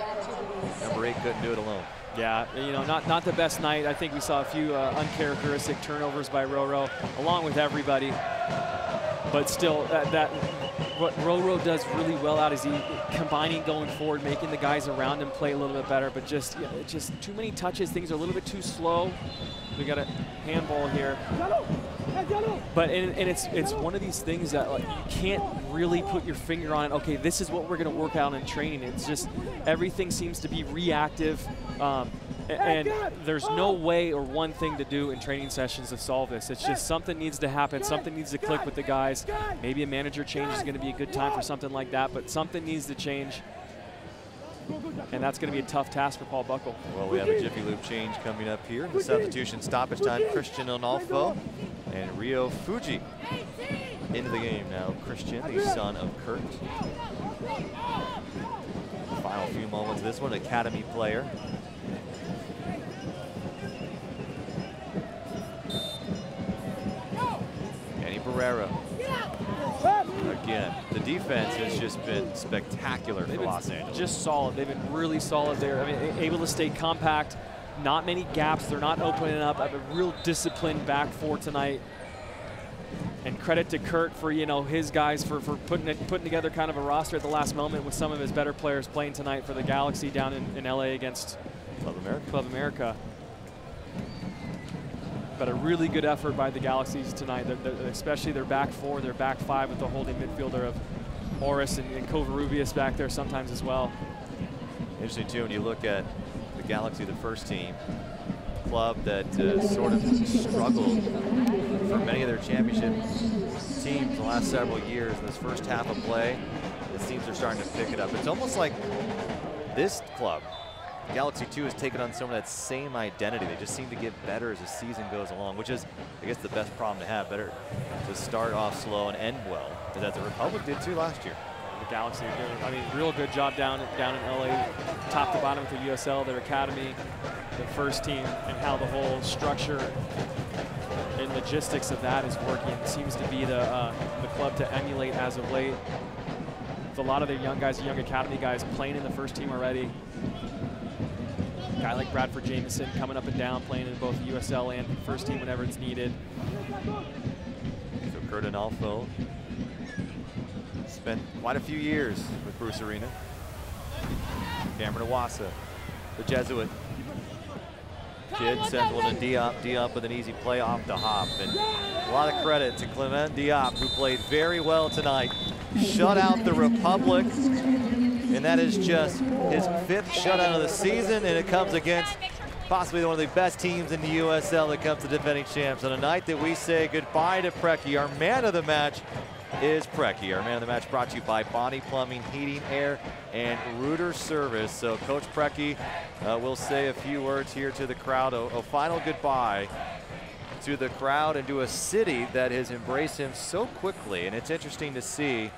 number 8 couldn't do it alone. Yeah, you know, not the best night. I think we saw a few uncharacteristic turnovers by Roro, along with everybody. But still, what Roro does really well out is he combining going forward, making the guys around him play a little bit better. But just too many touches. Things are a little bit too slow. We got a handball here. But and it's one of these things that like you can't really put your finger on it. Okay, this is what we're going to work out in training. It's just everything seems to be reactive, and there's no way or one thing to do in training sessions to solve this. It's just something needs to happen. Something needs to click with the guys. Maybe a manager change is going to be a good time for something like that, but something needs to change. And that's going to be a tough task for Paul Buckle. Well, we have a Jiffy Lube change coming up here. The substitution stoppage time, Christian Onalfo and Rio Fuji into the game now. Christian, the son of Kurt. Final few moments of this one, academy player. Danny Barrera. Again, the defense has just been spectacular for Los Angeles. Just solid. They've been really solid there. I mean, able to stay compact, not many gaps. They're not opening up. I have a real disciplined back four tonight. And credit to Kurt for, you know, his guys for putting together kind of a roster at the last moment with some of his better players playing tonight for the Galaxy down in LA against Club America. But a really good effort by the Galaxies tonight, especially their back four, their back five with the holding midfielder of Morris and Covarrubias back there sometimes as well. Interesting too when you look at the Galaxy, the first team, club that sort of struggled for many of their championship teams the last several years. In this first half of play, it seems they're starting to pick it up. It's almost like this club, Galaxy 2, has taken on some of that same identity. They just seem to get better as the season goes along, which is, I guess, the best problem to have. Better to start off slow and end well, as the Republic did too last year. The Galaxy are doing, I mean, real good job down in LA, top to bottom with the USL, their academy, the first team, and how the whole structure and logistics of that is working. It seems to be the club to emulate as of late. With a lot of their young guys, young academy guys playing in the first team already. A guy like Bradford Jameson coming up and down, playing in both USL and first team whenever it's needed. So Kurt Onalfo spent quite a few years with Bruce Arena. Cameron Iwasa, the Jesuit kid, sent one to Diop. Diop with an easy play off the hop. And a lot of credit to Clement Diop, who played very well tonight. Shut out the Republic. And that is just his 5th shutout of the season, and it comes against possibly one of the best teams in the USL that comes to defending champs. On a night that we say goodbye to Preki, our man of the match is Preki. Our man of the match brought to you by Bonnie Plumbing, Heating, Air, and Reuter Service. So Coach Preki will say a few words here to the crowd, a final goodbye to the crowd and to a city that has embraced him so quickly. And it's interesting to see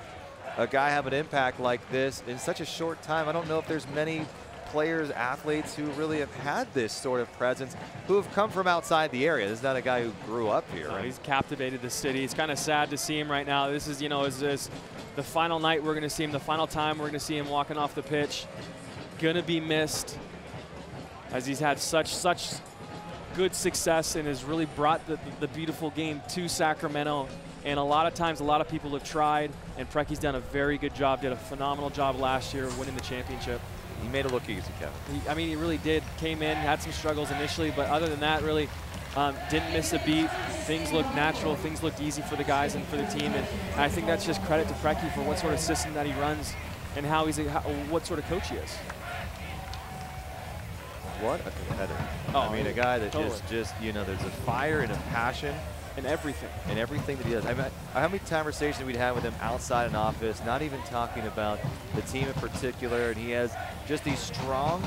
a guy have an impact like this in such a short time. I don't know if there's many players, athletes who really have had this sort of presence, who have come from outside the area. This is not a guy who grew up here. Right? He's captivated the city. It's kind of sad to see him right now. This is, you know, is the final night we're going to see him, the final time we're going to see him walking off the pitch. Going to be missed, as he's had such good success and has really brought the beautiful game to Sacramento. And a lot of times, a lot of people have tried, and Preki's done a very good job, did a phenomenal job last year winning the championship. He made it look easy, Kevin. I mean, he really did. Came in, had some struggles initially, but other than that, really didn't miss a beat. Things looked natural. Things looked easy for the guys and for the team. And I think that's just credit to Preki for what sort of system that he runs and how he's what sort of coach he is. What a competitor. I mean, a guy that totally. just, you know, there's a fire and a passion. In everything. In everything that he does. I mean, how many conversations we'd have with him outside an office, not even talking about the team in particular, and he has just these strong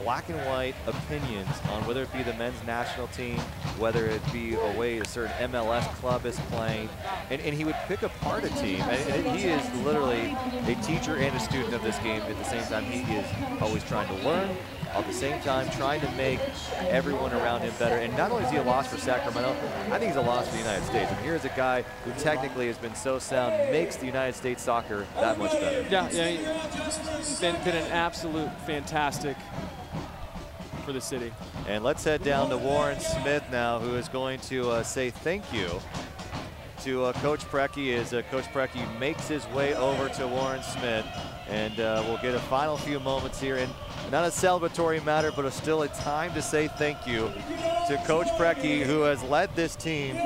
black and white opinions on whether it be the men's national team, whether it be a way a certain MLS club is playing, and he would pick apart a team. And he is literally a teacher and a student of this game at the same time. He is always trying to learn, at the same time trying to make everyone around him better. And not only is he a loss for Sacramento, I think he's a loss for the United States. And here's a guy who technically has been so sound, makes the United States soccer that much better. Yeah, he's been an absolute fantastic for the city. And let's head down to Warren Smith now, who is going to say thank you to Coach Preki as Coach Preki makes his way over to Warren Smith. And we'll get a final few moments here. And not a celebratory matter, but still a time to say thank you to Coach Preki, who has led this team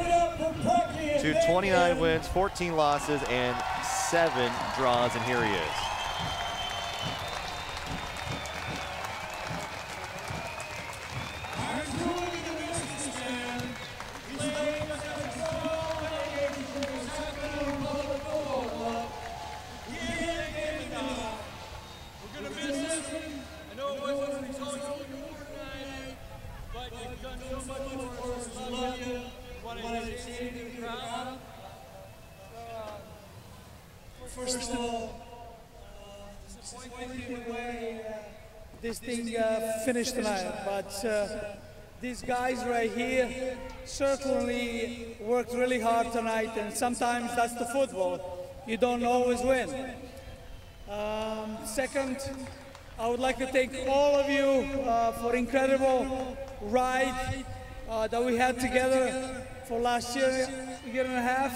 to 29 wins, 14 losses, and 7 draws, and here he is. First of all, disappointed the way this thing finished tonight, but these guys right here certainly worked really hard tonight, and sometimes that's the football. You don't always win. Second, I would like to thank all of you for incredible ride that we had together for last year and a half.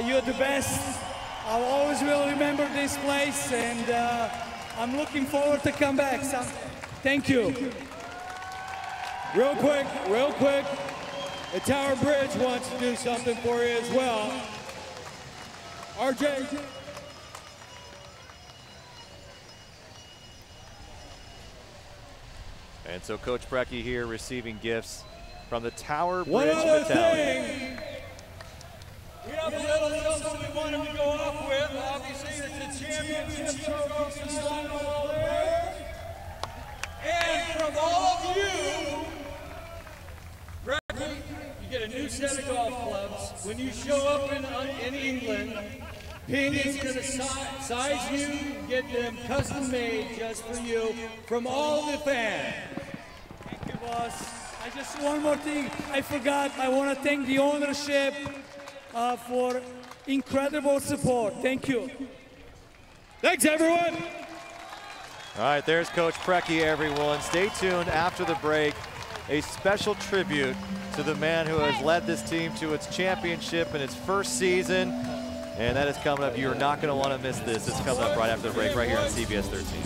You're the best. I always will remember this place, and I'm looking forward to come back. So, thank you. Real quick, the Tower Bridge wants to do something for you as well. RJ. And so Coach Brecky here receiving gifts from the Tower Bridge One other Battalion. thing. We have a little something we wanted to go off with. Obviously, it's a championship trophy to sign all there. And from all of you, Brecky, you get a new set of golf clubs. When you show up in England, Ping is going to size you, get them custom made just for you from all the fans. Thank you, boss. I just, one more thing, I forgot. I want to thank the ownership for incredible support. Thank you. Thanks, everyone. All right, there's Coach Brecky, everyone. Stay tuned after the break. A special tribute to the man who has led this team to its championship in its first season. And that is coming up. You're not going to want to miss this. It's coming up right after the break, right here on CBS 13.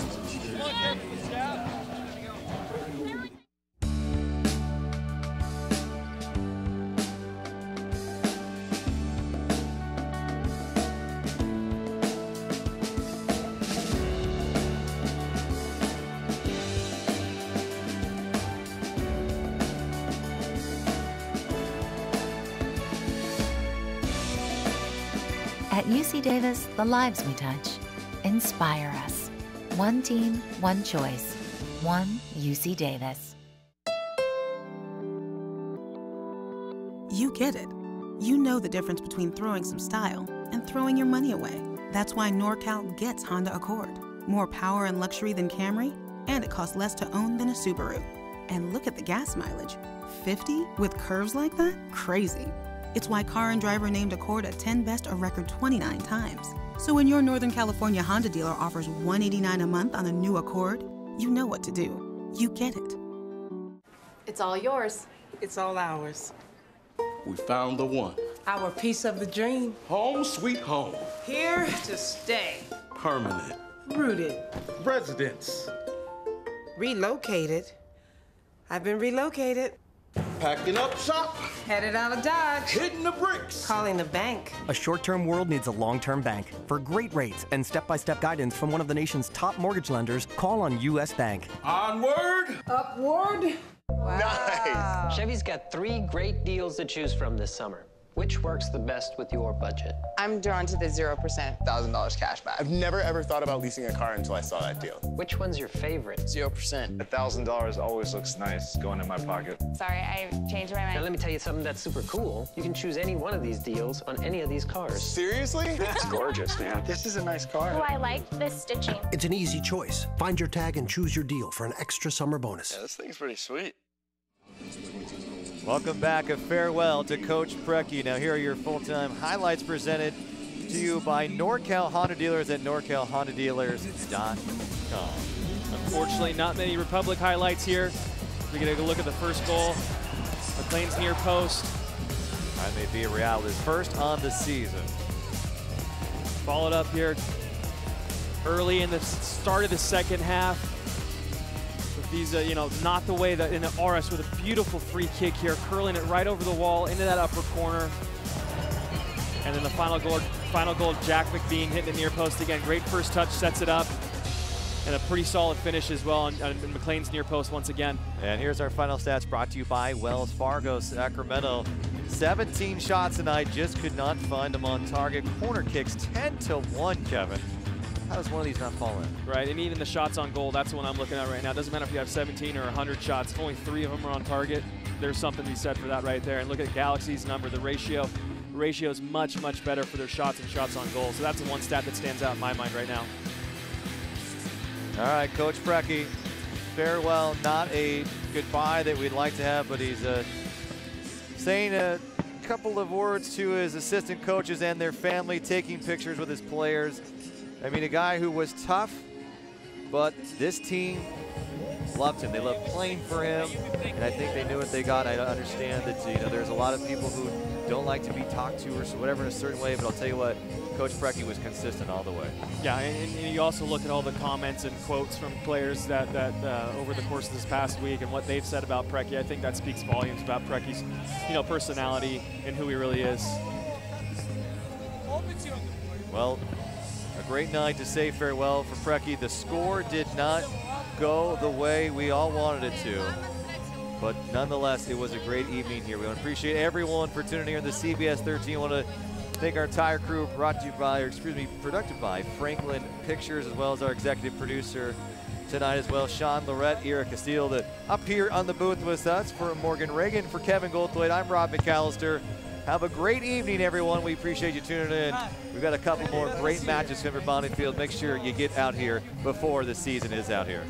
At UC Davis, the lives we touch inspire us. One team, one choice. One UC Davis. You get it. You know the difference between throwing some style and throwing your money away. That's why NorCal gets Honda Accord. More power and luxury than Camry, and it costs less to own than a Subaru. And look at the gas mileage. 50 with curves like that? Crazy. It's why Car and Driver named Accord a 10 Best a record 29 times. So when your Northern California Honda dealer offers $189 a month on a new Accord, you know what to do. You get it. It's all yours. It's all ours. We found the one. Our piece of the dream. Home sweet home. Here to stay. Permanent. Rooted. Residence. Relocated. I've been relocated. Packing up shop. Headed out of Dodge. Hitting the bricks. Calling the bank. A short-term world needs a long-term bank. For great rates and step-by-step guidance from one of the nation's top mortgage lenders, call on U.S. Bank. Onward. Upward. Wow. Nice. Chevy's got 3 great deals to choose from this summer. Which works the best with your budget? I'm drawn to the 0%. $1,000 cash back. I've never ever thought about leasing a car until I saw that deal. Which one's your favorite? 0%. $1,000 always looks nice going in my pocket. Sorry, I changed my mind. Now let me tell you something that's super cool. You can choose any one of these deals on any of these cars. Seriously? It's gorgeous, man. This is a nice car. Oh, I like this stitching. It's an easy choice. Find your tag and choose your deal for an extra summer bonus. Yeah, this thing's pretty sweet. Welcome back. A farewell to Coach Brecky. Now here are your full-time highlights presented to you by NorCal Honda Dealers at NorCalHondaDealers.com. Unfortunately, not many Republic highlights here. We're going to look at the first goal. McLean's near post. That may be a reality. His first on the season. Followed up here early in the start of the second half. These, not the way that in the RS with a beautiful free kick here, curling it right over the wall into that upper corner. And then the final goal, Jack McBean hitting the near post again. Great first touch, sets it up. And a pretty solid finish as well on McLean's near post once again. And here's our final stats brought to you by Wells Fargo. Sacramento, 17 shots tonight, just could not find them on target. Corner kicks 10-1, Kevin. How does one of these not fall in? Right, and even the shots on goal, that's the one I'm looking at right now. It doesn't matter if you have 17 or 100 shots, if only 3 of them are on target, there's something to be said for that right there. And look at Galaxy's number, the ratio is much, much better for their shots and shots on goal. So that's the one stat that stands out in my mind right now. All right, Coach Preki, farewell, not a goodbye that we'd like to have, but he's saying a couple of words to his assistant coaches and their family, taking pictures with his players. I mean, a guy who was tough, but this team loved him. They loved playing for him, and I think they knew what they got. I understand that there's a lot of people who don't like to be talked to or whatever in a certain way, but I'll tell you what, Coach Preki was consistent all the way. Yeah, and you also look at all the comments and quotes from players that over the course of this past week and what they've said about Preki. I think that speaks volumes about Preki's, personality and who he really is. Well, a great night to say farewell for Preki. The score did not go the way we all wanted it to, but nonetheless, it was a great evening here. We want to appreciate everyone for tuning in here to CBS 13. I want to thank our entire crew, produced by Franklin Pictures, as well as our executive producer tonight as well, Sean Lorette, Ira Castile, up here on the booth with us. For Morgan Reagan, for Kevin Goldthwait, I'm Rob McAllister. Have a great evening, everyone. We appreciate you tuning in. We've got a couple more great matches coming for Bonding Field. Make sure you get out here before the season is out here.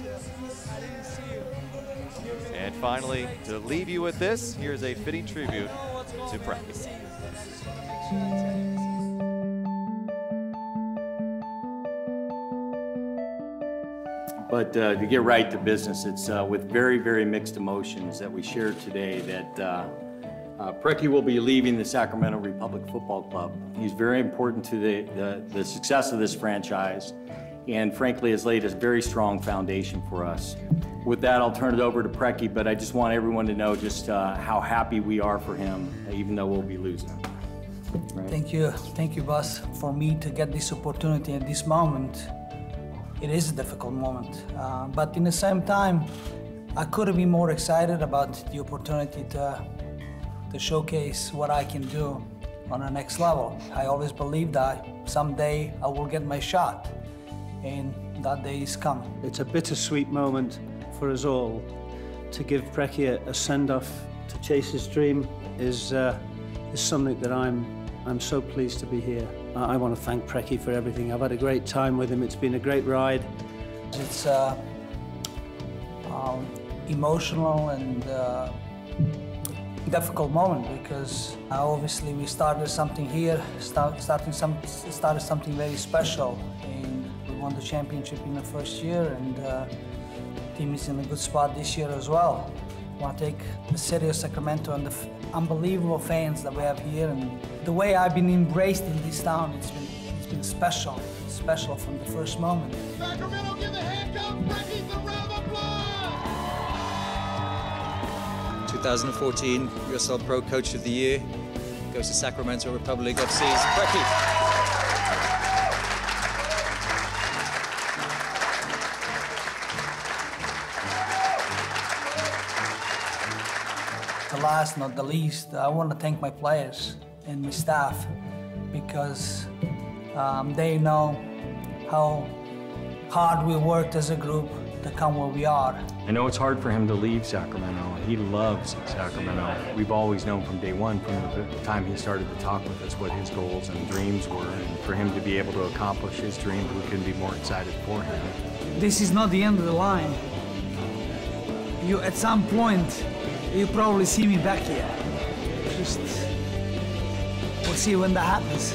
And finally, to leave you with this, here's a fitting tribute to Preki. But to get right to business, it's with very, very mixed emotions that we shared today that Preki will be leaving the Sacramento Republic Football Club. He's very important to the success of this franchise, and frankly has laid a very strong foundation for us. With that, I'll turn it over to Preki, but I just want everyone to know just how happy we are for him, even though we'll be losing. Right. Thank you, boss, for me to get this opportunity at this moment. It is a difficult moment, but in the same time, I couldn't be more excited about the opportunity to showcase what I can do on the next level. I always believed that someday I will get my shot, and that day is coming. It's a bittersweet moment for us all. To give Preki a send-off to chase his dream is something that I'm so pleased to be here. I want to thank Preki for everything. I've had a great time with him. It's been a great ride. It's emotional and difficult moment because obviously we started something here, started something very special, and we won the championship in the first year, and the team is in a good spot this year as well. I want to thank the city of Sacramento and the unbelievable fans that we have here, and the way I've been embraced in this town. It's been special. It's special from the first moment. Sacramento, give the handcuff, Preki, the round of applause! 2014 USL Pro Coach of the Year goes to Sacramento Republic FC's Preki. Last, not the least, I want to thank my players and my staff because they know how hard we worked as a group to come where we are. I know it's hard for him to leave Sacramento. He loves Sacramento. We've always known from day one, from the time he started to talk with us, what his goals and dreams were. And for him to be able to accomplish his dreams, we couldn't be more excited for him. This is not the end of the line. At some point, you probably see me back here. We'll see when that happens.